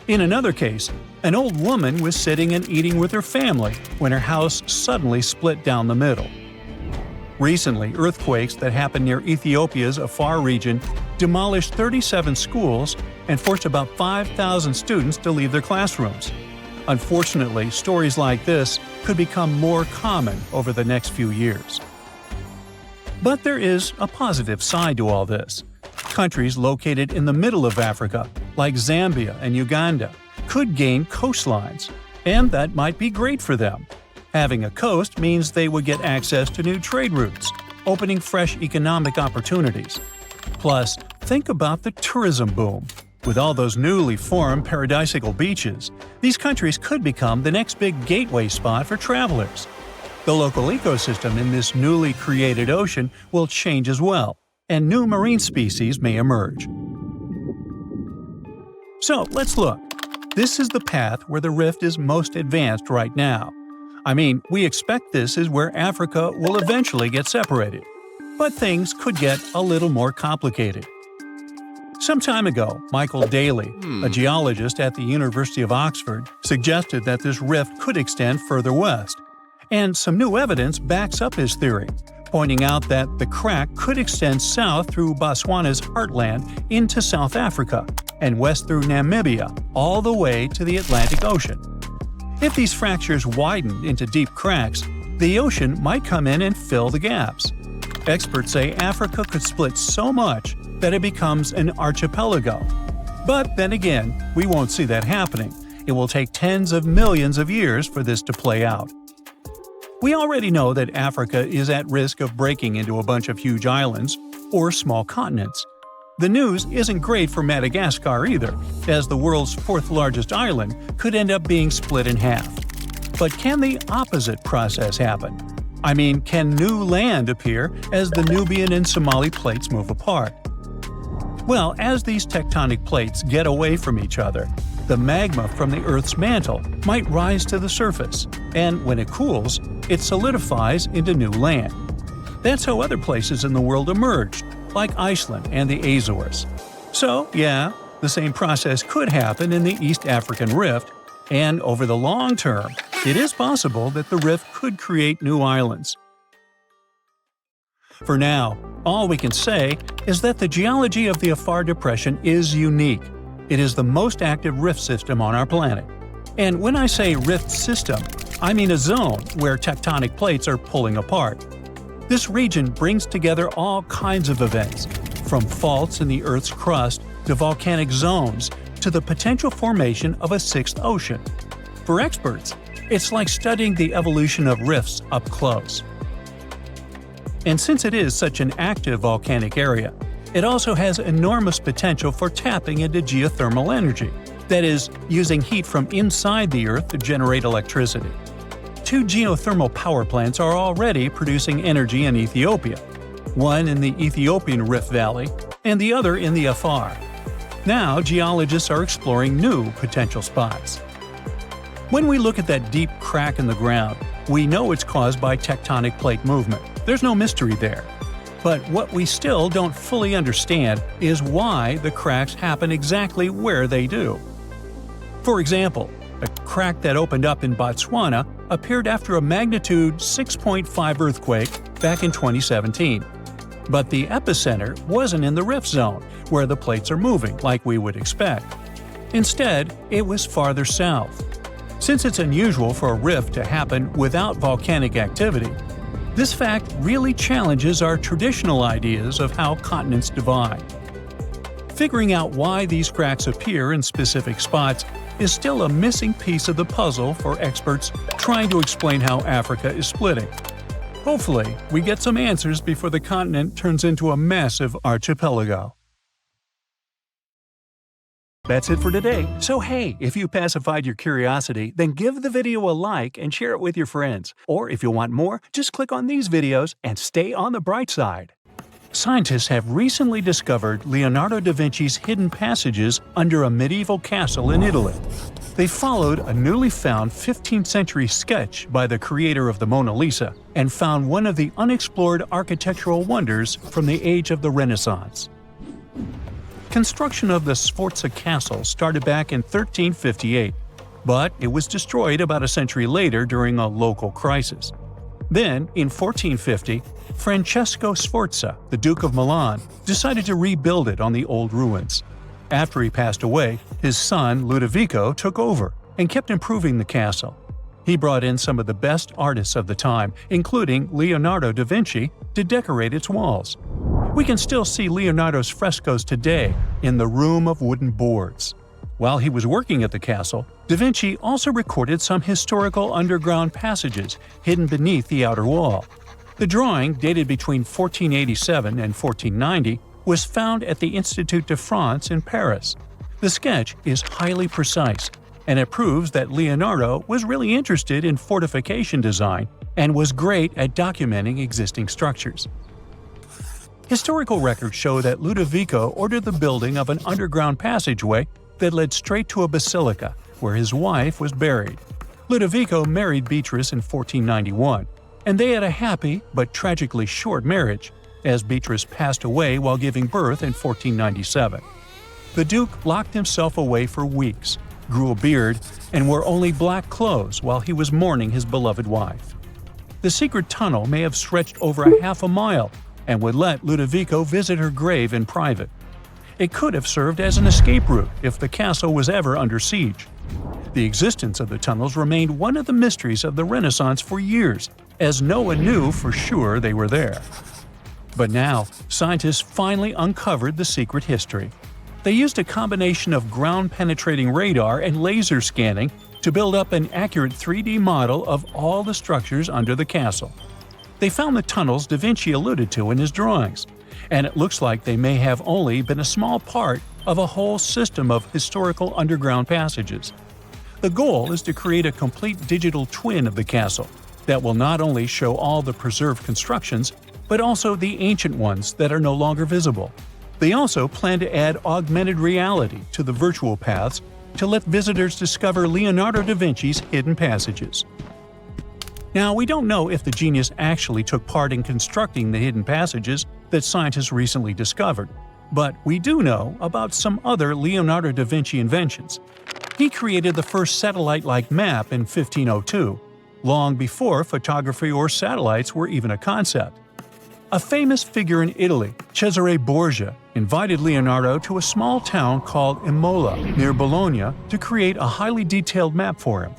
In another case, an old woman was sitting and eating with her family when her house suddenly split down the middle. Recently, earthquakes that happened near Ethiopia's Afar region demolished 37 schools and forced about 5,000 students to leave their classrooms. Unfortunately, stories like this could become more common over the next few years. But there is a positive side to all this. Countries located in the middle of Africa, like Zambia and Uganda, could gain coastlines, and that might be great for them. Having a coast means they would get access to new trade routes, opening fresh economic opportunities. Plus, think about the tourism boom. With all those newly formed paradisical beaches, these countries could become the next big gateway spot for travelers. The local ecosystem in this newly created ocean will change as well, and new marine species may emerge. So let's look. This is the path where the rift is most advanced right now. I mean, we expect this is where Africa will eventually get separated. But things could get a little more complicated. Some time ago, Michael Daly, a geologist at the University of Oxford, suggested that this rift could extend further west. And some new evidence backs up his theory, pointing out that the crack could extend south through Botswana's heartland into South Africa, and west through Namibia, all the way to the Atlantic Ocean. If these fractures widened into deep cracks, the ocean might come in and fill the gaps. Experts say Africa could split so much that it becomes an archipelago. But then again, we won't see that happening. It will take tens of millions of years for this to play out. We already know that Africa is at risk of breaking into a bunch of huge islands or small continents. The news isn't great for Madagascar either, as the world's fourth largest island could end up being split in half. But can the opposite process happen? I mean, can new land appear as the Nubian and Somali plates move apart? Well, as these tectonic plates get away from each other, the magma from the Earth's mantle might rise to the surface, and when it cools, it solidifies into new land. That's how other places in the world emerged, like Iceland and the Azores. So, yeah, the same process could happen in the East African Rift, and over the long term, it is possible that the rift could create new islands. For now, all we can say is that the geology of the Afar Depression is unique. It is the most active rift system on our planet. And when I say rift system, I mean a zone where tectonic plates are pulling apart. This region brings together all kinds of events, from faults in the Earth's crust to volcanic zones to the potential formation of a sixth ocean. For experts, it's like studying the evolution of rifts up close. And since it is such an active volcanic area, it also has enormous potential for tapping into geothermal energy, that is, using heat from inside the Earth to generate electricity. 2 geothermal power plants are already producing energy in Ethiopia, one in the Ethiopian Rift Valley and the other in the Afar. Now, geologists are exploring new potential spots. When we look at that deep crack in the ground, we know it's caused by tectonic plate movement. There's no mystery there. But what we still don't fully understand is why the cracks happen exactly where they do. For example, a crack that opened up in Botswana appeared after a magnitude 6.5 earthquake back in 2017. But the epicenter wasn't in the rift zone, where the plates are moving like we would expect. Instead, it was farther south. Since it's unusual for a rift to happen without volcanic activity, this fact really challenges our traditional ideas of how continents divide. Figuring out why these cracks appear in specific spots is still a missing piece of the puzzle for experts trying to explain how Africa is splitting. Hopefully, we get some answers before the continent turns into a massive archipelago. That's it for today. So hey, if you pacified your curiosity, then give the video a like and share it with your friends. Or if you want more, just click on these videos and stay on the bright side. Scientists have recently discovered Leonardo da Vinci's hidden passages under a medieval castle in Italy. They followed a newly found 15th century sketch by the creator of the Mona Lisa and found one of the unexplored architectural wonders from the age of the Renaissance. Construction of the Sforza Castle started back in 1358, but it was destroyed about a century later during a local crisis. Then, in 1450, Francesco Sforza, the Duke of Milan, decided to rebuild it on the old ruins. After he passed away, his son Ludovico took over and kept improving the castle. He brought in some of the best artists of the time, including Leonardo da Vinci, to decorate its walls. We can still see Leonardo's frescoes today in the Room of Wooden Boards. While he was working at the castle, da Vinci also recorded some historical underground passages hidden beneath the outer wall. The drawing, dated between 1487 and 1490, was found at the Institut de France in Paris. The sketch is highly precise, and it proves that Leonardo was really interested in fortification design and was great at documenting existing structures. Historical records show that Ludovico ordered the building of an underground passageway that led straight to a basilica, where his wife was buried. Ludovico married Beatrice in 1491, and they had a happy but tragically short marriage, as Beatrice passed away while giving birth in 1497. The Duke locked himself away for weeks, grew a beard, and wore only black clothes while he was mourning his beloved wife. The secret tunnel may have stretched over a half a mile and would let Ludovico visit her grave in private. It could have served as an escape route if the castle was ever under siege. The existence of the tunnels remained one of the mysteries of the Renaissance for years, as no one knew for sure they were there. But now, scientists finally uncovered the secret history. They used a combination of ground-penetrating radar and laser scanning to build up an accurate 3D model of all the structures under the castle. They found the tunnels Da Vinci alluded to in his drawings, and it looks like they may have only been a small part of a whole system of historical underground passages. The goal is to create a complete digital twin of the castle that will not only show all the preserved constructions, but also the ancient ones that are no longer visible. They also plan to add augmented reality to the virtual paths to let visitors discover Leonardo da Vinci's hidden passages. Now, we don't know if the genius actually took part in constructing the hidden passages that scientists recently discovered, but we do know about some other Leonardo da Vinci inventions. He created the first satellite-like map in 1502, long before photography or satellites were even a concept. A famous figure in Italy, Cesare Borgia, invited Leonardo to a small town called Imola, near Bologna, to create a highly detailed map for him.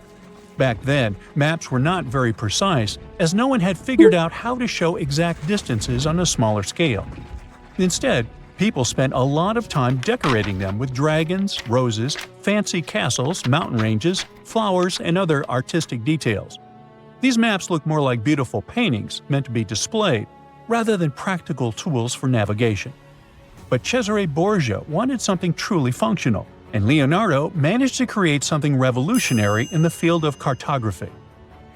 Back then, maps were not very precise, as no one had figured out how to show exact distances on a smaller scale. Instead, people spent a lot of time decorating them with dragons, roses, fancy castles, mountain ranges, flowers, and other artistic details. These maps look more like beautiful paintings meant to be displayed, rather than practical tools for navigation. But Cesare Borgia wanted something truly functional, and Leonardo managed to create something revolutionary in the field of cartography.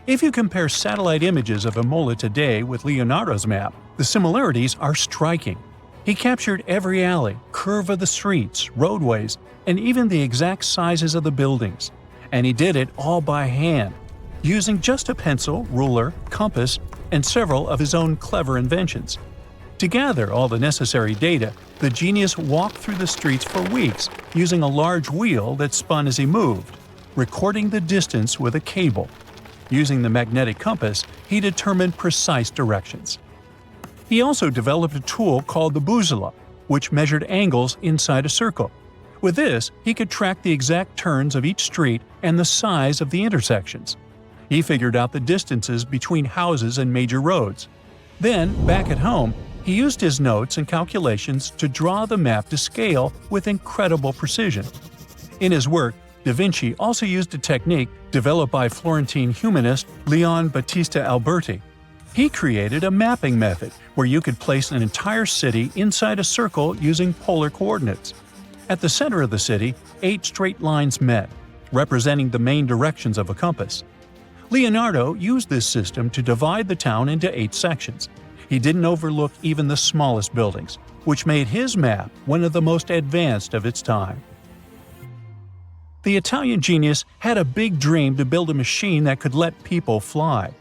If you compare satellite images of Imola today with Leonardo's map, the similarities are striking. He captured every alley, curve of the streets, roadways, and even the exact sizes of the buildings. And he did it all by hand, using just a pencil, ruler, compass, and several of his own clever inventions. To gather all the necessary data, the genius walked through the streets for weeks using a large wheel that spun as he moved, recording the distance with a cable. Using the magnetic compass, he determined precise directions. He also developed a tool called the bussola, which measured angles inside a circle. With this, he could track the exact turns of each street and the size of the intersections. He figured out the distances between houses and major roads. Then, back at home, he used his notes and calculations to draw the map to scale with incredible precision. In his work, Da Vinci also used a technique developed by Florentine humanist Leon Battista Alberti. He created a mapping method where you could place an entire city inside a circle using polar coordinates. At the center of the city, 8 straight lines met, representing the main directions of a compass. Leonardo used this system to divide the town into 8 sections. He didn't overlook even the smallest buildings, which made his map one of the most advanced of its time. The Italian genius had a big dream to build a machine that could let people fly.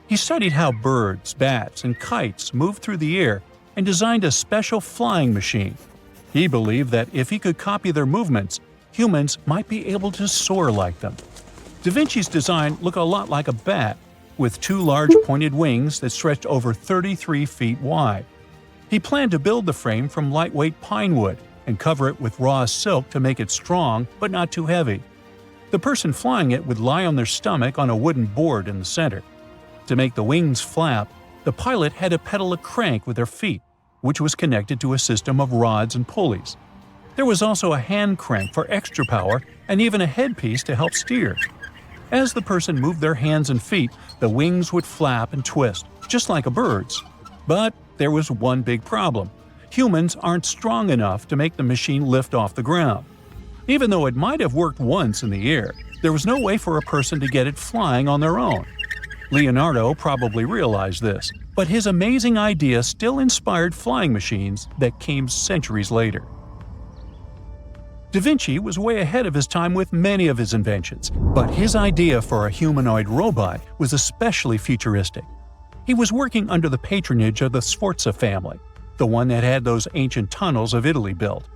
He studied how birds, bats, and kites move through the air and designed a special flying machine. He believed that if he could copy their movements, humans might be able to soar like them. Da Vinci's design looked a lot like a bat, with 2 large pointed wings that stretched over 33 feet wide. He planned to build the frame from lightweight pine wood and cover it with raw silk to make it strong but not too heavy. The person flying it would lie on their stomach on a wooden board in the center. To make the wings flap, the pilot had to pedal a crank with their feet, which was connected to a system of rods and pulleys. There was also a hand crank for extra power and even a headpiece to help steer. As the person moved their hands and feet, the wings would flap and twist, just like a bird's. But there was one big problem. Humans aren't strong enough to make the machine lift off the ground. Even though it might have worked once in the air, there was no way for a person to get it flying on their own. Leonardo probably realized this, but his amazing idea still inspired flying machines that came centuries later. Da Vinci was way ahead of his time with many of his inventions, but his idea for a humanoid robot was especially futuristic. He was working under the patronage of the Sforza family, the one that had those ancient tunnels of Italy built.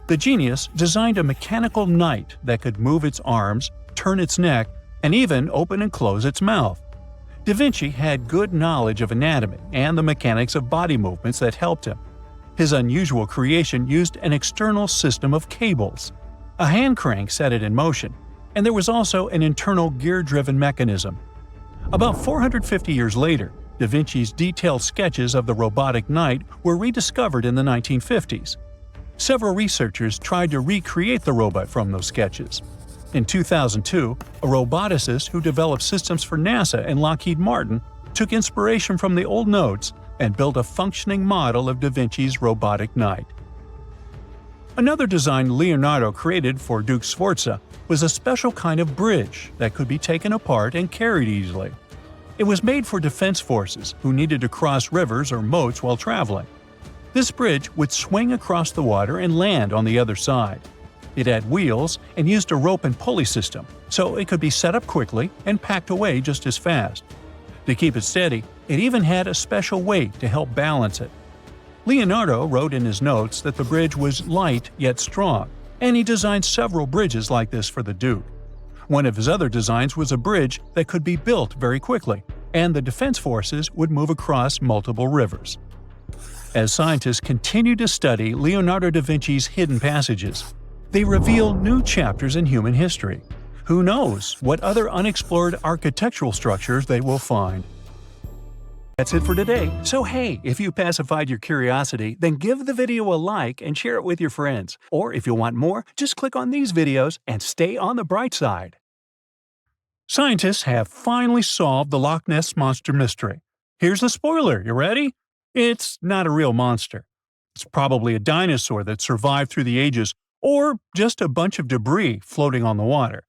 The genius designed a mechanical knight that could move its arms, turn its neck, and even open and close its mouth. Da Vinci had good knowledge of anatomy and the mechanics of body movements that helped him. His unusual creation used an external system of cables. A hand crank set it in motion, and there was also an internal gear-driven mechanism. About 450 years later, Da Vinci's detailed sketches of the robotic knight were rediscovered in the 1950s. Several researchers tried to recreate the robot from those sketches. In 2002, a roboticist who developed systems for NASA and Lockheed Martin took inspiration from the old notes and built a functioning model of Da Vinci's robotic knight. Another design Leonardo created for Duke Sforza was a special kind of bridge that could be taken apart and carried easily. It was made for defense forces who needed to cross rivers or moats while traveling. This bridge would swing across the water and land on the other side. It had wheels and used a rope and pulley system, so it could be set up quickly and packed away just as fast. To keep it steady, it even had a special weight to help balance it. Leonardo wrote in his notes that the bridge was light yet strong, and he designed several bridges like this for the Duke. One of his other designs was a bridge that could be built very quickly, and the defense forces would move across multiple rivers. As scientists continue to study Leonardo da Vinci's hidden passages, they reveal new chapters in human history. Who knows what other unexplored architectural structures they will find? That's it for today. So hey, if you pacified your curiosity, then give the video a like and share it with your friends. Or if you want more, just click on these videos and stay on the bright side. Scientists have finally solved the Loch Ness Monster mystery. Here's the spoiler, you ready? It's not a real monster. It's probably a dinosaur that survived through the ages, or just a bunch of debris floating on the water.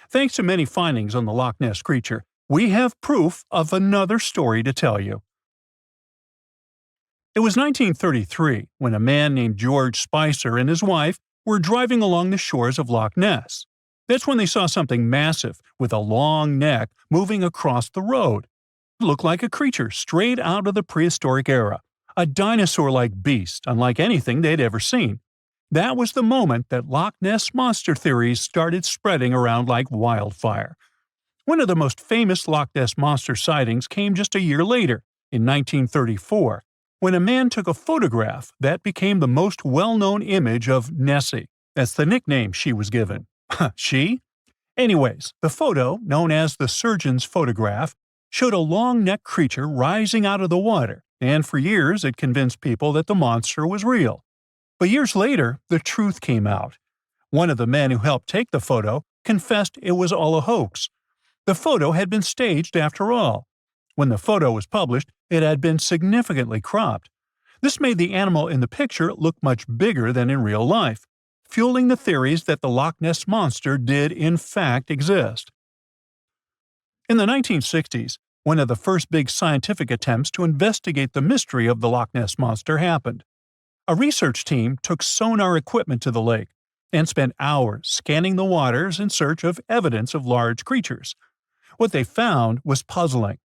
Thanks to many findings on the Loch Ness creature, we have proof of another story to tell you. It was 1933 when a man named George Spicer and his wife were driving along the shores of Loch Ness. That's when they saw something massive with a long neck moving across the road. It looked like a creature straight out of the prehistoric era, a dinosaur-like beast unlike anything they'd ever seen. That was the moment that Loch Ness monster theories started spreading around like wildfire. One of the most famous Loch Ness monster sightings came just a year later, in 1934, when a man took a photograph that became the most well-known image of Nessie. That's the nickname she was given. She? Anyways, the photo, known as the surgeon's photograph, showed a long-necked creature rising out of the water, and for years it convinced people that the monster was real. But years later, the truth came out. One of the men who helped take the photo confessed it was all a hoax. The photo had been staged after all. When the photo was published, it had been significantly cropped. This made the animal in the picture look much bigger than in real life, fueling the theories that the Loch Ness monster did in fact exist. In the 1960s, one of the first big scientific attempts to investigate the mystery of the Loch Ness monster happened. A research team took sonar equipment to the lake and spent hours scanning the waters in search of evidence of large creatures. What they found was puzzling.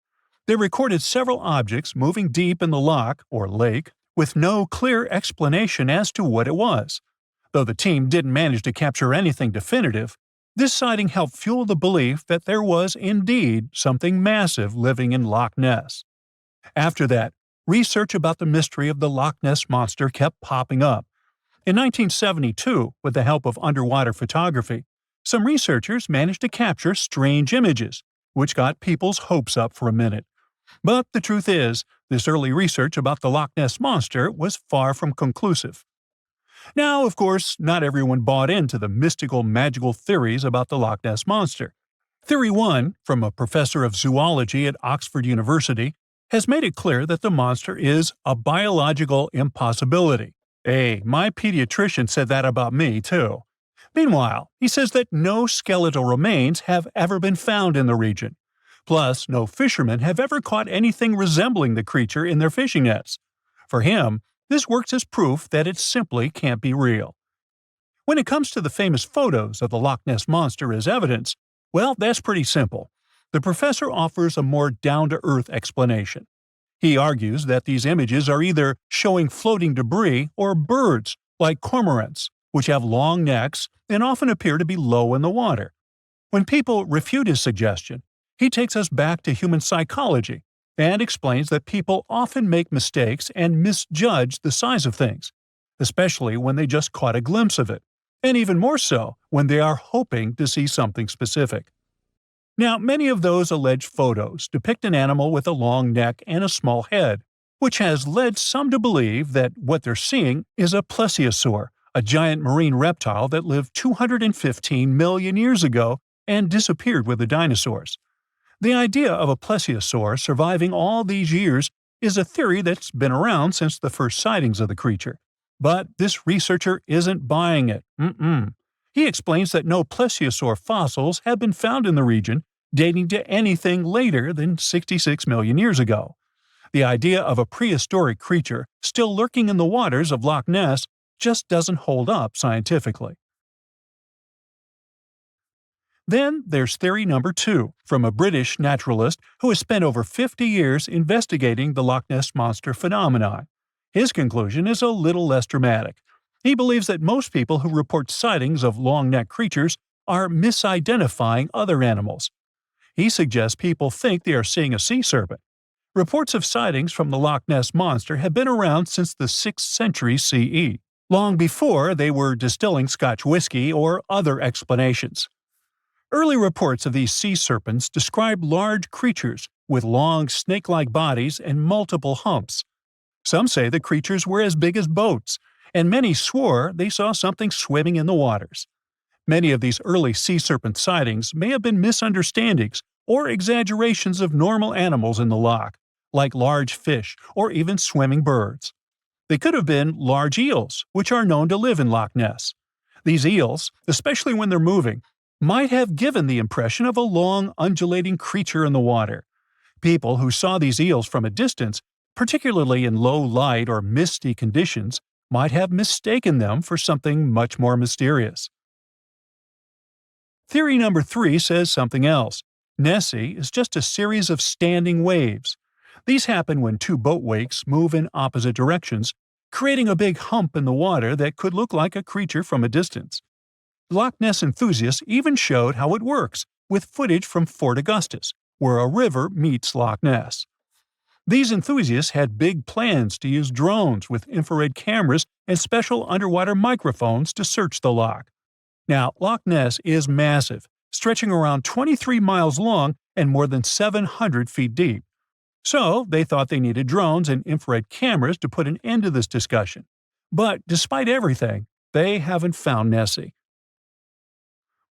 They recorded several objects moving deep in the loch, or lake, with no clear explanation as to what it was. Though the team didn't manage to capture anything definitive, this sighting helped fuel the belief that there was indeed something massive living in Loch Ness. After that, research about the mystery of the Loch Ness monster kept popping up. In 1972, with the help of underwater photography, some researchers managed to capture strange images, which got people's hopes up for a minute. But the truth is, this early research about the Loch Ness monster was far from conclusive. Now, of course, not everyone bought into the mystical, magical theories about the Loch Ness monster. Theory 1, from a professor of zoology at Oxford University, has made it clear that the monster is a biological impossibility. Hey, my pediatrician said that about me, too. Meanwhile, he says that no skeletal remains have ever been found in the region. Plus, no fishermen have ever caught anything resembling the creature in their fishing nets. For him, this works as proof that it simply can't be real. When it comes to the famous photos of the Loch Ness Monster as evidence, well, that's pretty simple. The professor offers a more down-to-earth explanation. He argues that these images are either showing floating debris or birds, like cormorants, which have long necks and often appear to be low in the water. When people refute his suggestion, he takes us back to human psychology and explains that people often make mistakes and misjudge the size of things, especially when they just caught a glimpse of it, and even more so when they are hoping to see something specific. Now, many of those alleged photos depict an animal with a long neck and a small head, which has led some to believe that what they're seeing is a plesiosaur, a giant marine reptile that lived 215 million years ago and disappeared with the dinosaurs. The idea of a plesiosaur surviving all these years is a theory that's been around since the first sightings of the creature. But this researcher isn't buying it. He explains that no plesiosaur fossils have been found in the region dating to anything later than 66 million years ago. The idea of a prehistoric creature still lurking in the waters of Loch Ness just doesn't hold up scientifically. Then there's theory number 2, from a British naturalist who has spent over 50 years investigating the Loch Ness Monster phenomenon. His conclusion is a little less dramatic. He believes that most people who report sightings of long-necked creatures are misidentifying other animals. He suggests people think they are seeing a sea serpent. Reports of sightings from the Loch Ness Monster have been around since the 6th century CE, long before they were distilling Scotch whiskey or other explanations. Early reports of these sea serpents describe large creatures with long snake-like bodies and multiple humps. Some say the creatures were as big as boats, and many swore they saw something swimming in the waters. Many of these early sea serpent sightings may have been misunderstandings or exaggerations of normal animals in the loch, like large fish or even swimming birds. They could have been large eels, which are known to live in Loch Ness. These eels, especially when they're moving, might have given the impression of a long, undulating creature in the water. People who saw these eels from a distance, particularly in low light or misty conditions, might have mistaken them for something much more mysterious. Theory number 3 says something else. Nessie is just a series of standing waves. These happen when two boat wakes move in opposite directions, creating a big hump in the water that could look like a creature from a distance. Loch Ness enthusiasts even showed how it works, with footage from Fort Augustus, where a river meets Loch Ness. These enthusiasts had big plans to use drones with infrared cameras and special underwater microphones to search the loch. Now, Loch Ness is massive, stretching around 23 miles long and more than 700 feet deep. So, they thought they needed drones and infrared cameras to put an end to this discussion. But despite everything, they haven't found Nessie.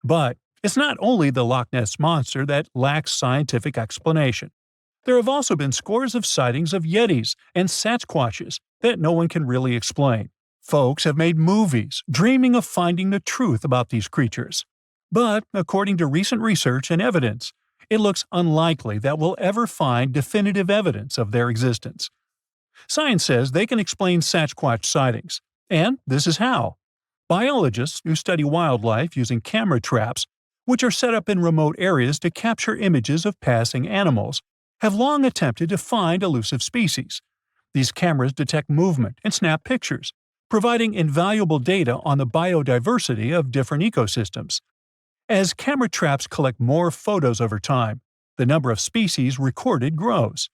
But it's not only the Loch Ness Monster that lacks scientific explanation. There have also been scores of sightings of Yetis and Sasquatches that no one can really explain. Folks have made movies, dreaming of finding the truth about these creatures. But, according to recent research and evidence, it looks unlikely that we'll ever find definitive evidence of their existence. Science says they can explain Sasquatch sightings, and this is how. Biologists who study wildlife using camera traps, which are set up in remote areas to capture images of passing animals, have long attempted to find elusive species. These cameras detect movement and snap pictures, providing invaluable data on the biodiversity of different ecosystems. As camera traps collect more photos over time, the number of species recorded grows.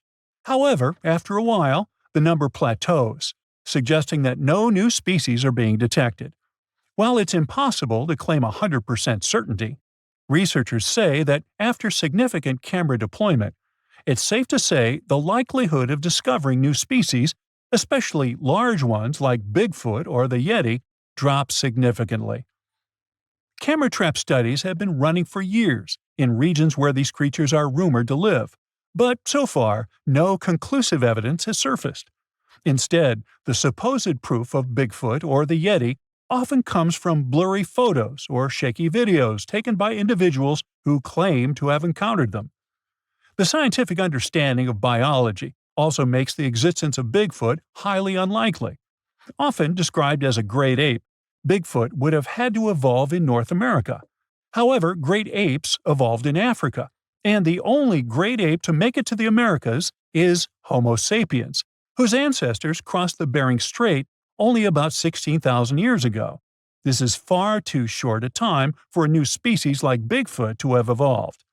However, after a while, the number plateaus, suggesting that no new species are being detected. While it's impossible to claim 100% certainty, researchers say that after significant camera deployment, it's safe to say the likelihood of discovering new species, especially large ones like Bigfoot or the Yeti, drops significantly. Camera trap studies have been running for years in regions where these creatures are rumored to live, but so far, no conclusive evidence has surfaced. Instead, the supposed proof of Bigfoot or the Yeti often comes from blurry photos or shaky videos taken by individuals who claim to have encountered them. The scientific understanding of biology also makes the existence of Bigfoot highly unlikely. Often described as a great ape, Bigfoot would have had to evolve in North America. However, great apes evolved in Africa, and the only great ape to make it to the Americas is Homo sapiens, whose ancestors crossed the Bering Strait only about 16,000 years ago. This is far too short a time for a new species like Bigfoot to have evolved.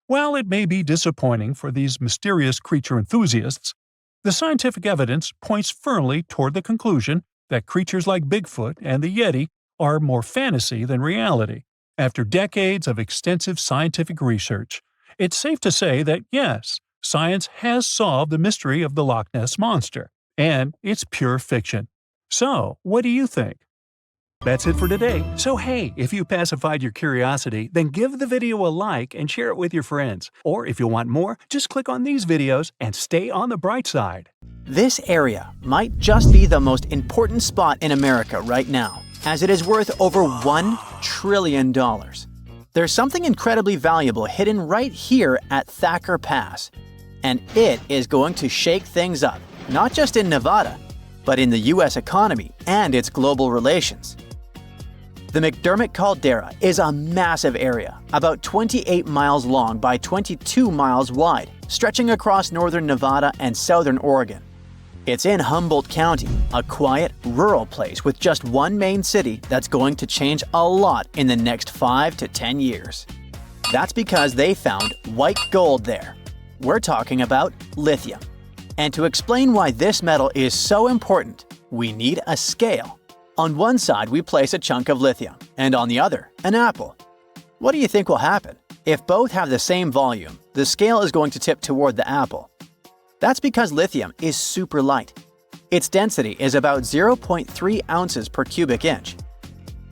While it may be disappointing for these mysterious creature enthusiasts, the scientific evidence points firmly toward the conclusion that creatures like Bigfoot and the Yeti are more fantasy than reality. After decades of extensive scientific research, it's safe to say that yes, science has solved the mystery of the Loch Ness Monster, and it's pure fiction. So, what do you think? That's it for today. So hey, if you pacified your curiosity, then give the video a like and share it with your friends. Or if you want more, just click on these videos and stay on the bright side. This area might just be the most important spot in America right now, as it is worth over $1 trillion. There's something incredibly valuable hidden right here at Thacker Pass, and it is going to shake things up, not just in Nevada, but in the US economy and its global relations. The McDermott Caldera is a massive area, about 28 miles long by 22 miles wide, stretching across northern Nevada and southern Oregon. It's in Humboldt County, a quiet, rural place with just one main city that's going to change a lot in the next 5 to 10 years. That's because they found white gold there. We're talking about lithium. And to explain why this metal is so important, we need a scale. On one side, we place a chunk of lithium, and on the other, an apple. What do you think will happen? If both have the same volume, the scale is going to tip toward the apple. That's because lithium is super light. Its density is about 0.3 ounces per cubic inch,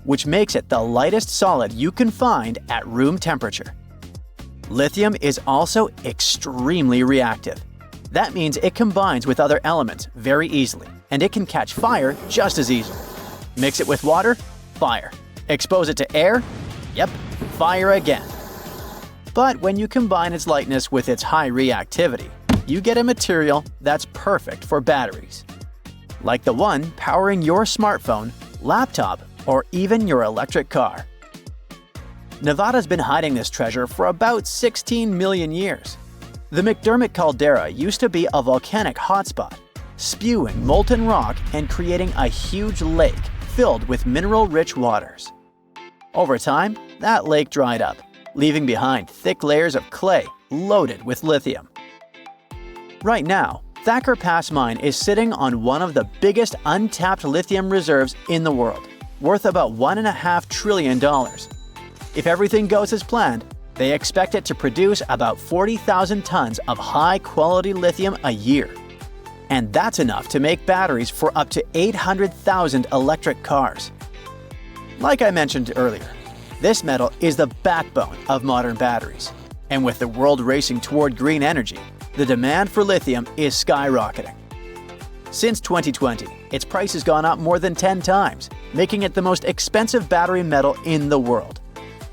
which makes it the lightest solid you can find at room temperature. Lithium is also extremely reactive. That means it combines with other elements very easily, and it can catch fire just as easily. Mix it with water, fire. Expose it to air, yep, fire again. But when you combine its lightness with its high reactivity, you get a material that's perfect for batteries. Like the one powering your smartphone, laptop, or even your electric car. Nevada's been hiding this treasure for about 16 million years. The McDermott Caldera used to be a volcanic hotspot, spewing molten rock and creating a huge lake filled with mineral-rich waters. Over time, that lake dried up, leaving behind thick layers of clay loaded with lithium. Right now, Thacker Pass Mine is sitting on one of the biggest untapped lithium reserves in the world, worth about $1.5 trillion. If everything goes as planned, they expect it to produce about 40,000 tons of high-quality lithium a year. And that's enough to make batteries for up to 800,000 electric cars. Like I mentioned earlier, this metal is the backbone of modern batteries. And with the world racing toward green energy, the demand for lithium is skyrocketing. Since 2020, its price has gone up more than 10 times, making it the most expensive battery metal in the world.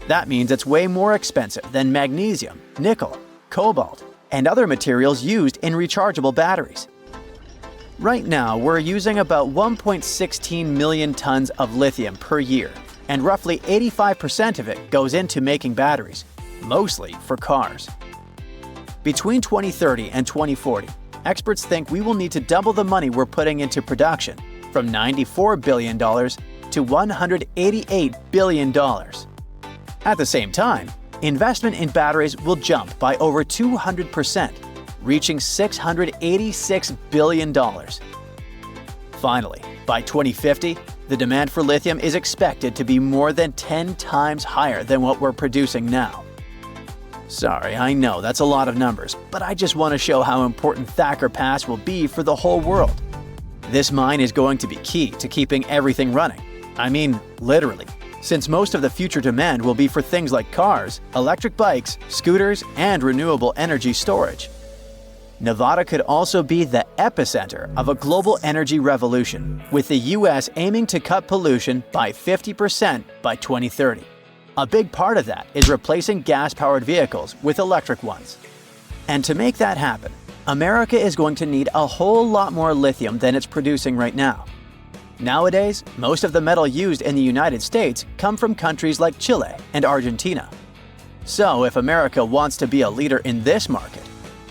That means it's way more expensive than magnesium, nickel, cobalt, and other materials used in rechargeable batteries. Right now, we're using about 1.16 million tons of lithium per year, and roughly 85% of it goes into making batteries, mostly for cars. Between 2030 and 2040, experts think we will need to double the money we're putting into production, from $94 billion to $188 billion. At the same time, investment in batteries will jump by over 200%, reaching $686 billion. Finally, by 2050, the demand for lithium is expected to be more than 10 times higher than what we're producing now. Sorry, I know that's a lot of numbers, but I just want to show how important Thacker Pass will be for the whole world. This mine is going to be key to keeping everything running. I mean, literally, since most of the future demand will be for things like cars, electric bikes, scooters, and renewable energy storage. Nevada could also be the epicenter of a global energy revolution, with the US aiming to cut pollution by 50% by 2030. A big part of that is replacing gas-powered vehicles with electric ones. And to make that happen, America is going to need a whole lot more lithium than it's producing right now. Nowadays, most of the metal used in the United States come from countries like Chile and Argentina. So if America wants to be a leader in this market,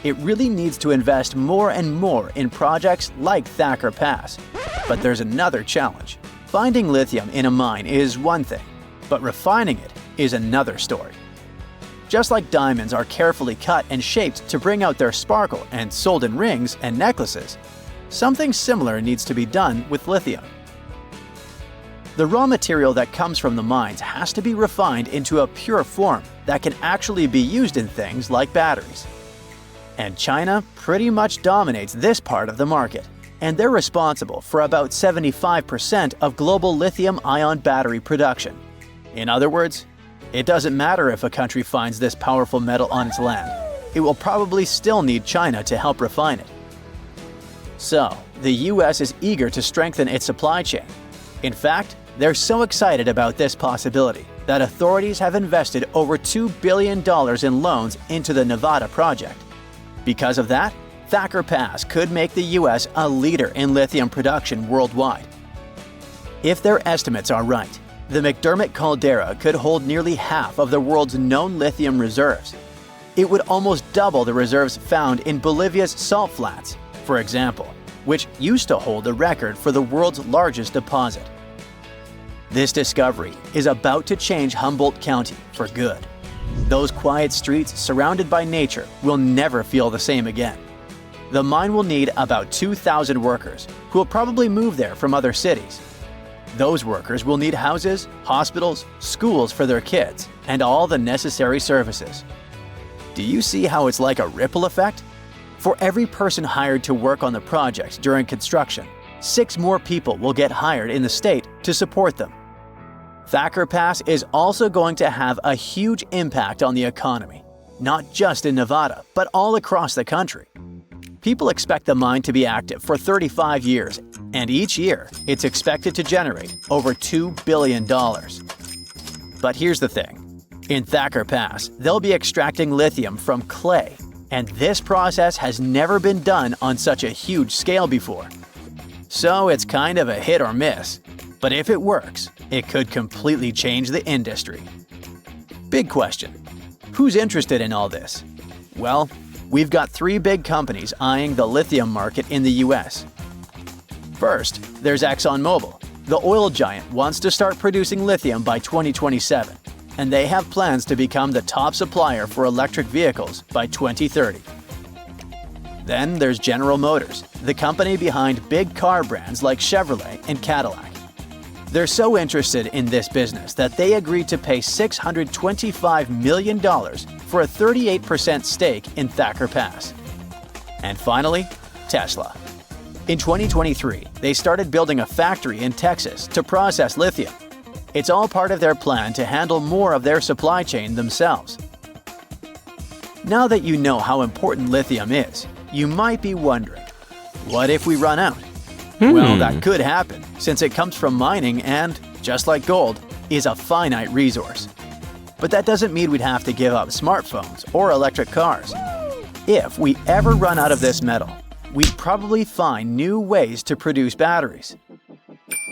it really needs to invest more and more in projects like Thacker Pass. But there's another challenge. Finding lithium in a mine is one thing, but refining it is another story. Just like diamonds are carefully cut and shaped to bring out their sparkle and sold in rings and necklaces, something similar needs to be done with lithium. The raw material that comes from the mines has to be refined into a pure form that can actually be used in things like batteries. And China pretty much dominates this part of the market, and they're responsible for about 75% of global lithium-ion battery production. In other words, it doesn't matter if a country finds this powerful metal on its land, it will probably still need China to help refine it. So, the US is eager to strengthen its supply chain. In fact, they're so excited about this possibility that authorities have invested over $2 billion in loans into the Nevada project. Because of that, Thacker Pass could make the US a leader in lithium production worldwide. If their estimates are right, the McDermott caldera could hold nearly half of the world's known lithium reserves. It would almost double the reserves found in Bolivia's salt flats, for example, which used to hold the record for the world's largest deposit. This discovery is about to change Humboldt County for good. Those quiet streets surrounded by nature will never feel the same again. The mine will need about 2,000 workers who will probably move there from other cities. Those workers will need houses, hospitals, schools for their kids, and all the necessary services. Do you see how it's like a ripple effect? For every person hired to work on the project during construction, 6 more people will get hired in the state to support them. Thacker Pass is also going to have a huge impact on the economy, not just in Nevada, but all across the country. People expect the mine to be active for 35 years, and each year it's expected to generate over $2 billion. But here's the thing. In Thacker Pass, they'll be extracting lithium from clay, and this process has never been done on such a huge scale before. So it's kind of a hit or miss. But if it works, it could completely change the industry. Big question. Who's interested in all this? Well, we've got 3 big companies eyeing the lithium market in the US. First, there's ExxonMobil. The oil giant wants to start producing lithium by 2027, and they have plans to become the top supplier for electric vehicles by 2030. Then there's General Motors, the company behind big car brands like Chevrolet and Cadillac. They're so interested in this business that they agreed to pay $625 million for a 38% stake in Thacker Pass. And finally, Tesla. In 2023, they started building a factory in Texas to process lithium. It's all part of their plan to handle more of their supply chain themselves. Now that you know how important lithium is, you might be wondering, what if we run out? Well, that could happen, since it comes from mining and, just like gold, is a finite resource. But that doesn't mean we'd have to give up smartphones or electric cars. If we ever run out of this metal, we'd probably find new ways to produce batteries.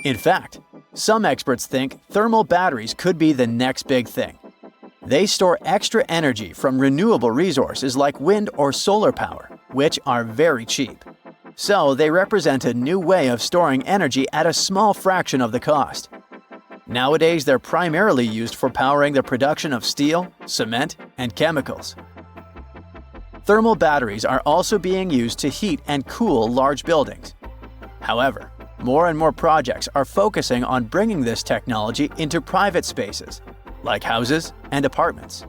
In fact, some experts think thermal batteries could be the next big thing. They store extra energy from renewable resources like wind or solar power, which are very cheap. So they represent a new way of storing energy at a small fraction of the cost. Nowadays, they're primarily used for powering the production of steel, cement, and chemicals. Thermal batteries are also being used to heat and cool large buildings. However, more and more projects are focusing on bringing this technology into private spaces, like houses and apartments.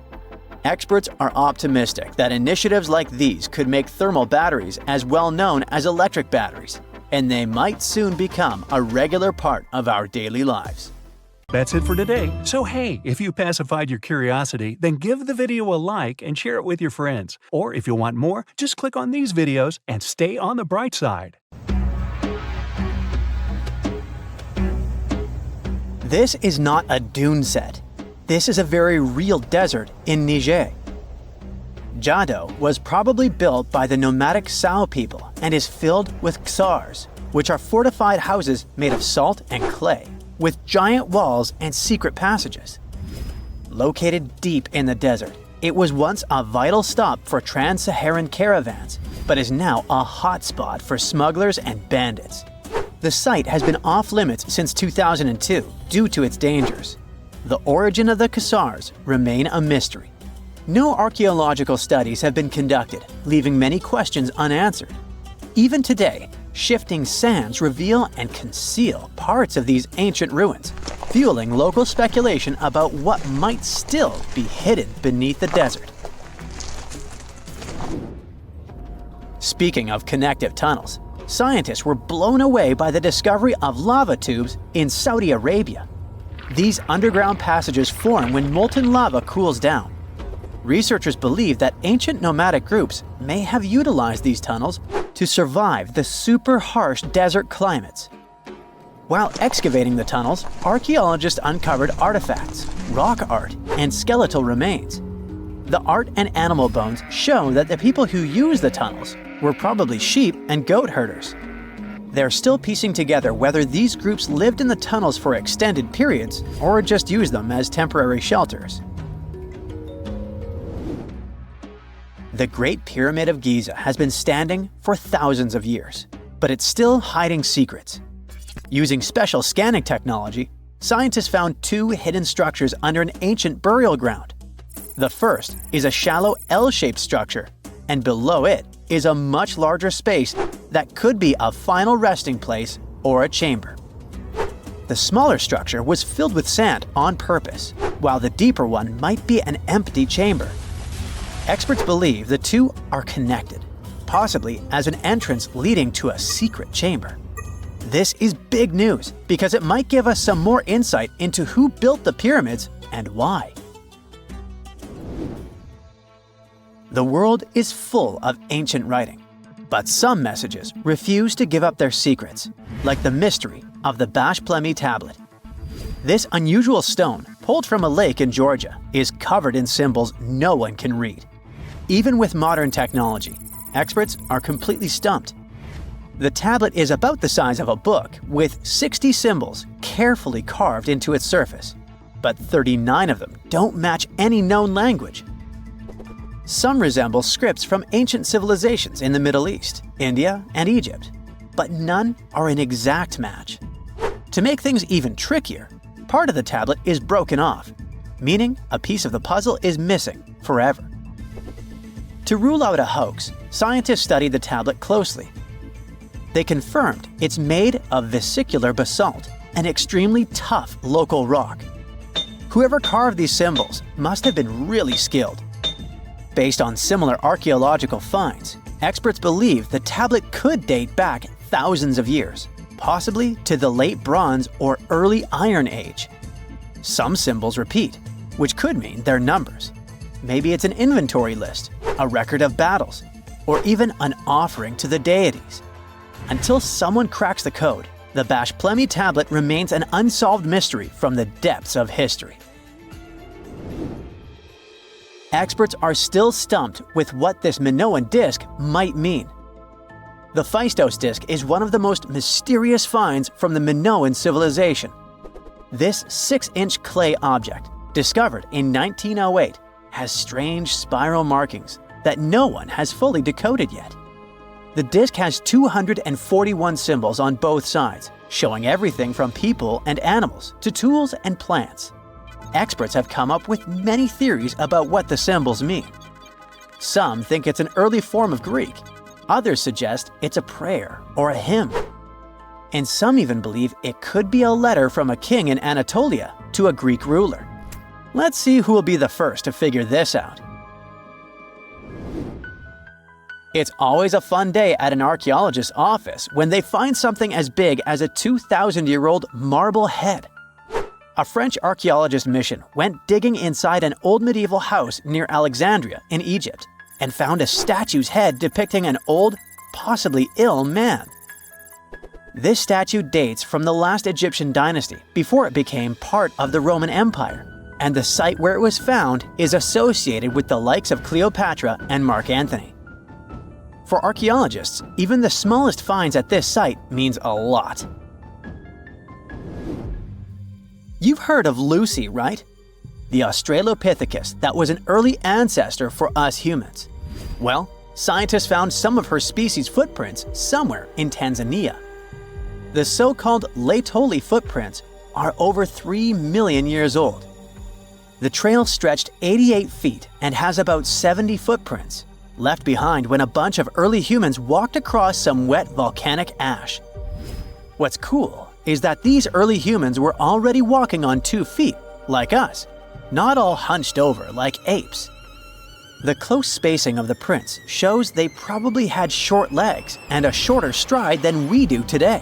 Experts are optimistic that initiatives like these could make thermal batteries as well known as electric batteries, and they might soon become a regular part of our daily lives. That's it for today. So hey, if you pacified your curiosity, then give the video a like and share it with your friends. Or if you want more, just click on these videos and stay on the bright side. This is not a dune set. This is a very real desert in Niger. Jado was probably built by the nomadic Sao people and is filled with ksars, which are fortified houses made of salt and clay, with giant walls and secret passages. Located deep in the desert, it was once a vital stop for trans-Saharan caravans, but is now a hotspot for smugglers and bandits. The site has been off-limits since 2002 due to its dangers. The origin of the ksars remain a mystery. No archaeological studies have been conducted, leaving many questions unanswered. Even today, shifting sands reveal and conceal parts of these ancient ruins, fueling local speculation about what might still be hidden beneath the desert. Speaking of connective tunnels, scientists were blown away by the discovery of lava tubes in Saudi Arabia. These underground passages form when molten lava cools down. Researchers believe that ancient nomadic groups may have utilized these tunnels to survive the super harsh desert climates. While excavating the tunnels, archaeologists uncovered artifacts, rock art, and skeletal remains. The art and animal bones show that the people who used the tunnels were probably sheep and goat herders. They're still piecing together whether these groups lived in the tunnels for extended periods or just used them as temporary shelters. The Great Pyramid of Giza has been standing for thousands of years, but it's still hiding secrets. Using special scanning technology, scientists found two hidden structures under an ancient burial ground. The first is a shallow L-shaped structure, and below it is a much larger space that could be a final resting place or a chamber. The smaller structure was filled with sand on purpose, while the deeper one might be an empty chamber. Experts believe the two are connected, possibly as an entrance leading to a secret chamber. This is big news because it might give us some more insight into who built the pyramids and why. The world is full of ancient writing, but some messages refuse to give up their secrets, like the mystery of the Bash Plemi tablet. This unusual stone, pulled from a lake in Georgia, is covered in symbols no one can read. Even with modern technology, experts are completely stumped. The tablet is about the size of a book, with 60 symbols carefully carved into its surface, but 39 of them don't match any known language. Some resemble scripts from ancient civilizations in the Middle East, India, and Egypt, but none are an exact match. To make things even trickier, part of the tablet is broken off, meaning a piece of the puzzle is missing forever. To rule out a hoax, scientists studied the tablet closely. They confirmed it's made of vesicular basalt, an extremely tough local rock. Whoever carved these symbols must have been really skilled. Based on similar archaeological finds, experts believe the tablet could date back thousands of years, possibly to the late Bronze or early Iron Age. Some symbols repeat, which could mean they're numbers. Maybe it's an inventory list, a record of battles, or even an offering to the deities. Until someone cracks the code, the Bash Plemi tablet remains an unsolved mystery from the depths of history. Experts are still stumped with what this Minoan disk might mean. The Phaistos disk is one of the most mysterious finds from the Minoan civilization. This 6-inch clay object, discovered in 1908, has strange spiral markings that no one has fully decoded yet. The disk has 241 symbols on both sides, showing everything from people and animals to tools and plants. Experts have come up with many theories about what the symbols mean. Some think it's an early form of Greek. Others suggest it's a prayer or a hymn. And some even believe it could be a letter from a king in Anatolia to a Greek ruler. Let's see who will be the first to figure this out. It's always a fun day at an archaeologist's office when they find something as big as a 2,000-year-old marble head. A French archaeologist mission went digging inside an old medieval house near Alexandria in Egypt and found a statue's head depicting an old, possibly ill man. This statue dates from the last Egyptian dynasty before it became part of the Roman Empire, and the site where it was found is associated with the likes of Cleopatra and Mark Antony. For archaeologists, even the smallest finds at this site means a lot. You've heard of Lucy, right? The Australopithecus that was an early ancestor for us humans. Well, scientists found some of her species' footprints somewhere in Tanzania. The so-called Laetoli footprints are over 3 million years old. The trail stretched 88 feet and has about 70 footprints, left behind when a bunch of early humans walked across some wet volcanic ash. What's cool is that these early humans were already walking on 2 feet, like us, not all hunched over like apes. The close spacing of the prints shows they probably had short legs and a shorter stride than we do today.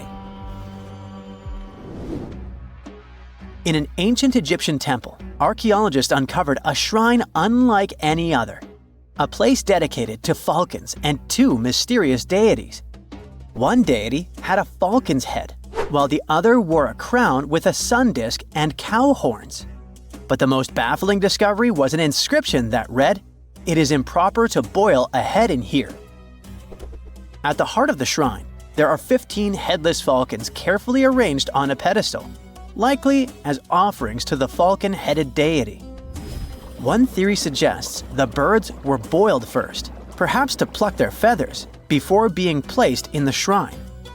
In an ancient Egyptian temple, archaeologists uncovered a shrine unlike any other, a place dedicated to falcons and 2 mysterious deities. One deity had a falcon's head, while the other wore a crown with a sun disk and cow horns. But the most baffling discovery was an inscription that read, "It is improper to boil a head in here." At the heart of the shrine, there are 15 headless falcons carefully arranged on a pedestal, likely as offerings to the falcon-headed deity. One theory suggests the birds were boiled first, perhaps to pluck their feathers, before being placed in the shrine,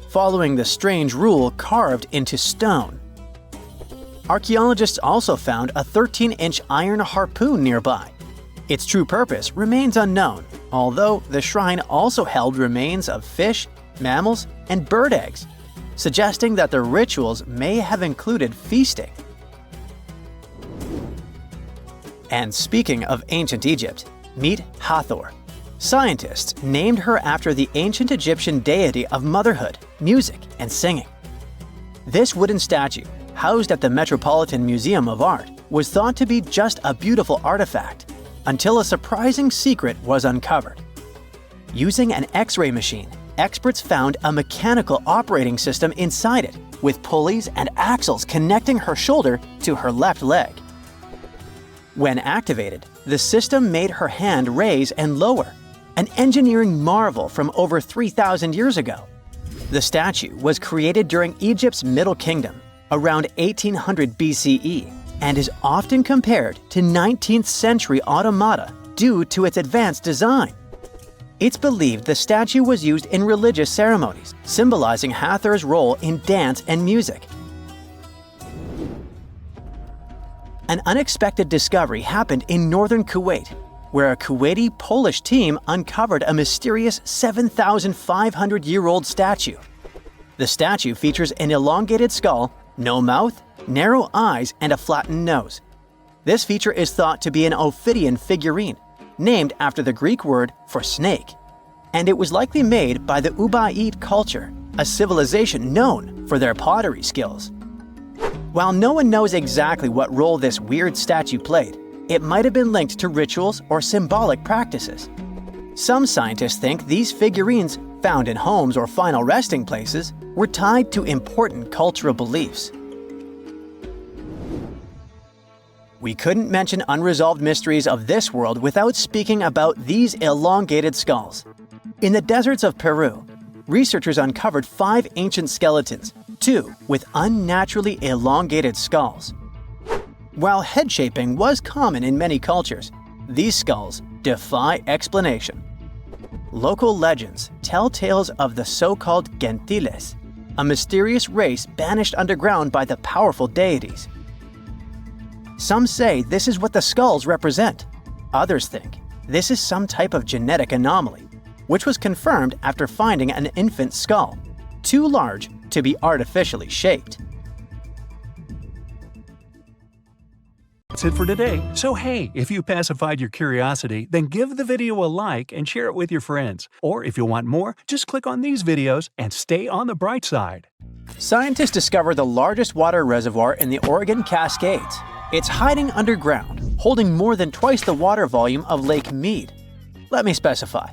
following the strange rule carved into stone. Archaeologists also found a 13-inch iron harpoon nearby. Its true purpose remains unknown, although the shrine also held remains of fish, mammals, and bird eggs, suggesting that the rituals may have included feasting. And speaking of ancient Egypt, meet Hathor. Scientists named her after the ancient Egyptian deity of motherhood, music, and singing. This wooden statue, housed at the Metropolitan Museum of Art, was thought to be just a beautiful artifact, until a surprising secret was uncovered. Using an X-ray machine, experts found a mechanical operating system inside it, with pulleys and axles connecting her shoulder to her left leg. When activated, the system made her hand raise and lower, an engineering marvel from over 3,000 years ago. The statue was created during Egypt's Middle Kingdom, around 1800 BCE, and is often compared to 19th century automata due to its advanced design. It's believed the statue was used in religious ceremonies, symbolizing Hathor's role in dance and music. An unexpected discovery happened in northern Kuwait, where a Kuwaiti-Polish team uncovered a mysterious 7,500-year-old statue. The statue features an elongated skull, no mouth, narrow eyes, and a flattened nose. This feature is thought to be an Ophidian figurine, named after the Greek word for snake, and it was likely made by the Ubaid culture, a civilization known for their pottery skills. While no one knows exactly what role this weird statue played, it might have been linked to rituals or symbolic practices. Some scientists think these figurines, found in homes or final resting places, were tied to important cultural beliefs. We couldn't mention unresolved mysteries of this world without speaking about these elongated skulls. In the deserts of Peru, researchers uncovered 5 ancient skeletons, 2 with unnaturally elongated skulls. While head shaping was common in many cultures, these skulls defy explanation. Local legends tell tales of the so-called gentiles, a mysterious race banished underground by the powerful deities. Some say this is what the skulls represent. Others think this is some type of genetic anomaly, which was confirmed after finding an infant skull, too large to be artificially shaped. that's it for today. So hey, if you pacified your curiosity, then give the video a like and share it with your friends. Or if you want more, just click on these videos and stay on the bright side. Scientists discovered the largest water reservoir in the Oregon Cascades. It's hiding underground, holding more than twice the water volume of Lake Mead. Let me specify.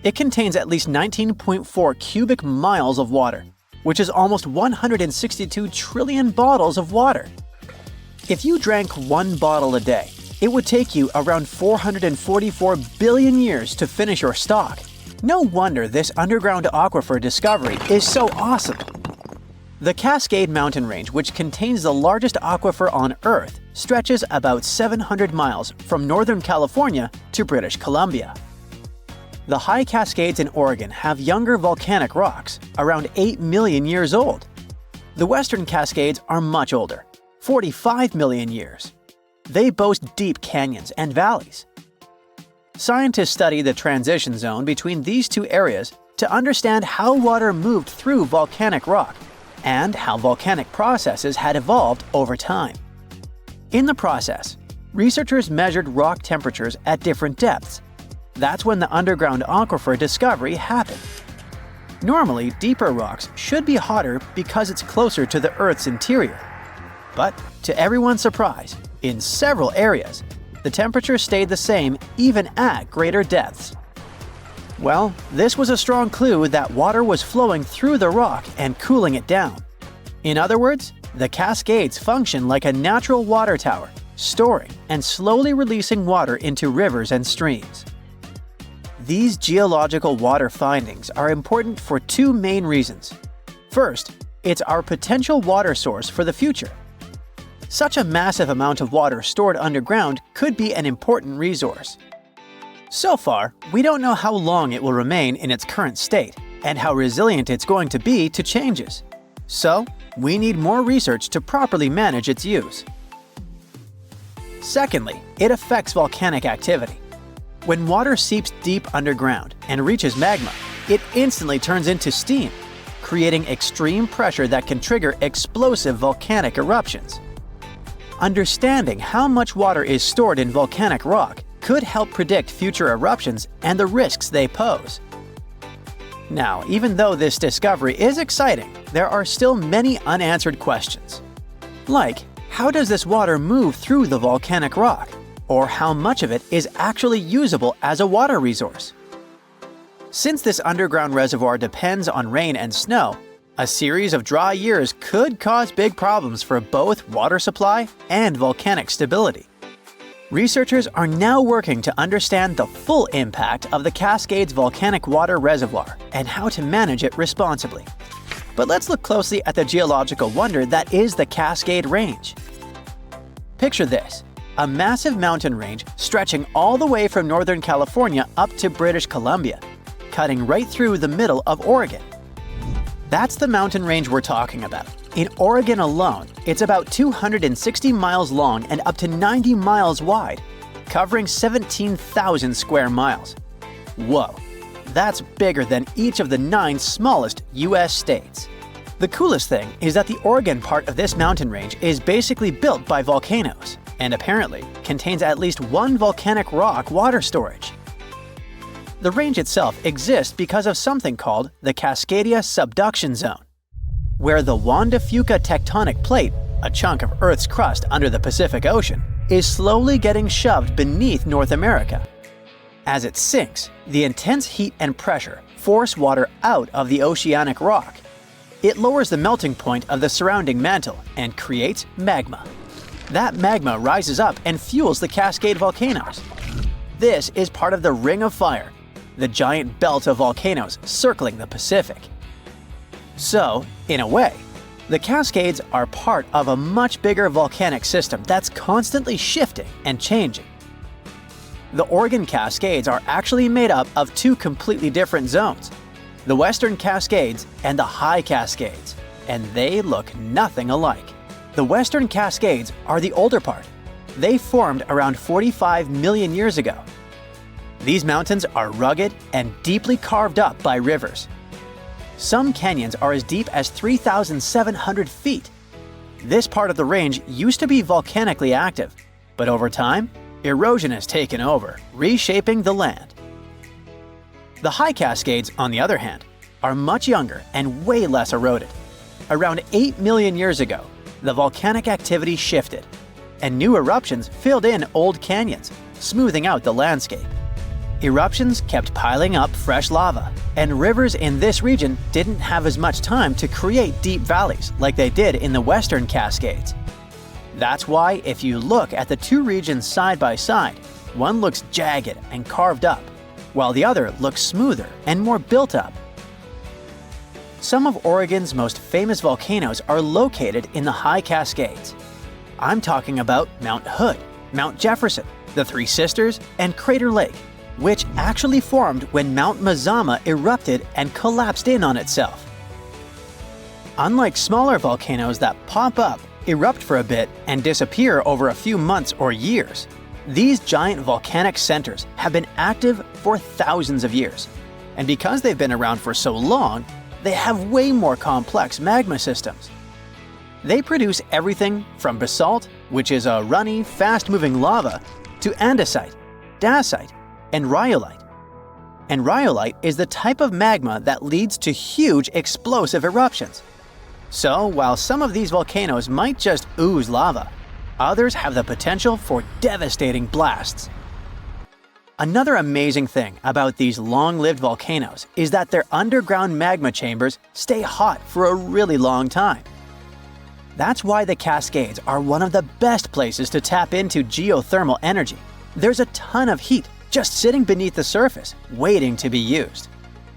It contains at least 19.4 cubic miles of water, which is almost 162 trillion bottles of water. If you drank one bottle a day, it would take you around 444 billion years to finish your stock. No wonder this underground aquifer discovery is so awesome. The Cascade Mountain Range, which contains the largest aquifer on Earth, stretches about 700 miles from Northern California to British Columbia. The high Cascades in Oregon have younger volcanic rocks, around 8 million years old. The Western Cascades are much older, 45 million years. They boast deep canyons and valleys. Scientists study the transition zone between these two areas to understand how water moved through volcanic rock and how volcanic processes had evolved over time. In the process, researchers measured rock temperatures at different depths. That's when the underground aquifer discovery happened. Normally, deeper rocks should be hotter because it's closer to the Earth's interior. But, to everyone's surprise, in several areas, the temperature stayed the same even at greater depths. Well, this was a strong clue that water was flowing through the rock and cooling it down. In other words, the Cascades function like a natural water tower, storing and slowly releasing water into rivers and streams. These geological water findings are important for two main reasons. First, it's our potential water source for the future. Such a massive amount of water stored underground could be an important resource. So far, we don't know how long it will remain in its current state and how resilient it's going to be to changes. So, we need more research to properly manage its use. Secondly, it affects volcanic activity. When water seeps deep underground and reaches magma, it instantly turns into steam, creating extreme pressure that can trigger explosive volcanic eruptions. Understanding how much water is stored in volcanic rock could help predict future eruptions and the risks they pose. Now, even though this discovery is exciting, there are still many unanswered questions. Like, how does this water move through the volcanic rock? Or how much of it is actually usable as a water resource? Since this underground reservoir depends on rain and snow, a series of dry years could cause big problems for both water supply and volcanic stability. Researchers are now working to understand the full impact of the Cascades volcanic water reservoir and how to manage it responsibly. But let's look closely at the geological wonder that is the Cascade Range. Picture this, a massive mountain range stretching all the way from Northern California up to British Columbia, cutting right through the middle of Oregon. That's the mountain range we're talking about. In Oregon alone, it's about 260 miles long and up to 90 miles wide, covering 17,000 square miles. Whoa, that's bigger than each of the 9 smallest US states. The coolest thing is that the Oregon part of this mountain range is basically built by volcanoes, and apparently contains at least one volcanic rock water storage. The range itself exists because of something called the Cascadia Subduction Zone, where the Juan de Fuca tectonic plate, a chunk of Earth's crust under the Pacific Ocean, is slowly getting shoved beneath North America. As it sinks, the intense heat and pressure force water out of the oceanic rock. It lowers the melting point of the surrounding mantle and creates magma. That magma rises up and fuels the Cascade volcanoes. This is part of the Ring of Fire, the giant belt of volcanoes circling the Pacific. So, in a way, the Cascades are part of a much bigger volcanic system that's constantly shifting and changing. The Oregon Cascades are actually made up of two completely different zones, the Western Cascades and the High Cascades, and they look nothing alike. The Western Cascades are the older part. They formed around 45 million years ago. These mountains are rugged and deeply carved up by rivers. Some canyons are as deep as 3,700 feet. This part of the range used to be volcanically active, But over time, erosion has taken over, reshaping the land. The high Cascades, on the other hand, are much younger and way less eroded. Around 8 million years ago, the volcanic activity shifted, and new eruptions filled in old canyons, smoothing out the landscape. Eruptions kept piling up fresh lava, and rivers in this region didn't have as much time to create deep valleys like they did in the Western Cascades. That's why if you look at the two regions side by side, one looks jagged and carved up, while the other looks smoother and more built up. Some of Oregon's most famous volcanoes are located in the high Cascades. I'm talking about Mount Hood, Mount Jefferson, the Three Sisters, and Crater Lake, which actually formed when Mount Mazama erupted and collapsed in on itself. Unlike smaller volcanoes that pop up, erupt for a bit, and disappear over a few months or years, these giant volcanic centers have been active for thousands of years. And because they've been around for so long, they have way more complex magma systems. They produce everything from basalt, which is a runny, fast-moving lava, to andesite, dacite, and rhyolite. And rhyolite is the type of magma that leads to huge explosive eruptions. So, while some of these volcanoes might just ooze lava, others have the potential for devastating blasts. Another amazing thing about these long-lived volcanoes is that their underground magma chambers stay hot for a really long time. That's why the Cascades are one of the best places to tap into geothermal energy. There's a ton of heat just sitting beneath the surface, waiting to be used.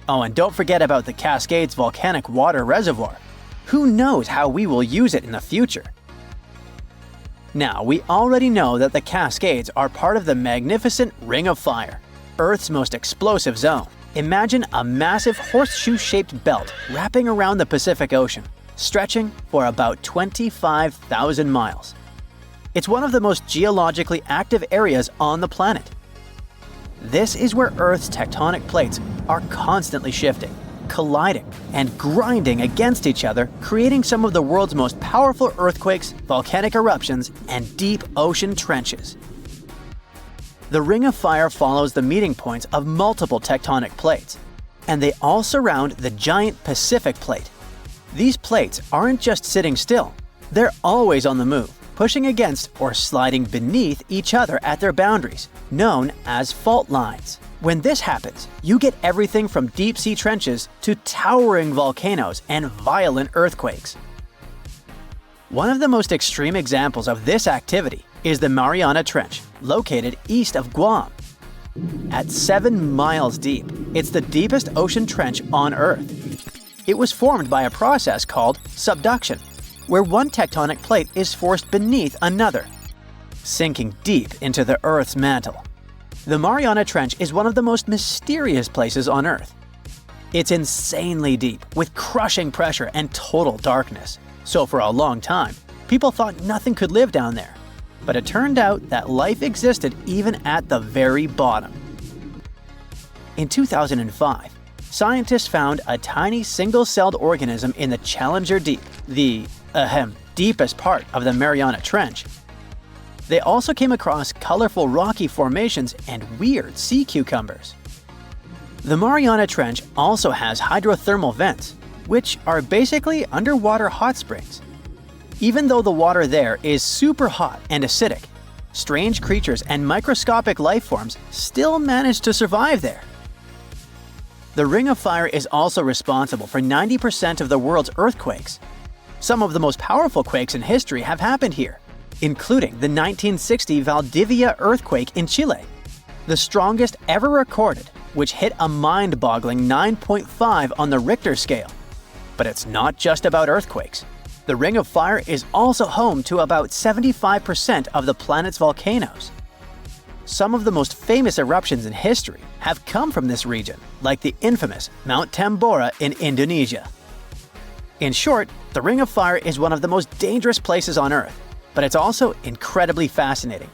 Oh, and don't forget about the Cascades volcanic water reservoir. Who knows how we will use it in the future? Now, we already know that the Cascades are part of the magnificent Ring of Fire, Earth's most explosive zone. Imagine a massive horseshoe-shaped belt wrapping around the Pacific Ocean, stretching for about 25,000 miles. It's one of the most geologically active areas on the planet. This is where Earth's tectonic plates are constantly shifting, colliding, and grinding against each other, creating some of the world's most powerful earthquakes, volcanic eruptions, and deep ocean trenches. The Ring of Fire follows the meeting points of multiple tectonic plates, and they all surround the giant Pacific Plate. These plates aren't just sitting still, they're always on the move, pushing against or sliding beneath each other at their boundaries, known as fault lines. When this happens, you get everything from deep-sea trenches to towering volcanoes and violent earthquakes. One of the most extreme examples of this activity is the Mariana Trench, located east of Guam. At 7 miles deep, it's the deepest ocean trench on Earth. It was formed by a process called subduction, where one tectonic plate is forced beneath another, sinking deep into the Earth's mantle. The Mariana Trench is one of the most mysterious places on Earth. It's insanely deep, with crushing pressure and total darkness. So for a long time, people thought nothing could live down there. But it turned out that life existed even at the very bottom. In 2005, scientists found a tiny single-celled organism in the Challenger Deep, the deepest part of the Mariana Trench. They also came across colorful rocky formations and weird sea cucumbers. The Mariana Trench also has hydrothermal vents, which are basically underwater hot springs. Even though the water there is super hot and acidic, strange creatures and microscopic life forms still manage to survive there. The Ring of Fire is also responsible for 90% of the world's earthquakes. Some of the most powerful quakes in history have happened here, including the 1960 Valdivia earthquake in Chile, the strongest ever recorded, which hit a mind-boggling 9.5 on the Richter scale. But it's not just about earthquakes. The Ring of Fire is also home to about 75% of the planet's volcanoes. Some of the most famous eruptions in history have come from this region, like the infamous Mount Tambora in Indonesia. In short, the Ring of Fire is one of the most dangerous places on Earth, but it's also incredibly fascinating.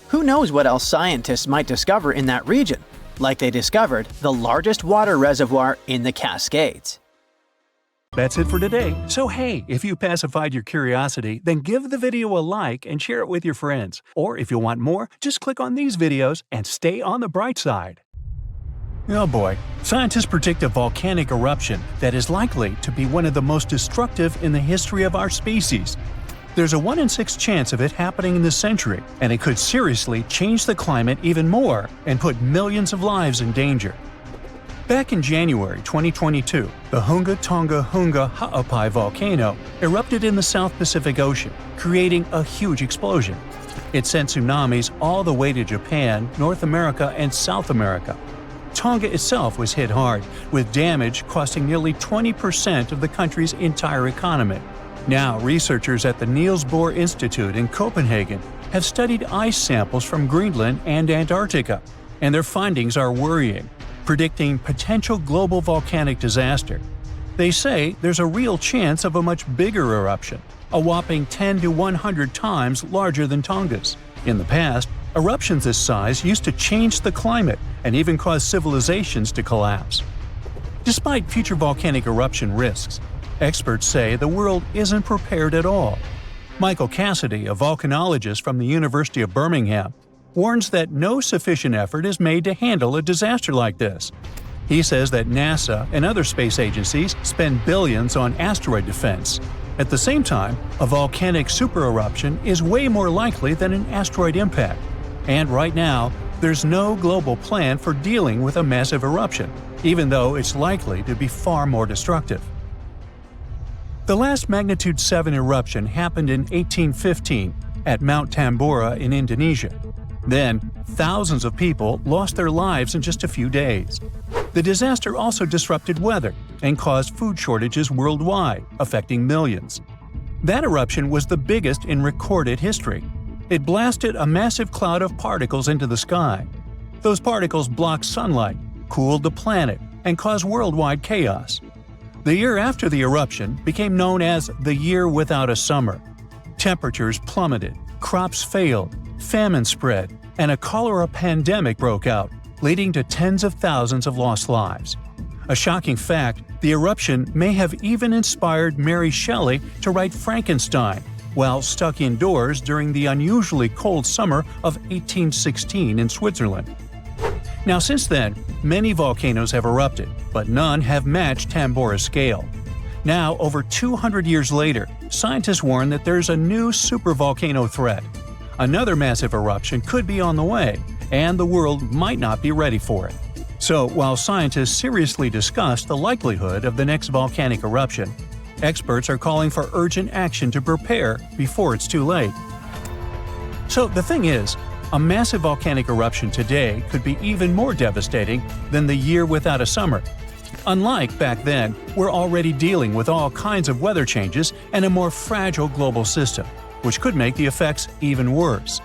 Who knows what else scientists might discover in that region, like they discovered the largest water reservoir in the Cascades. That's it for today. So hey, if you pacified your curiosity, then give the video a like and share it with your friends. Or if you want more, just click on these videos and stay on the bright side. Oh boy, scientists predict a volcanic eruption that is likely to be one of the most destructive in the history of our species. There's a 1 in 6 chance of it happening in this century, and it could seriously change the climate even more and put millions of lives in danger. Back in January 2022, the Hunga Tonga Hunga Ha'apai volcano erupted in the South Pacific Ocean, creating a huge explosion. It sent tsunamis all the way to Japan, North America, and South America. Tonga itself was hit hard, with damage costing nearly 20% of the country's entire economy. Now, researchers at the Niels Bohr Institute in Copenhagen have studied ice samples from Greenland and Antarctica, and their findings are worrying, predicting potential global volcanic disaster. They say there's a real chance of a much bigger eruption, a whopping 10 to 100 times larger than Tonga's. In the past, eruptions this size used to change the climate and even cause civilizations to collapse. Despite future volcanic eruption risks, experts say the world isn't prepared at all. Michael Cassidy, a volcanologist from the University of Birmingham, warns that no sufficient effort is made to handle a disaster like this. He says that NASA and other space agencies spend billions on asteroid defense. At the same time, a volcanic supereruption is way more likely than an asteroid impact. And right now, there's no global plan for dealing with a massive eruption, even though it's likely to be far more destructive. The last magnitude 7 eruption happened in 1815 at Mount Tambora in Indonesia. Then, thousands of people lost their lives in just a few days. The disaster also disrupted weather and caused food shortages worldwide, affecting millions. That eruption was the biggest in recorded history. It blasted a massive cloud of particles into the sky. Those particles blocked sunlight, cooled the planet, and caused worldwide chaos. The year after the eruption became known as the Year Without a Summer. Temperatures plummeted, crops failed, famine spread, and a cholera pandemic broke out, leading to tens of thousands of lost lives. A shocking fact, the eruption may have even inspired Mary Shelley to write Frankenstein while stuck indoors during the unusually cold summer of 1816 in Switzerland. Now since then, many volcanoes have erupted, but none have matched Tambora's scale. Now, over 200 years later, scientists warn that there's a new supervolcano threat. Another massive eruption could be on the way, and the world might not be ready for it. So, while scientists seriously discuss the likelihood of the next volcanic eruption, experts are calling for urgent action to prepare before it's too late. So, the thing is, a massive volcanic eruption today could be even more devastating than the Year Without a Summer. Unlike back then, we're already dealing with all kinds of weather changes and a more fragile global system, which could make the effects even worse.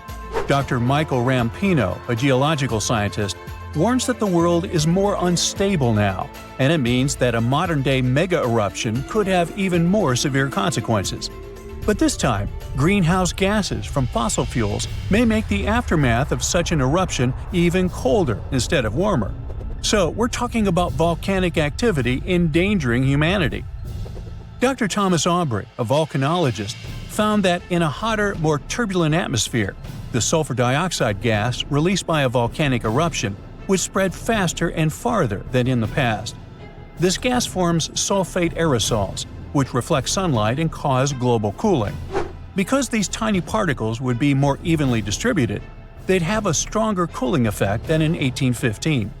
Dr. Michael Rampino, a geological scientist, warns that the world is more unstable now, and it means that a modern-day mega-eruption could have even more severe consequences. But this time, greenhouse gases from fossil fuels may make the aftermath of such an eruption even colder instead of warmer. So we're talking about volcanic activity endangering humanity. Dr. Thomas Aubrey, a volcanologist, found that in a hotter, more turbulent atmosphere, the sulfur dioxide gas released by a volcanic eruption would spread faster and farther than in the past. This gas forms sulfate aerosols, which reflect sunlight and cause global cooling. Because these tiny particles would be more evenly distributed, they'd have a stronger cooling effect than in 1815.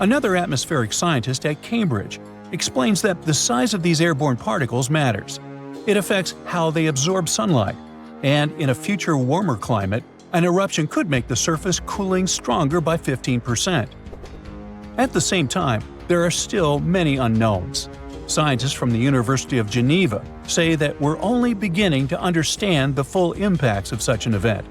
Another atmospheric scientist at Cambridge explains that the size of these airborne particles matters. It affects how they absorb sunlight, and in a future warmer climate, an eruption could make the surface cooling stronger by 15%. At the same time, there are still many unknowns. Scientists from the University of Geneva say that we're only beginning to understand the full impacts of such an event.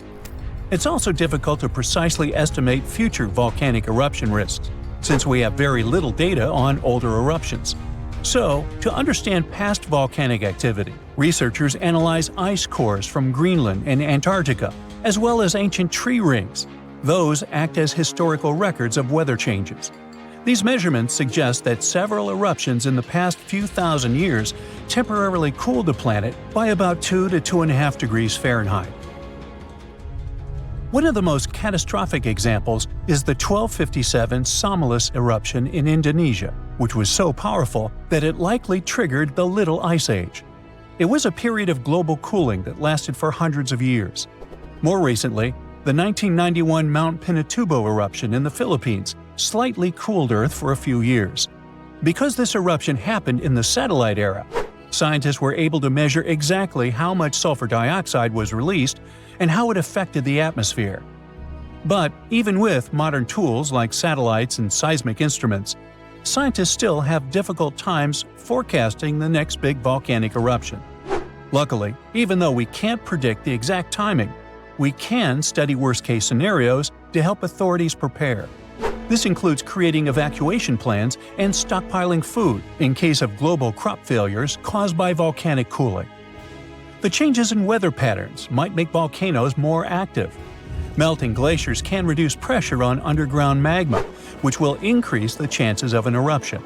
It's also difficult to precisely estimate future volcanic eruption risks, since we have very little data on older eruptions. So, to understand past volcanic activity, researchers analyze ice cores from Greenland and Antarctica, as well as ancient tree rings. Those act as historical records of weather changes. These measurements suggest that several eruptions in the past few thousand years temporarily cooled the planet by about 2 to 2.5 degrees Fahrenheit. One of the most catastrophic examples is the 1257 Somalis eruption in Indonesia, which was so powerful that it likely triggered the Little Ice Age. It was a period of global cooling that lasted for hundreds of years. More recently, the 1991 Mount Pinatubo eruption in the Philippines slightly cooled Earth for a few years. Because this eruption happened in the satellite era, scientists were able to measure exactly how much sulfur dioxide was released and how it affected the atmosphere. But even with modern tools like satellites and seismic instruments, scientists still have difficult times forecasting the next big volcanic eruption. Luckily, even though we can't predict the exact timing, we can study worst-case scenarios to help authorities prepare. This includes creating evacuation plans and stockpiling food in case of global crop failures caused by volcanic cooling. The changes in weather patterns might make volcanoes more active. Melting glaciers can reduce pressure on underground magma, which will increase the chances of an eruption.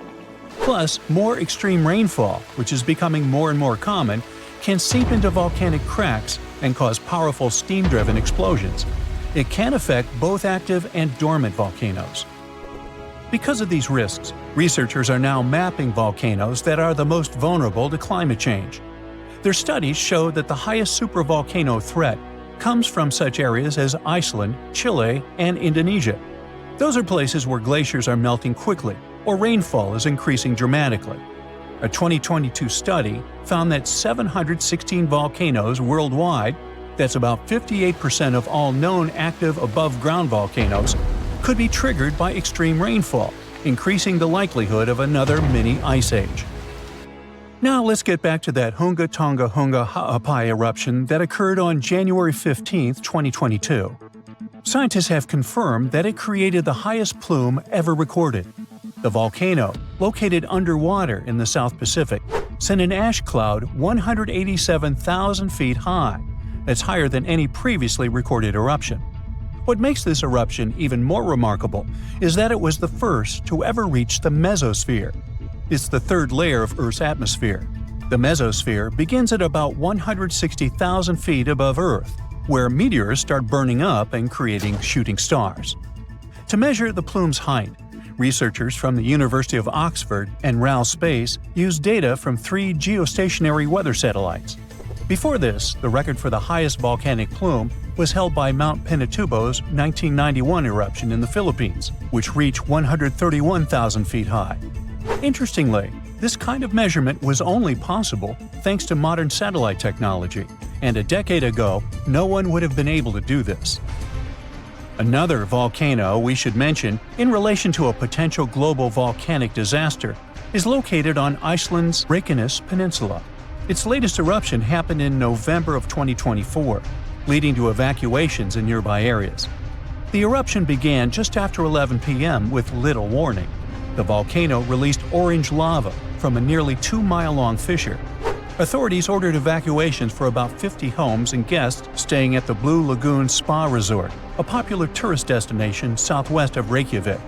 Plus, more extreme rainfall, which is becoming more and more common, can seep into volcanic cracks and cause powerful steam-driven explosions. It can affect both active and dormant volcanoes. Because of these risks, researchers are now mapping volcanoes that are the most vulnerable to climate change. Their studies show that the highest supervolcano threat comes from such areas as Iceland, Chile, and Indonesia. Those are places where glaciers are melting quickly or rainfall is increasing dramatically. A 2022 study found that 716 volcanoes worldwide, that's about 58% of all known active above-ground volcanoes, could be triggered by extreme rainfall, increasing the likelihood of another mini ice age. Now let's get back to that Hunga Tonga Hunga Ha'apai eruption that occurred on January 15, 2022. Scientists have confirmed that it created the highest plume ever recorded. The volcano, located underwater in the South Pacific, sent an ash cloud 187,000 feet high. That's higher than any previously recorded eruption. What makes this eruption even more remarkable is that it was the first to ever reach the mesosphere. It's the third layer of Earth's atmosphere. The mesosphere begins at about 160,000 feet above Earth, where meteors start burning up and creating shooting stars. To measure the plume's height, researchers from the University of Oxford and RAL Space used data from 3 geostationary weather satellites. Before this, the record for the highest volcanic plume was held by Mount Pinatubo's 1991 eruption in the Philippines, which reached 131,000 feet high. Interestingly, this kind of measurement was only possible thanks to modern satellite technology, and a decade ago, no one would have been able to do this. Another volcano we should mention in relation to a potential global volcanic disaster is located on Iceland's Reykjanes Peninsula. Its latest eruption happened in November of 2024, leading to evacuations in nearby areas. The eruption began just after 11 p.m. with little warning. The volcano released orange lava from a nearly 2-mile-long fissure. Authorities ordered evacuations for about 50 homes and guests staying at the Blue Lagoon Spa Resort, a popular tourist destination southwest of Reykjavik.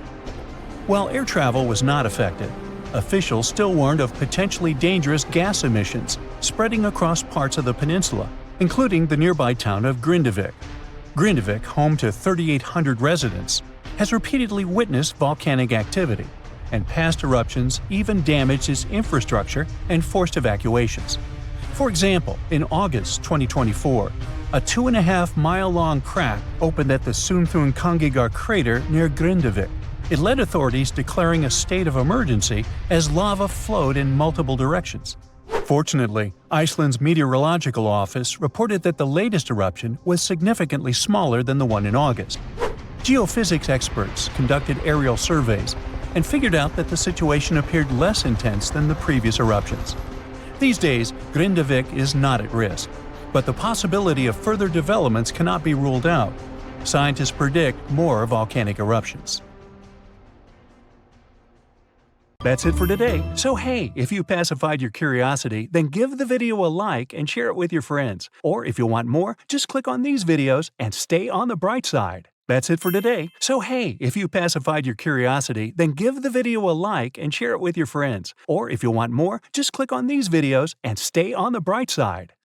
While air travel was not affected, officials still warned of potentially dangerous gas emissions spreading across parts of the peninsula, including the nearby town of Grindavik. Grindavik, home to 3,800 residents, has repeatedly witnessed volcanic activity, and past eruptions even damaged its infrastructure and forced evacuations. For example, in August 2024, a 2.5-mile-long crack opened at the Sunthun Kangigar crater near Grindavik. It led authorities declaring a state of emergency as lava flowed in multiple directions. Fortunately, Iceland's meteorological office reported that the latest eruption was significantly smaller than the one in August. Geophysics experts conducted aerial surveys and figured out that the situation appeared less intense than the previous eruptions. These days, Grindavik is not at risk, but the possibility of further developments cannot be ruled out. Scientists predict more volcanic eruptions. That's it for today. So hey, if you pacified your curiosity, then give the video a like and share it with your friends. Or if you want more, just click on these videos and stay on the bright side. That's it for today. So hey, if you pacified your curiosity, then give the video a like and share it with your friends. Or if you want more, just click on these videos and stay on the bright side.